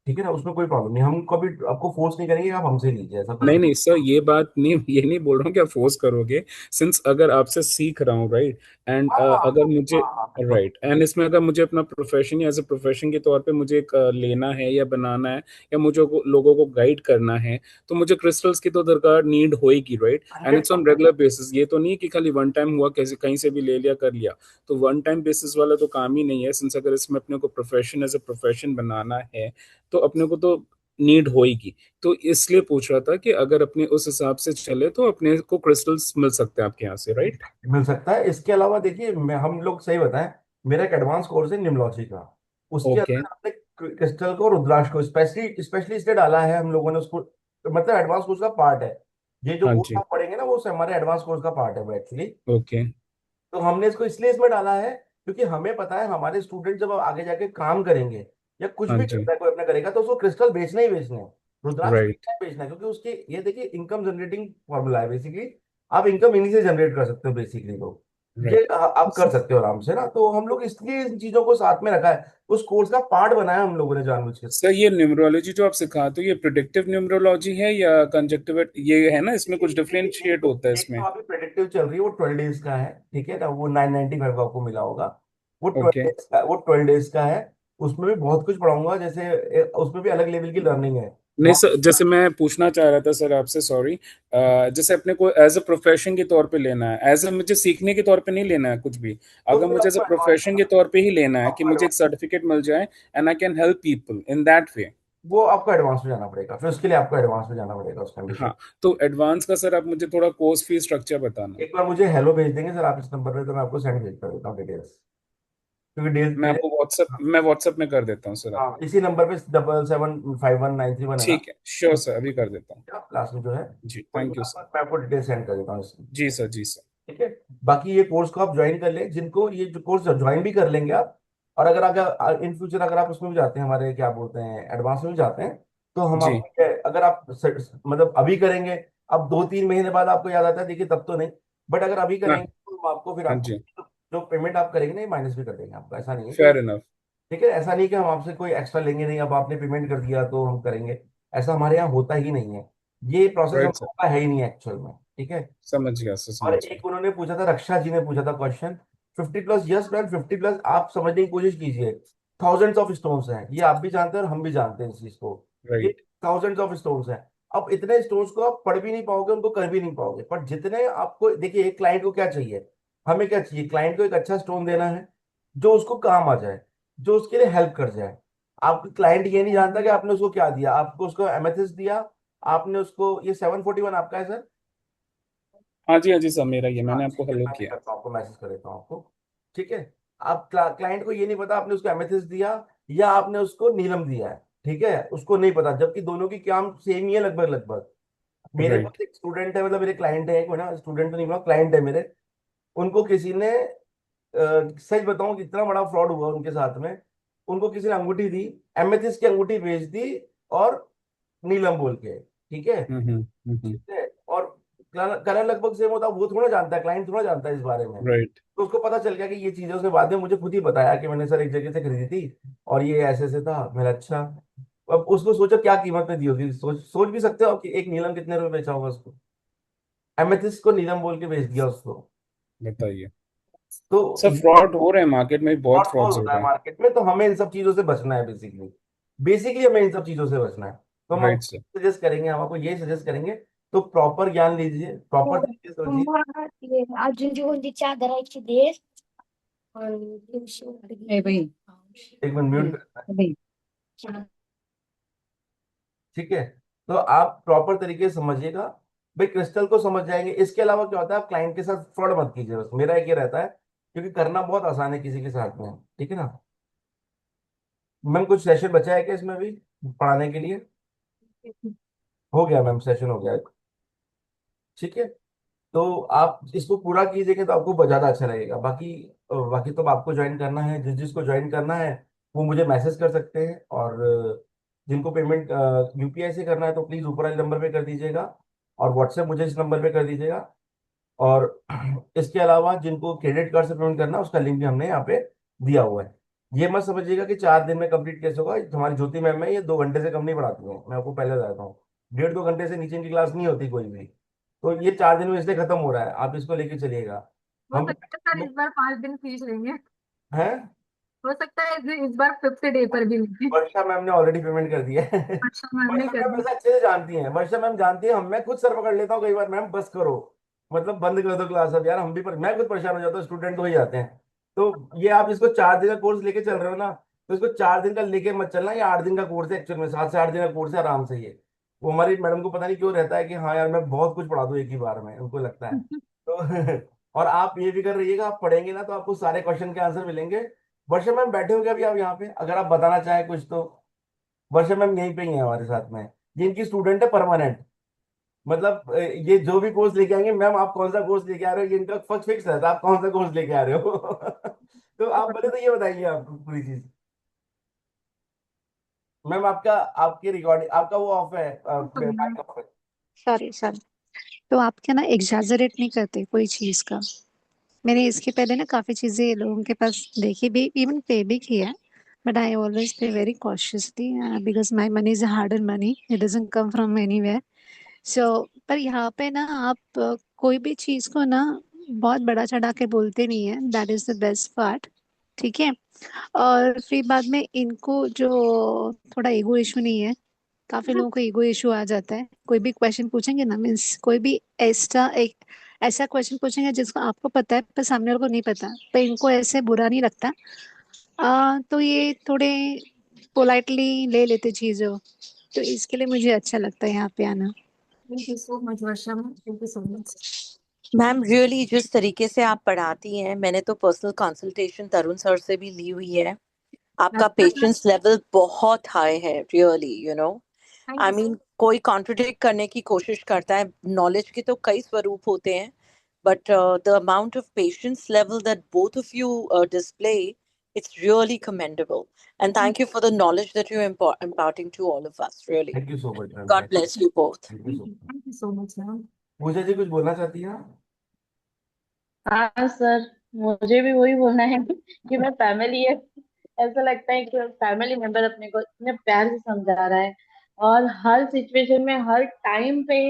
ठीक है ना, उसमें कोई प्रॉब्लम नहीं, हम कभी आपको फोर्स नहीं करेंगे कि आप हमसे लीजिए, ऐसा कुछ नहीं नहीं। नहीं सर, ये बात नहीं, ये नहीं बोल रहा हूँ कि आप फोर्स करोगे, सिंस अगर आपसे सीख रहा हूँ राइट, एंड हाँ हाँ अगर मुझे हाँ हाँ, बिल्कुल। राइट, एंड इसमें अगर मुझे अपना प्रोफेशन एज अ प्रोफेशन के तौर पे मुझे एक लेना है या बनाना है या मुझे लोगों को गाइड करना है, तो मुझे क्रिस्टल्स की तो दरकार नीड होएगी right, and it's on 100%। Regular basis, ये तो नहीं कि खाली वन टाइम हुआ कैसे कहीं से भी ले लिया कर लिया, तो वन टाइम बेसिस वाला तो काम ही नहीं है, सिंस अगर इसमें अपने को प्रोफेशन एज अ प्रोफेशन बनाना है तो अपने को तो नीड होएगी। तो इसलिए पूछ रहा था कि अगर अपने उस हिसाब से चले तो अपने को क्रिस्टल्स मिल सकते हैं आपके यहाँ से राइट? मिल सकता है, इसके अलावा देखिए हम लोग सही बताएं, मेरा एक एडवांस कोर्स है निम्नोलॉजी का, उसके ओके। अंदर हमने क्रिस्टल को, रुद्राक्ष को स्पेशली स्पेशली इसलिए डाला है हम लोगों ने उसको, मतलब एडवांस कोर्स का पार्ट है, ये जो हाँ कोर्स जी। आप पढ़ेंगे ना वो हमारे एडवांस कोर्स का पार्ट है वो एक्चुअली। ओके। तो हमने इसको इसलिए इसमें डाला है क्योंकि हमें पता है हमारे स्टूडेंट जब आगे जाके काम करेंगे या कुछ हाँ भी जी। करता है कोई अपना करेगा तो उसको क्रिस्टल बेचना ही बेचना है, रुद्राक्ष राइट। बेचना ही बेचना है, क्योंकि उसके ये देखिए इनकम जनरेटिंग फॉर्मूला है बेसिकली, आप इनकम इन्हीं से जनरेट कर सकते हो बेसिकली, तो ये राइट। आप कर सकते हो आराम से ना, तो हम लोग इसलिए इन चीजों को साथ में रखा है, उस कोर्स का पार्ट बनाया हम लोगों ने जानबूझ के। सर ये न्यूमरोलॉजी जो आप सिखाते हो ये प्रिडिक्टिव न्यूमरोलॉजी है या कंजक्टिव, ये है ना, इसमें कुछ डिफरेंशिएट होता है एक तो इसमें? अभी प्रेडिक्टिव चल रही है वो 12 डेज का है, ठीक है ना, वो 995 का आपको मिला होगा, वो ओके। 12 डेज का है, उसमें भी बहुत कुछ पढ़ाऊंगा, जैसे उसमें भी अलग लेवल की लर्निंग है। नहीं बहुत सर, जैसे मैं पूछना चाह रहा था सर आपसे, सॉरी, जैसे अपने को एज अ प्रोफेशन के तौर पे लेना है, एज अ मुझे सीखने के तौर पे नहीं लेना है कुछ भी, तो अगर फिर मुझे एज अ आपको प्रोफेशन के एडवांस, तौर पे ही लेना है कि आपको मुझे एक एडवांस सर्टिफिकेट मिल जाए and I can help people in that way. वो आपको एडवांस में जाना पड़ेगा, फिर उसके लिए आपको एडवांस में जाना पड़ेगा उस कंडीशन। हाँ, तो एडवांस का सर आप मुझे थोड़ा कोर्स फी स्ट्रक्चर बताना। एक बार मुझे हेलो भेज देंगे सर आप इस नंबर पे, तो मैं आपको सेंड भेज कर देता हूँ डिटेल्स, क्योंकि मैं आपको व्हाट्सएप, मैं व्हाट्सएप में कर देता हूँ सर हाँ आपको। इसी नंबर पे 775193 है ना, ठीक है, श्योर सर, अभी कर देता हूँ। लास्ट में जो है जी, वही थैंक यू सर। मैं आपको डिटेल सेंड कर देता हूँ इसकी। जी सर, जी सर। ठीक है, बाकी ये कोर्स को आप ज्वाइन कर लें, जिनको ये जो कोर्स ज्वाइन भी कर लेंगे आप, और अगर अगर इन फ्यूचर अगर आप उसमें भी जाते हैं, हमारे क्या बोलते हैं एडवांस में भी जाते हैं, तो हम जी। आपको अगर आप मतलब अभी करेंगे, अब 2-3 महीने बाद आपको याद आता है देखिए तब तो नहीं, बट अगर अभी हाँ। करेंगे तो हम आपको फिर हाँ आपको जी। जो पेमेंट आप करेंगे ना ये माइनस भी कर देंगे आपको, ऐसा नहीं है कि, फेयर इनफ। ठीक है, ऐसा नहीं कि हम आपसे कोई एक्स्ट्रा लेंगे नहीं, अब आपने पेमेंट कर दिया तो हम करेंगे, ऐसा हमारे यहाँ होता ही नहीं है, ये प्रोसेस हम राइट सर, लोगों का है ही नहीं एक्चुअल में, ठीक है। समझ गया सर, और समझ गया। एक उन्होंने पूछा था, रक्षा जी ने पूछा था question, 50 plus, yes ma'am 50 plus, आप समझने की कोशिश कीजिए, थाउजेंड्स ऑफ स्टोन्स हैं, ये आप भी जानते हैं और हम भी जानते हैं इस चीज को, ये राइट। थाउजेंड्स ऑफ स्टोन्स हैं, अब इतने स्टोन्स को आप पढ़ भी नहीं पाओगे, उनको कर भी नहीं पाओगे, पर जितने आपको देखिए, एक क्लाइंट को क्या चाहिए, हमें क्या चाहिए, क्लाइंट को एक अच्छा स्टोन देना है जो उसको काम आ जाए, जो उसके लिए हेल्प कर जाए। आप क्लाइंट ये नहीं जानता कि आपने उसको क्या दिया, आपको उसको एमेथिस्ट दिया, आपने उसको, ये 741 आपका है सर? हाँ जी, हाँ जी सर, मेरा ये हाँ मैंने आपको ठीक है, हेलो मैं नहीं किया। करता हूँ, आपको मैसेज कर देता हूँ आपको, ठीक है। आप क्लाइंट को ये नहीं पता आपने उसको एमेथिस्ट दिया या आपने उसको नीलम दिया है, ठीक है, उसको नहीं पता, जबकि दोनों की काम सेम ही है लगभग लगभग, मेरे राइट। पास एक स्टूडेंट है, मतलब मेरे क्लाइंट है एक, ना स्टूडेंट तो नहीं हुआ, क्लाइंट है मेरे। उनको किसी ने सच बताऊं कितना बड़ा फ्रॉड हुआ उनके साथ में। उनको किसी ने अंगूठी दी, एमेथिस्ट की अंगूठी बेच दी, और नीलम बोल के, ठीक है। ठीक है, और कलर लगभग सेम होता, वो थोड़ा जानता है, क्लाइंट थोड़ा जानता है इस बारे में। राइट। तो उसको पता चल गया कि ये चीजें, उसने बाद में मुझे खुद ही बताया कि मैंने सर एक जगह से खरीदी थी और ये ऐसे से था। मेरा अच्छा। अब उसको सोचो क्या कीमत में दी होगी, सोच सोच भी सकते हो कि एक नीलम कितने रुपए बेचा होगा उसको। एमेथिस्ट को नीलम बोल के बेच दिया उसको। बताइए, तो सब फ्रॉड हो रहे हैं मार्केट में, बहुत बहुत बहुत फ्रॉड्स हो होता है रहे हैं। मार्केट में, तो हमें इन सब चीजों से बचना है बेसिकली। बेसिकली हमें इन सब चीजों से बचना है। तो हम राइट आपको सर। सजेस्ट करेंगे, हम आपको ये सजेस्ट करेंगे, तो प्रॉपर ज्ञान लीजिए, प्रॉपर तरीके से सोचिए। अर्जुन जी चादराची दे ए भाई एक मिनट म्यूट ए करना है, भाई ठीक है। तो आप प्रॉपर तरीके से समझिएगा, भाई क्रिस्टल को समझ जाएंगे। इसके अलावा क्या होता है, आप क्लाइंट के साथ फ्रॉड मत कीजिए, बस मेरा एक ये रहता है, क्योंकि करना बहुत आसान है किसी के साथ में, ठीक है ना। मैम कुछ सेशन बचा है क्या इसमें भी पढ़ाने के लिए? हो गया मैम, सेशन हो गया, ठीक है। तो आप इसको पूरा कीजिएगा तो आपको ज्यादा अच्छा लगेगा। बाकी बाकी तो आपको ज्वाइन करना है, जिस जिसको ज्वाइन करना है वो मुझे मैसेज कर सकते हैं, और जिनको पेमेंट यूपीआई से करना है तो प्लीज ऊपर वाले नंबर पे कर दीजिएगा, और व्हाट्सएप मुझे इस नंबर पे कर दीजिएगा। और इसके अलावा जिनको क्रेडिट कार्ड से पेमेंट करना है उसका लिंक भी हमने यहाँ पे दिया हुआ है। ये मत समझिएगा कि 4 दिन में कंप्लीट कैसे होगा। हमारी ज्योति मैम है, ये 2 घंटे से कम नहीं पढ़ाती हूँ, मैं आपको पहले बताता हूँ। 1.5-2 घंटे से नीचे की क्लास नहीं होती कोई भी। तो ये 4 दिन में इसलिए खत्म हो रहा है, आप इसको लेके चलिएगा। हो हम सकता है सर इस बार 5 दिन खींच लेंगे। हैं, हो सकता है इस बार 5th डे पर भी लेंगे। वर्षा मैम ने ऑलरेडी पेमेंट कर दिया है। अच्छा मैम ने वर्षा कर मैम दी। ऐसा अच्छे से जानती हैं, वर्षा मैम जानती है, हम मैं खुद सर पकड़ लेता हूँ कई बार, मैम बस करो, मतलब बंद कर दो क्लास अब यार, हम भी मैं खुद परेशान हो जाता हूँ, स्टूडेंट हो ही जाते हैं। तो ये आप इसको 4 दिन का कोर्स लेके चल रहे हो ना, तो इसको 4 दिन का लेके मत चलना, ये 8 दिन का कोर्स है एक्चुअल में, 7 से 8 दिन का कोर्स है आराम से ये। वो हमारी मैडम को पता नहीं क्यों रहता है कि हाँ यार मैं बहुत कुछ पढ़ा दूं एक ही बार में, उनको लगता है। तो और आप ये भी कर रहिएगा, आप पढ़ेंगे ना तो आपको सारे क्वेश्चन के आंसर मिलेंगे। वर्षा मैम बैठे हो क्या अभी आप यहाँ पे, अगर आप बताना चाहें कुछ तो? वर्षा मैम यहीं पे ही है हमारे साथ में, ये इनकी स्टूडेंट है परमानेंट। मतलब ये जो भी कोर्स लेके आएंगे, मैम आप कौन सा कोर्स लेके आ रहे हो, ये इनका फर्स्ट फिक्स है, तो आप कौन सा कोर्स लेके आ रहे हो? तो आप पहले तो ये बताइए आप पूरी चीज। मैम आपका, आपकी रिकॉर्डिंग, आपका वो ऑफ है, माइक ऑफ है। Sorry sorry. तो आप क्या ना एग्जैजरेट नहीं करते कोई चीज का। मैंने इसके पहले ना काफी चीजें लोगों के पास देखी भी, इवन पे भी किया है, but I always pay very cautiously because my money is hard and money, it doesn't come from anywhere. So पर यहाँ पे ना आप कोई भी चीज को ना बहुत बड़ा चढ़ा के बोलते नहीं है, that is the best part. ठीक है। और फिर बाद में इनको जो थोड़ा ईगो इशू नहीं है, काफी लोगों को ईगो इशू आ जाता है, कोई भी क्वेश्चन पूछेंगे ना, मीन्स कोई भी ऐसा क्वेश्चन पूछेंगे जिसको आपको पता है पर सामने वाले को नहीं पता, तो इनको ऐसे बुरा नहीं लगता। तो ये थोड़े पोलाइटली ले लेते चीजों, तो इसके लिए मुझे अच्छा लगता है यहाँ पे आना। Thank you so much Varsha ma'am, thank you so much. Ma'am really जिस तरीके से आप पढ़ाती हैं, मैंने तो पर्सनल कंसल्टेशन तरुण सर से भी ली हुई है। आपका अच्छा मैम, पेशेंस लेवल बहुत हाई है, really thank I you mean so कोई कॉन्ट्रडिक्ट करने की कोशिश करता है, नॉलेज के तो कई स्वरूप होते हैं, but the amount of patience level that both of you display, it's really commendable, and much. thank you for the knowledge that you're imparting to all of us, really. Thank you so much ma'am, God bless you both. Thank you so much. Thank you so much ma'am. Pooja ji कुछ बोलना चाहती हैं आप? हाँ sir, मुझे भी वही बोलना है कि मैं फैमिली है, ऐसा लगता है कि फैमिली मेंबर अपने को इतने प्यार से समझा रहा है, और हर सिचुएशन में, हर टाइम पे,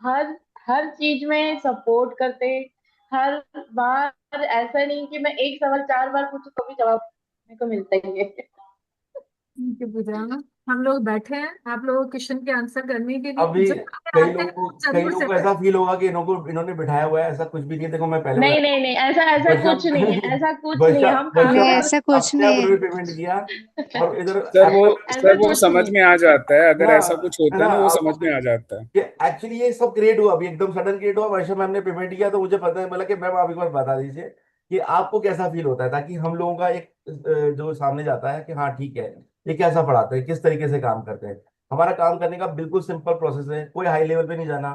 हर हर चीज में सपोर्ट करते। हर बार ऐसा नहीं कि मैं एक सवाल 4 बार पूछूं तो भी जवाब मेरे को मिलता ही है। Thank you Pooja ma'am. हम लोग बैठे हैं आप लोगों के क्वेश्चन के आंसर करने के लिए, अभी जब अगर आते हैं तो कई जरूर लोगों से को ऐसा फील होगा कि इन्होंने बिठाया हुआ है, ऐसा कुछ भी नहीं है। देखो मैं पहले नहीं बता, नहीं नहीं, ऐसा ऐसा वर्षा कुछ नहीं है, ऐसा कुछ नहीं वर्षा है, हम वर्षा काम नहीं, मैम कर। ऐसा कुछ अपने आप नहीं उन्होंने है। पेमेंट किया, और इधर सर वो एप्पल ऐसा सर वो कुछ समझ नहीं में आ जाता है, ना, अगर ऐसा कुछ है होता ना। है ना, वो समझ आप में आ जाता है। ये एक्चुअली ये सब क्रिएट हुआ, अभी एकदम सडन क्रिएट हुआ, वर्षा मैम ने पेमेंट किया तो मुझे पता है, बोला कि मैम आप एक बार बता दीजिए कि आपको कैसा फील होता है, ताकि हम लोगों का एक जो सामने जाता है कि हाँ ठीक है, ये कैसा पढ़ाते हैं, किस तरीके से काम करते हैं। हमारा काम करने का बिल्कुल सिंपल प्रोसेस है, कोई हाई लेवल पे नहीं जाना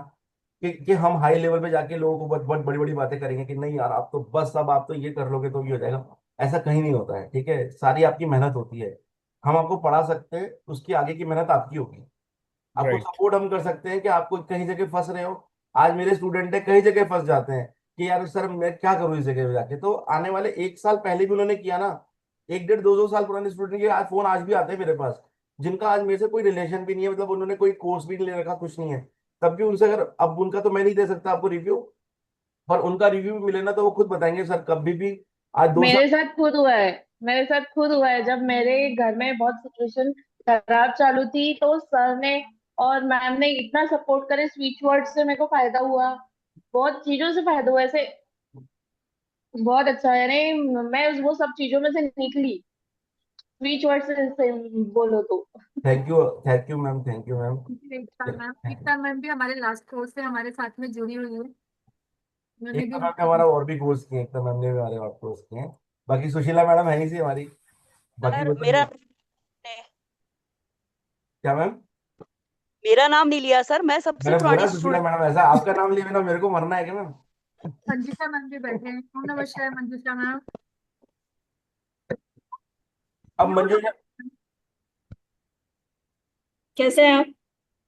कि हम हाई लेवल पे जाके लोगों को बहुत बहुत बड़ी बड़ी बातें करेंगे कि नहीं यार आप तो बस अब आप तो ये कर लोगे तो ये हो जाएगा। ऐसा कहीं नहीं होता है, ठीक है, सारी आपकी मेहनत होती है। हम आपको पढ़ा सकते हैं, उसकी आगे की मेहनत आपकी होगी। आपको राइट। सपोर्ट हम कर सकते हैं कि आपको कहीं जगह फंस रहे हो। आज मेरे स्टूडेंट है कई जगह फंस जाते हैं कि यार सर मैं क्या करूँ इस जगह पे जाके, तो आने वाले 1 साल पहले भी उन्होंने किया ना, 1 1.5 2 2 साल पुराने स्टूडेंट के आज फोन आज भी आते हैं मेरे पास, जिनका आज मेरे से कोई रिलेशन भी नहीं है, मतलब उन्होंने कोई कोर्स भी नहीं ले रखा, कुछ नहीं है, तब भी उनसे अगर, अब उनका तो मैं नहीं दे सकता आपको रिव्यू, पर उनका रिव्यू भी मिले ना तो वो खुद बताएंगे सर कभी भी आज 2 साल। मेरे साथ खुद हुआ है। मेरे साथ खुद हुआ है, जब मेरे घर में बहुत सिचुएशन खराब चालू थी तो सर ने और मैम ने इतना सपोर्ट करे, स्पीच वर्ड से मेरे को फायदा हुआ, बहुत चीजों से फायदा हुआ ऐसे। बहुत अच्छा है, यानी मैं वो सब चीजों में से निकली, स्पीच वर्ड से बोलो तो। Thank you ma'am, thank you ma'am. Ekta ma'am भी हमारे लास्ट कोर्स से हमारे साथ में जुड़ी हुई है। उन्होंने एक भी मैम ने हमारा और भी कोर्स किए, एक मैम ने भी हमारे और कोर्स किए हैं। बाकी सुशीला मैडम है ही सी हमारी, बाकी सर बताइए। क्या मैम? मेरा नाम नहीं लिया सर, मैं सबसे मैंने बोला पुरानी सुशीला स्टूडेंट। मैडम, ऐसा आपका नाम लिए बिना मेरे को मरना है क्या मैम? मंजुषा मैम भी बैठे हैं। ओम नमः शिवाय मंजुषा मैम। अब मंजू, कैसे हैं आप?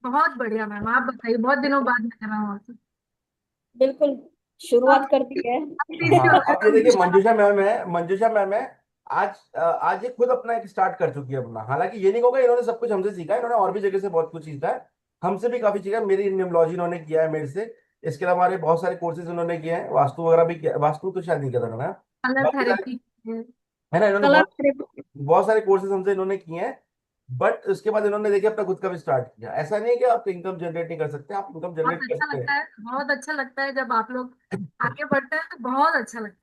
बहुत बढ़िया मैम, आप बताइए, बहुत दिनों बाद मिल रहा हूँ आपसे। बिल्कुल, अब शुरुआत कर दी है। दीदी हाँ हो गए अब ये देखिए मंजुषा। मंजूषा मैम है, मंजूषा मैम है। आज ये खुद अपना एक स्टार्ट कर चुकी है अपना, हालांकि ये नहीं होगा इन्होंने सब कुछ हमसे सीखा है, इन्होंने और भी जगह से बहुत कुछ सीखा है, हमसे भी काफी सीखा है। मेरी न्यूमोलॉजी इन्होंने किया है मेरे से, इसके अलावा हमारे बहुत सारे कोर्सेज उन्होंने किए हैं, वास्तु वगैरह भी किया, वास्तु तो शायद नहीं किया था उन्होंने, कलर बाकी सारे, थेरेपी। है ना, इन्होंने कलर बहुत थेरेपी। बहुत सारे कोर्सेज हमसे इन्होंने किए हैं। बट उसके बाद इन्होंने देखिए अपना खुद का भी स्टार्ट किया। ऐसा नहीं है कि आप इनकम जनरेट नहीं कर सकते, आप इनकम बहुत जनरेट कर अच्छा सकते लगता हैं। है, बहुत अच्छा लगता है जब आप लोग आगे बढ़ते हैं तो बहुत अच्छा लगता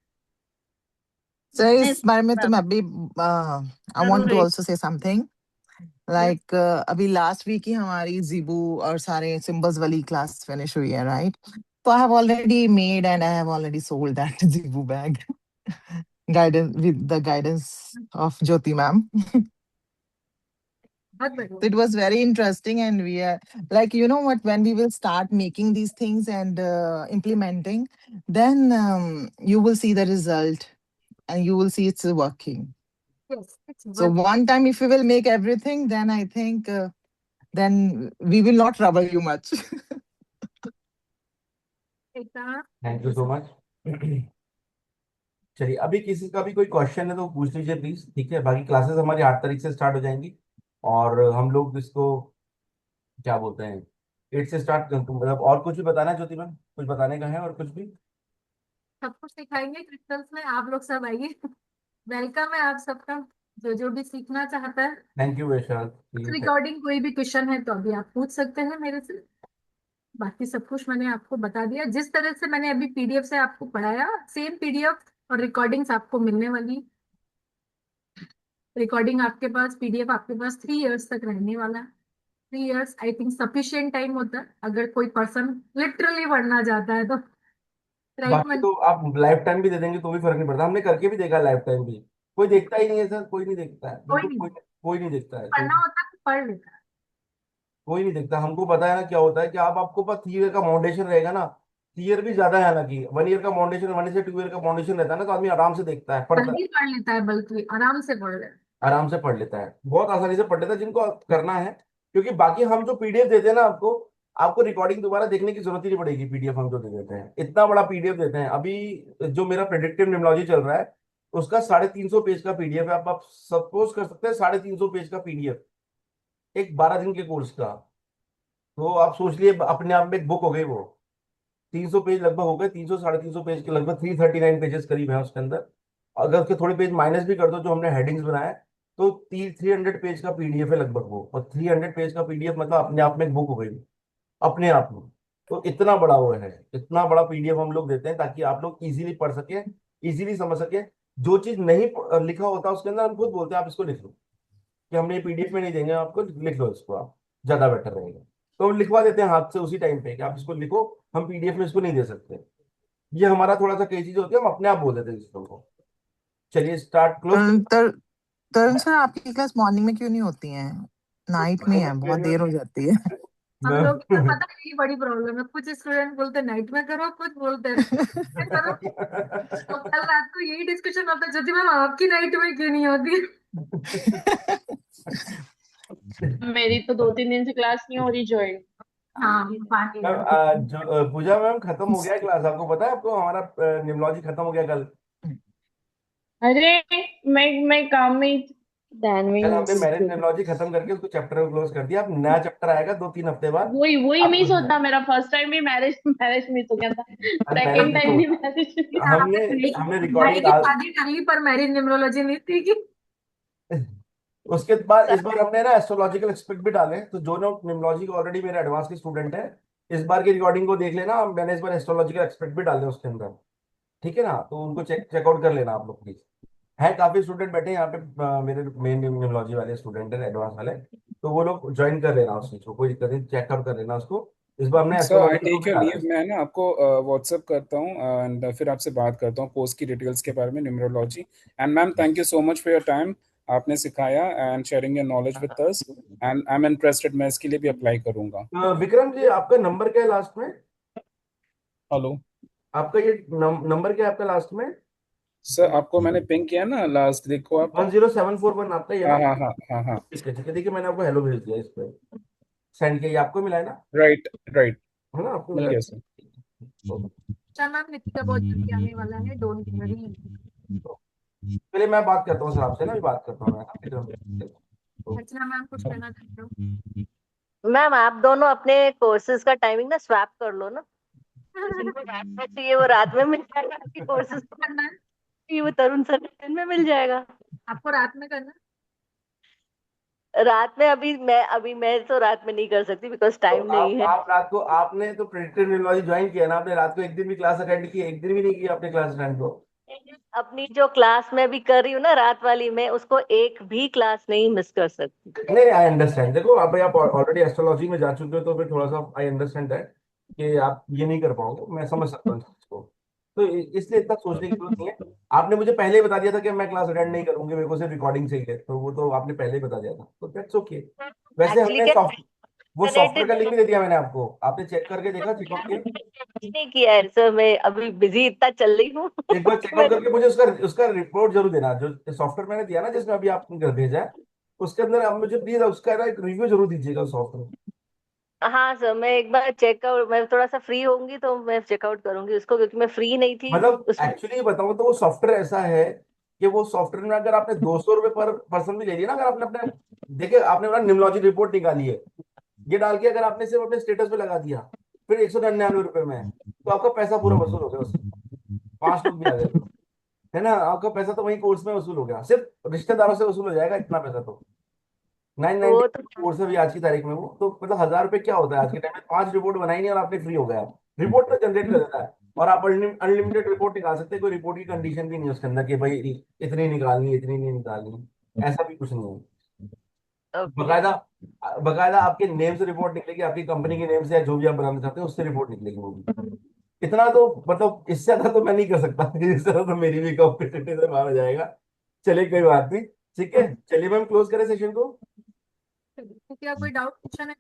सर नहीं इस बारे में तो मैम, मैं भी आई वांट टू जरूरी। आल्सो से समथिंग है। लाइक अभी लास्ट वीक ही हमारी जीबू और सारे सिंबल्स वाली क्लास फिनिश हुई है, राइट? तो I have already made and I have already sold that Jibu bag guidance with the guidance of Jyoti ma'am. बहुत बढ़िया। So it was very interesting, and we are like, you know what, when we will start making these things and implementing, then you will see the result and you will see it's working. Yes, it's So work. one time, if we will make everything, then I think then we will not trouble you much. Ekta thank you so much. चलिए अभी किसी का भी कोई question है तो पूछ लीजिए प्लीज, ठीक है, बाकी क्लासेस हमारी 8 तारीख से स्टार्ट हो जाएंगी, और हम लोग इसको क्या बोलते हैं 8 से स्टार्ट, मतलब और कुछ भी बताना है ज्योति मैम, कुछ बताने का है और कुछ भी? सब कुछ सिखाएंगे क्रिस्टल्स में, आप लोग सब आइए। वेलकम है आप सबका, जो जो भी सीखना चाहता है। Thank you Vaishal, please. Recording कोई भी क्वेश्चन है तो अभी आप पूछ सकते हैं मेरे से। बाकी सब कुछ मैंने आपको बता दिया, जिस तरह से मैंने अभी पीडीएफ से आपको पढ़ाया, सेम पीडीएफ और रिकॉर्डिंग्स आपको मिलने वाली। रिकॉर्डिंग आपके पास, पीडीएफ आपके पास 3 इयर्स तक रहने वाला है। 3 years I think sufficient time होता है अगर कोई पर्सन लिटरली पढ़ना चाहता है तो, राइट बाकी मन। तो आप लाइफ टाइम भी दे देंगे तो भी फर्क नहीं पड़ता, हमने करके भी देखा लाइफ टाइम भी, कोई देखता ही नहीं है सर, कोई नहीं देखता है, कोई बिल्कुल नहीं, कोई नहीं देखता है, पढ़ना होता है तो पढ़ लेता है। कोई नहीं देखता। हमको पता है ना क्या होता है कि आप आपको पास 3 ईयर का फाउंडेशन रहेगा ना, 3 ईयर भी ज्यादा है, हालांकि 1 ईयर का फाउंडेशन, 1 से 2 ईयर का फाउंडेशन रहता है ना, तो आदमी आराम से देखता है, पढ़ता है, जल्दी पढ़ लेता है, बल्कि आराम से पढ़ लेता है। आराम से पढ़ लेता है, बहुत आसानी से पढ़ लेता है जिनको करना है। क्योंकि बाकी हम जो पीडीएफ देते हैं ना आपको, आपको रिकॉर्डिंग दोबारा देखने की जरूरत ही नहीं पड़ेगी, पीडीएफ हम जो दे देते हैं इतना बड़ा पीडीएफ देते हैं। अभी जो मेरा प्रेडिक्टिव न्यूमरोलॉजी चल रहा है उसका 350 पेज का पीडीएफ है, आप सपोज कर सकते हैं 350 पेज का पीडीएफ एक 12 दिन के कोर्स का, तो आप सोच लिए अपने आप में एक बुक हो गई वो। 300 पेज लगभग हो गए, 300 350 पेज के लगभग 339 पेजेस करीब है उसके अंदर। अगर उसके थोड़े पेज माइनस भी कर दो जो हमने हेडिंग्स बनाए, तो 300 पेज का पीडीएफ है लगभग वो, और 300 पेज का पीडीएफ मतलब अपने आप में एक बुक हो गई अपने आप में। तो इतना बड़ा वो है, इतना बड़ा पीडीएफ हम लोग देते हैं ताकि आप लोग इजीली पढ़ सके, इजीली समझ सके। जो चीज नहीं लिखा होता उसके अंदर हम खुद बोलते हैं आप इसको लिख लो, कि हमने ये पीडीएफ में नहीं देंगे आपको, लिख लो इसको आप, ज्यादा बेटर रहेगा। तो हम लिखवा देते हैं हाथ से उसी टाइम पे कि आप इसको लिखो, हम पीडीएफ में इसको नहीं दे सकते। ये हमारा थोड़ा सा कई चीजें होती है हम अपने आप बोल देते हैं सिस्टम को। चलिए स्टार्ट क्लोज। तर तरुण सर, आपकी क्लास मॉर्निंग में क्यों नहीं होती है? नाइट में है, बहुत देर हो जाती है। हम मैं लोग को पता है, यही बड़ी प्रॉब्लम है। कुछ स्टूडेंट बोलते नाइट में करो, कुछ बोलते हैं करो। तो कल रात को यही डिस्कशन होता है, ज्योति मैम आपकी नाइट में क्यों नहीं होती? मेरी तो 2-3 दिन से क्लास नहीं हो रही ज्वाइन। हाँ पानी मैम, पूजा मैम, खत्म हो गया क्लास, आपको पता है? आपको हमारा निम्नोलॉजी खत्म हो गया कल। अरे मैं काम में ही ध्यान में ही कल नहीं हमने थी मैरिज उसके। निम्नोलॉजी खत्म करके उसको चैप्टर को क्लोज कर दिया। अब नया चैप्टर आएगा 2-3 हफ्ते बाद। वही वही आप मिस उसमें, होता, मेरा फर्स्ट टाइम भी मैरिज मैरिज मिस हो गया था, अरे मैरिज सेकंड भी टाइम तो भी मैरिज। हमने भाई हमने भाई रिकॉर्डिंग की डाल, शादी कर ली पर मैरिज न्यूमरोलॉजी नहीं थी कि? उसके बाद इस बार हमने ना एस्ट्रोलॉजिकल एक्सपेक्ट भी डाले। तो जो लोग निम्नोलॉजी के ऑलरेडी मेरे एडवांस के स्टूडेंट हैं, इस बार की रिकॉर्डिंग को देख लेना। मैंने इस बार एस्ट्रोलॉजिकल एक्सपेक्ट भी डाले उसके अंदर, ठीक है ना? तो उनको चेकआउट कर लेना आप लोग प्लीज। है काफी स्टूडेंट बैठे हैं यहाँ पे, मेरे मेन निम्नोलॉजी वाले स्टूडेंट हैं, एडवांस वाले। तो वो लोग ज्वाइन कर लेना उस चीज को, कोई दिक्कत नहीं, चेकआउट कर लेना उसको। इस बार हमने सर आई एस्ट्रोलॉजी को टेक भी योर डाला लीव। है। मैं ना आपको व्हाट्सअप करता हूँ एंड फिर आपसे बात करता हूँ कोर्स की डिटेल्स के बारे में, numerology. And ma'am thank you so much for your time, आपने सिखाया and sharing your knowledge with us. And I am interested, मैं इसके लिए भी अप्लाई करूंगा। विक्रम जी, आपका नंबर क्या है लास्ट में? हेलो आपका ये नंबर क्या है आपका लास्ट में? सर, आपको मैंने पिंक किया ना लास्ट, देखो आप। 10741 आपका ये हाँ ना? हाँ हाँ हाँ हाँ, ठीक है ठीक है, देखिए मैंने आपको हेलो भेज दिया इस पे, सेंड किया। ये आपको मिला है ना? राइट राइट, है ना, आपको मिल मिला गया है? सर। अच्छा मैम, नित्य बहुत जल्दी आने वाला है, डोंट वरी। चलिए मैं बात करता हूँ सर आपसे ना, मैं बात करता हूँ मैं, हाँ, विक्रम। तो अर्चना मैम कुछ कहना चाहते हो? मैम आप दोनों अपने कोर्सेज का टाइमिंग ना स्वैप कर लो ना, जिनको रात में चाहिए वो रात में मिल जाएगा, आपकी कोर्सेज को करना है चाहिए वो तरुण सर के दिन में मिल जाएगा। आपको, रात में करना है? रात में अभी मैं तो रात में नहीं कर सकती बिकॉज तो टाइम नहीं है। आप रात को, आपने तो प्रेडिक्टिव न्यूमरोलॉजी ज्वाइन किया ना, आपने रात को एक दिन भी क्लास अटेंड की? एक दिन भी नहीं किया आपने क्लास अटेंड को? अपनी जो क्लास में भी कर रही हूँ ना रात वाली में, उसको एक भी क्लास नहीं मिस कर सकती। नहीं, आई अंडरस्टैंड। देखो आप ऑलरेडी एस्ट्रोलॉजी में जा चुके हो, तो फिर थोड़ा सा आई अंडरस्टैंड है कि आप ये नहीं कर पाओगे, मैं समझ सकता हूँ इस चीज को। तो इसलिए इतना सोचने की जरूरत नहीं है। आपने मुझे पहले ही बता दिया था कि मैं क्लास अटेंड नहीं करूंगी, मेरे को सिर्फ रिकॉर्डिंग चाहिए, तो वो तो आपने पहले ही बता दिया था, तो दैट्स ओके। वैसे एक्चुअली हमने क्या वो कनेक्टेड सॉफ्टवेयर का लिंक भी दे दिया मैंने आपको, आपने चेक करके देखा, चेकआउट किया? नहीं किया है सर, मैं अभी बिजी इतना चल रही हूँ एक बार कि चेकआउट मैंने करके मुझे उसका उसका रिपोर्ट जरूर देना। जो सॉफ्टवेयर मैंने दिया ना, जिसमें अभी आपने घर भेजा है, उसके अंदर आप मुझे प्लीज उसका ना एक रिव्यू जरूर दीजिएगा उस सॉफ्टवेयर। हाँ सर, मैं एक बार चेकआउट, मैं थोड़ा सा फ्री होंगी तो मैं चेकआउट करूंगी उसको, क्योंकि मैं फ्री नहीं थी मतलब उसमें। एक्चुअली बताऊं तो वो सॉफ्टवेयर ऐसा है कि वो सॉफ्टवेयर में अगर आपने 200 रुपये पर पर्सन भी ले लिया ना, अगर आपने अपने, देखिए आपने अपना निम्नोलॉजी रिपोर्ट निकाली है, ये डाल के अगर आपने सिर्फ अपने स्टेटस पे लगा दिया, फिर 199 रुपये में, तो आपका पैसा पूरा वसूल हो गया उससे। 5 लोग भी आ गए तो, है ना, आपका पैसा तो वही कोर्स में वसूल हो गया, सिर्फ रिश्तेदारों से वसूल हो जाएगा इतना पैसा तो। 990 वो तो कोर्स है अभी आज की तारीख में। वो तो मतलब 1000 रुपये क्या होता है आज के टाइम में? 5 रिपोर्ट बनाई नहीं और आपने फ्री हो गया। रिपोर्ट तो जनरेट कर देता है, और आप अनलिमिटेड रिपोर्ट निकाल सकते हैं। कोई रिपोर्ट की कंडीशन भी नहीं है उसके अंदर कि भाई इतनी निकालनी, इतनी नहीं निकालनी, ऐसा भी कुछ नहीं है। ओके। बकायदा, बकायदा आपके नेम से रिपोर्ट निकलेगी, आपकी कंपनी के नेम से या जो भी आप बनाना चाहते हो उससे रिपोर्ट निकलेगी वो भी। इतना तो मतलब इससे ज्यादा तो मैं नहीं कर सकता इससे ज्यादा तो मेरी भी कॉम्पिटिटिव से बाहर हो जाएगा। चलिए कोई बात नहीं, ठीक है, चलिए मैम क्लोज करें सेशन को। क्या कोई डाउट क्वेश्चन है?